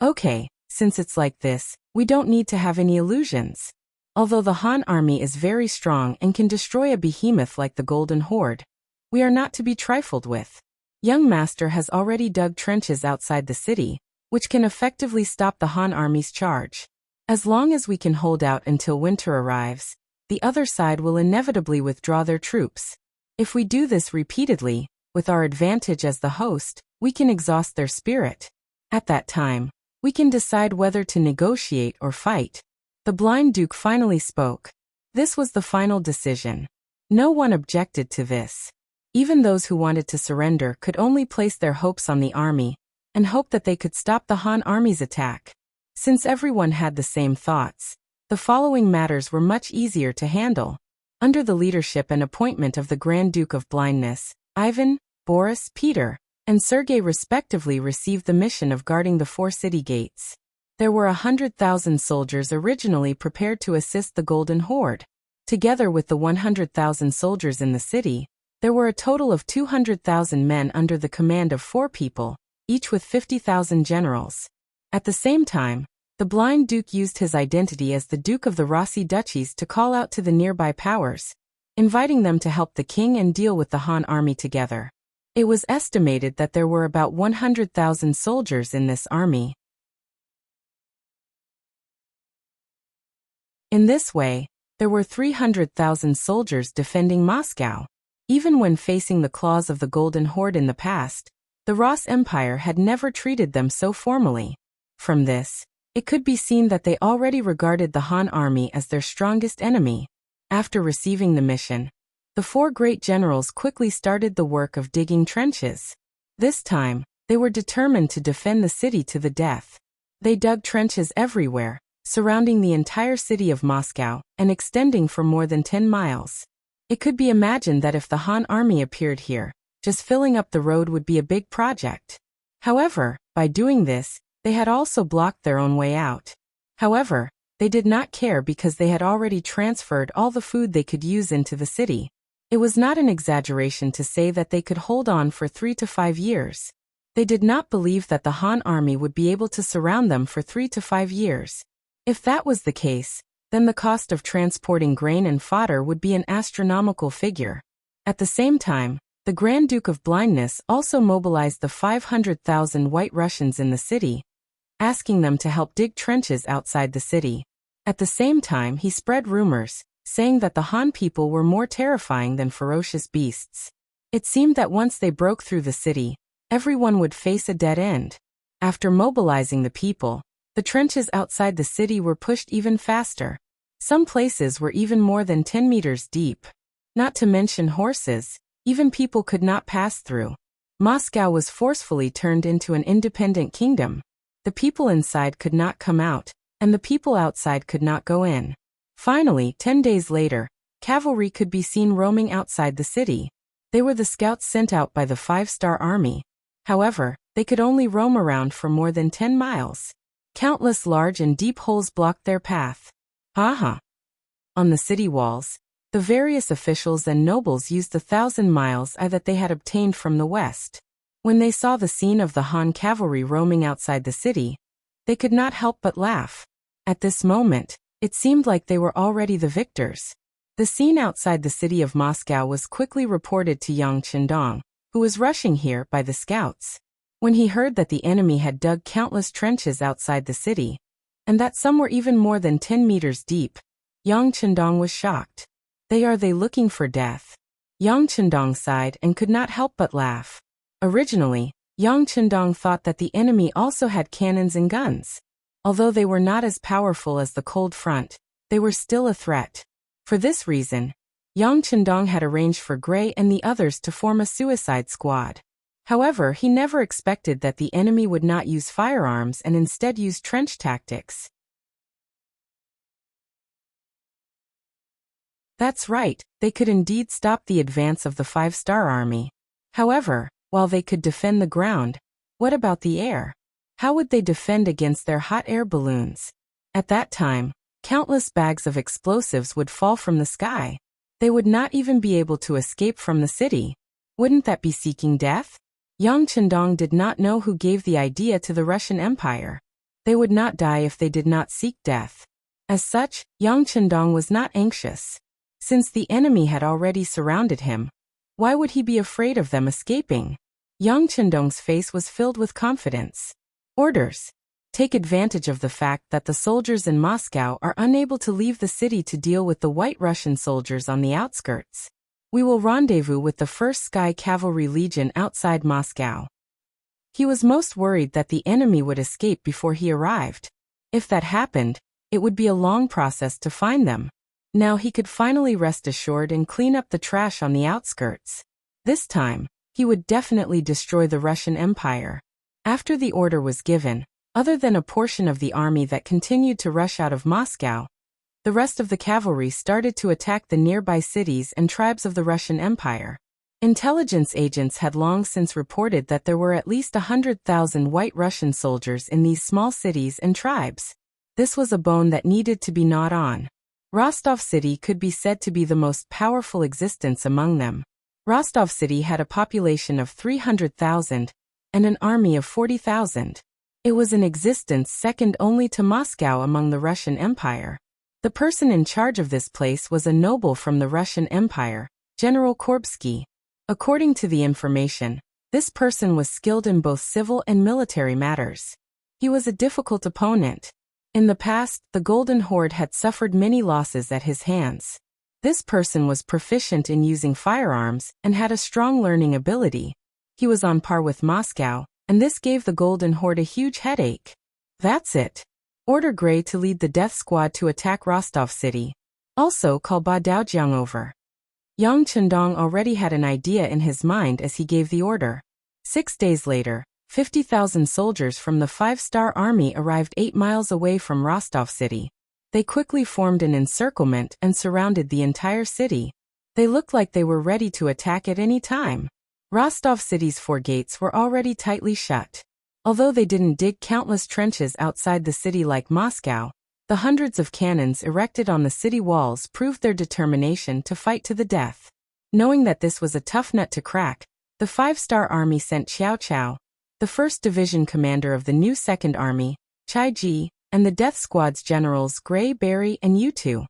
Okay, since it's like this, we don't need to have any illusions. Although the Han army is very strong and can destroy a behemoth like the Golden Horde, we are not to be trifled with. Young Master has already dug trenches outside the city, which can effectively stop the Han army's charge. As long as we can hold out until winter arrives, the other side will inevitably withdraw their troops. If we do this repeatedly, with our advantage as the host, we can exhaust their spirit. At that time, we can decide whether to negotiate or fight. The blind duke finally spoke. This was the final decision. No one objected to this. Even those who wanted to surrender could only place their hopes on the army and hope that they could stop the Han army's attack. Since everyone had the same thoughts, the following matters were much easier to handle. Under the leadership and appointment of the Grand Duke of Blindness, Ivan, Boris, Peter, and Sergei respectively received the mission of guarding the 4 city gates. There were 100,000 soldiers originally prepared to assist the Golden Horde. Together with the 100,000 soldiers in the city, there were a total of 200,000 men under the command of 4 people, each with 50,000 generals. At the same time, the blind duke used his identity as the Duke of the Rossi Duchies to call out to the nearby powers, inviting them to help the king and deal with the Han army together. It was estimated that there were about 100,000 soldiers in this army. In this way, there were 300,000 soldiers defending Moscow. Even when facing the claws of the Golden Horde in the past, the Ross Empire had never treated them so formally. From this, it could be seen that they already regarded the Han army as their strongest enemy. After receiving the mission, the 4 great generals quickly started the work of digging trenches. This time, they were determined to defend the city to the death. They dug trenches everywhere, surrounding the entire city of Moscow and extending for more than 10 miles. It could be imagined that if the Han army appeared here, just filling up the road would be a big project. However, by doing this, they had also blocked their own way out. However, they did not care because they had already transferred all the food they could use into the city. It was not an exaggeration to say that they could hold on for 3 to 5 years. They did not believe that the Han army would be able to surround them for 3 to 5 years. If that was the case, then the cost of transporting grain and fodder would be an astronomical figure. At the same time, the Grand Duke of Blindness also mobilized the 500,000 White Russians in the city, asking them to help dig trenches outside the city. At the same time, he spread rumors, saying that the Han people were more terrifying than ferocious beasts. It seemed that once they broke through the city, everyone would face a dead end. After mobilizing the people, the trenches outside the city were pushed even faster. Some places were even more than 10 meters deep. Not to mention horses, even people could not pass through. Moscow was forcefully turned into an independent kingdom. The people inside could not come out, and the people outside could not go in. Finally, 10 days later, cavalry could be seen roaming outside the city. They were the scouts sent out by the 5-star army. However, they could only roam around for more than 10 miles. Countless large and deep holes blocked their path. On the city walls, the various officials and nobles used the 1,000 miles that they had obtained from the west. When they saw the scene of the Han cavalry roaming outside the city, they could not help but laugh. At this moment, it seemed like they were already the victors. The scene outside the city of Moscow was quickly reported to Yang Chendong, who was rushing here by the scouts. When he heard that the enemy had dug countless trenches outside the city, and that some were even more than 10 meters deep, Yang Chendong was shocked. Are they looking for death? Yang Chendong sighed and could not help but laugh. Originally, Yang Chendong thought that the enemy also had cannons and guns. Although they were not as powerful as the Cold Front, they were still a threat. For this reason, Yang Chendong had arranged for Gray and the others to form a suicide squad. However, he never expected that the enemy would not use firearms and instead use trench tactics. That's right, they could indeed stop the advance of the 5-star army. However, while they could defend the ground, what about the air? How would they defend against their hot air balloons? At that time, countless bags of explosives would fall from the sky. They would not even be able to escape from the city. Wouldn't that be seeking death? Yang Chendong did not know who gave the idea to the Russian Empire. They would not die if they did not seek death. As such, Yang Chendong was not anxious. Since the enemy had already surrounded him, why would he be afraid of them escaping? Yang Chendong's face was filled with confidence. Orders. Take advantage of the fact that the soldiers in Moscow are unable to leave the city to deal with the White Russian soldiers on the outskirts. We will rendezvous with the 1st Sky Cavalry Legion outside Moscow. He was most worried that the enemy would escape before he arrived. If that happened, it would be a long process to find them. Now he could finally rest assured and clean up the trash on the outskirts. This time, he would definitely destroy the Russian Empire. After the order was given, other than a portion of the army that continued to rush out of Moscow, the rest of the cavalry started to attack the nearby cities and tribes of the Russian Empire. Intelligence agents had long since reported that there were at least 100,000 White Russian soldiers in these small cities and tribes. This was a bone that needed to be gnawed on. Rostov City could be said to be the most powerful existence among them. Rostov City had a population of 300,000 and an army of 40,000. It was an existence second only to Moscow among the Russian Empire. The person in charge of this place was a noble from the Russian Empire, General Korbsky. According to the information, this person was skilled in both civil and military matters. He was a difficult opponent. In the past, the Golden Horde had suffered many losses at his hands. This person was proficient in using firearms and had a strong learning ability. He was on par with Moscow, and this gave the Golden Horde a huge headache. That's it. Order Gray to lead the death squad to attack Rostov City. Also call Ba Daojiang over. Yang Chendong already had an idea in his mind as he gave the order. 6 days later, 50,000 soldiers from the 5-star army arrived 8 miles away from Rostov City. They quickly formed an encirclement and surrounded the entire city. They looked like they were ready to attack at any time. Rostov City's 4 gates were already tightly shut. Although they didn't dig countless trenches outside the city like Moscow, the hundreds of cannons erected on the city walls proved their determination to fight to the death. Knowing that this was a tough nut to crack, the 5-star army sent Xiao Chao, the 1st Division commander of the new 2nd Army, Chai Ji, and the death squad's generals Gray, Berry, and Yutu.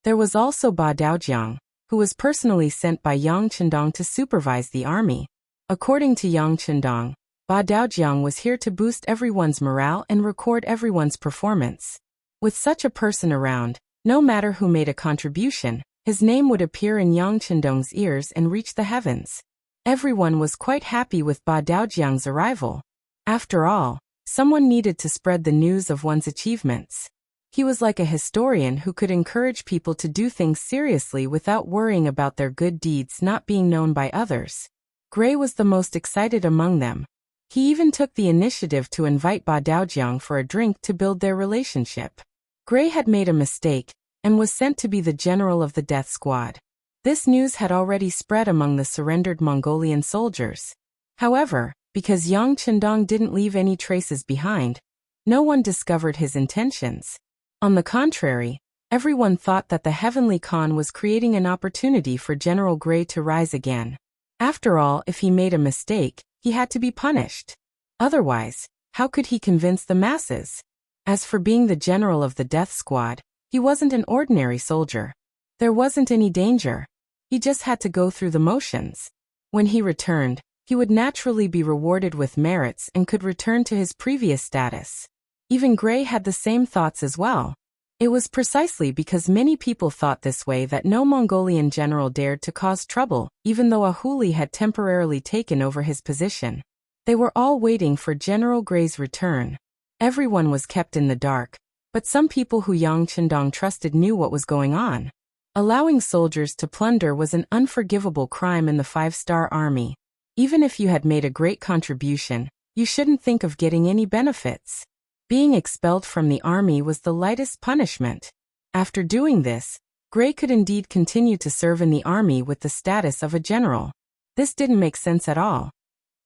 There was also Ba Daojiang, who was personally sent by Yang Chendong to supervise the army. According to Yang Chendong, Ba Daojiang was here to boost everyone's morale and record everyone's performance. With such a person around, no matter who made a contribution, his name would appear in Yang Chendong's ears and reach the heavens. Everyone was quite happy with Ba Daojiang's arrival. After all, someone needed to spread the news of one's achievements. He was like a historian who could encourage people to do things seriously without worrying about their good deeds not being known by others. Gray was the most excited among them. He even took the initiative to invite Ba Daojiang for a drink to build their relationship. Gray had made a mistake and was sent to be the general of the death squad. This news had already spread among the surrendered Mongolian soldiers. However, because Yang Chendong didn't leave any traces behind, no one discovered his intentions. On the contrary, everyone thought that the Heavenly Khan was creating an opportunity for General Gray to rise again. After all, if he made a mistake, he had to be punished. Otherwise, how could he convince the masses? As for being the general of the death squad, he wasn't an ordinary soldier. There wasn't any danger. He just had to go through the motions. When he returned, he would naturally be rewarded with merits and could return to his previous status. Even Gray had the same thoughts as well. It was precisely because many people thought this way that no Mongolian general dared to cause trouble, even though a Huli had temporarily taken over his position. They were all waiting for General Gray's return. Everyone was kept in the dark, but some people who Yang Chendong trusted knew what was going on. Allowing soldiers to plunder was an unforgivable crime in the 5-star army. Even if you had made a great contribution, you shouldn't think of getting any benefits. Being expelled from the army was the lightest punishment. After doing this, Gray could indeed continue to serve in the army with the status of a general. This didn't make sense at all.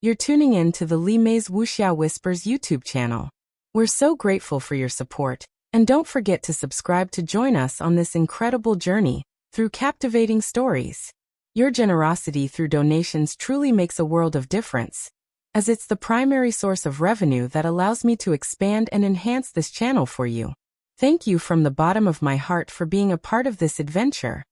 You're tuning in to the Li Mei's Wuxia Whispers YouTube channel. We're so grateful for your support, and don't forget to subscribe to join us on this incredible journey through captivating stories. Your generosity through donations truly makes a world of difference. as it's the primary source of revenue that allows me to expand and enhance this channel for you. Thank you from the bottom of my heart for being a part of this adventure.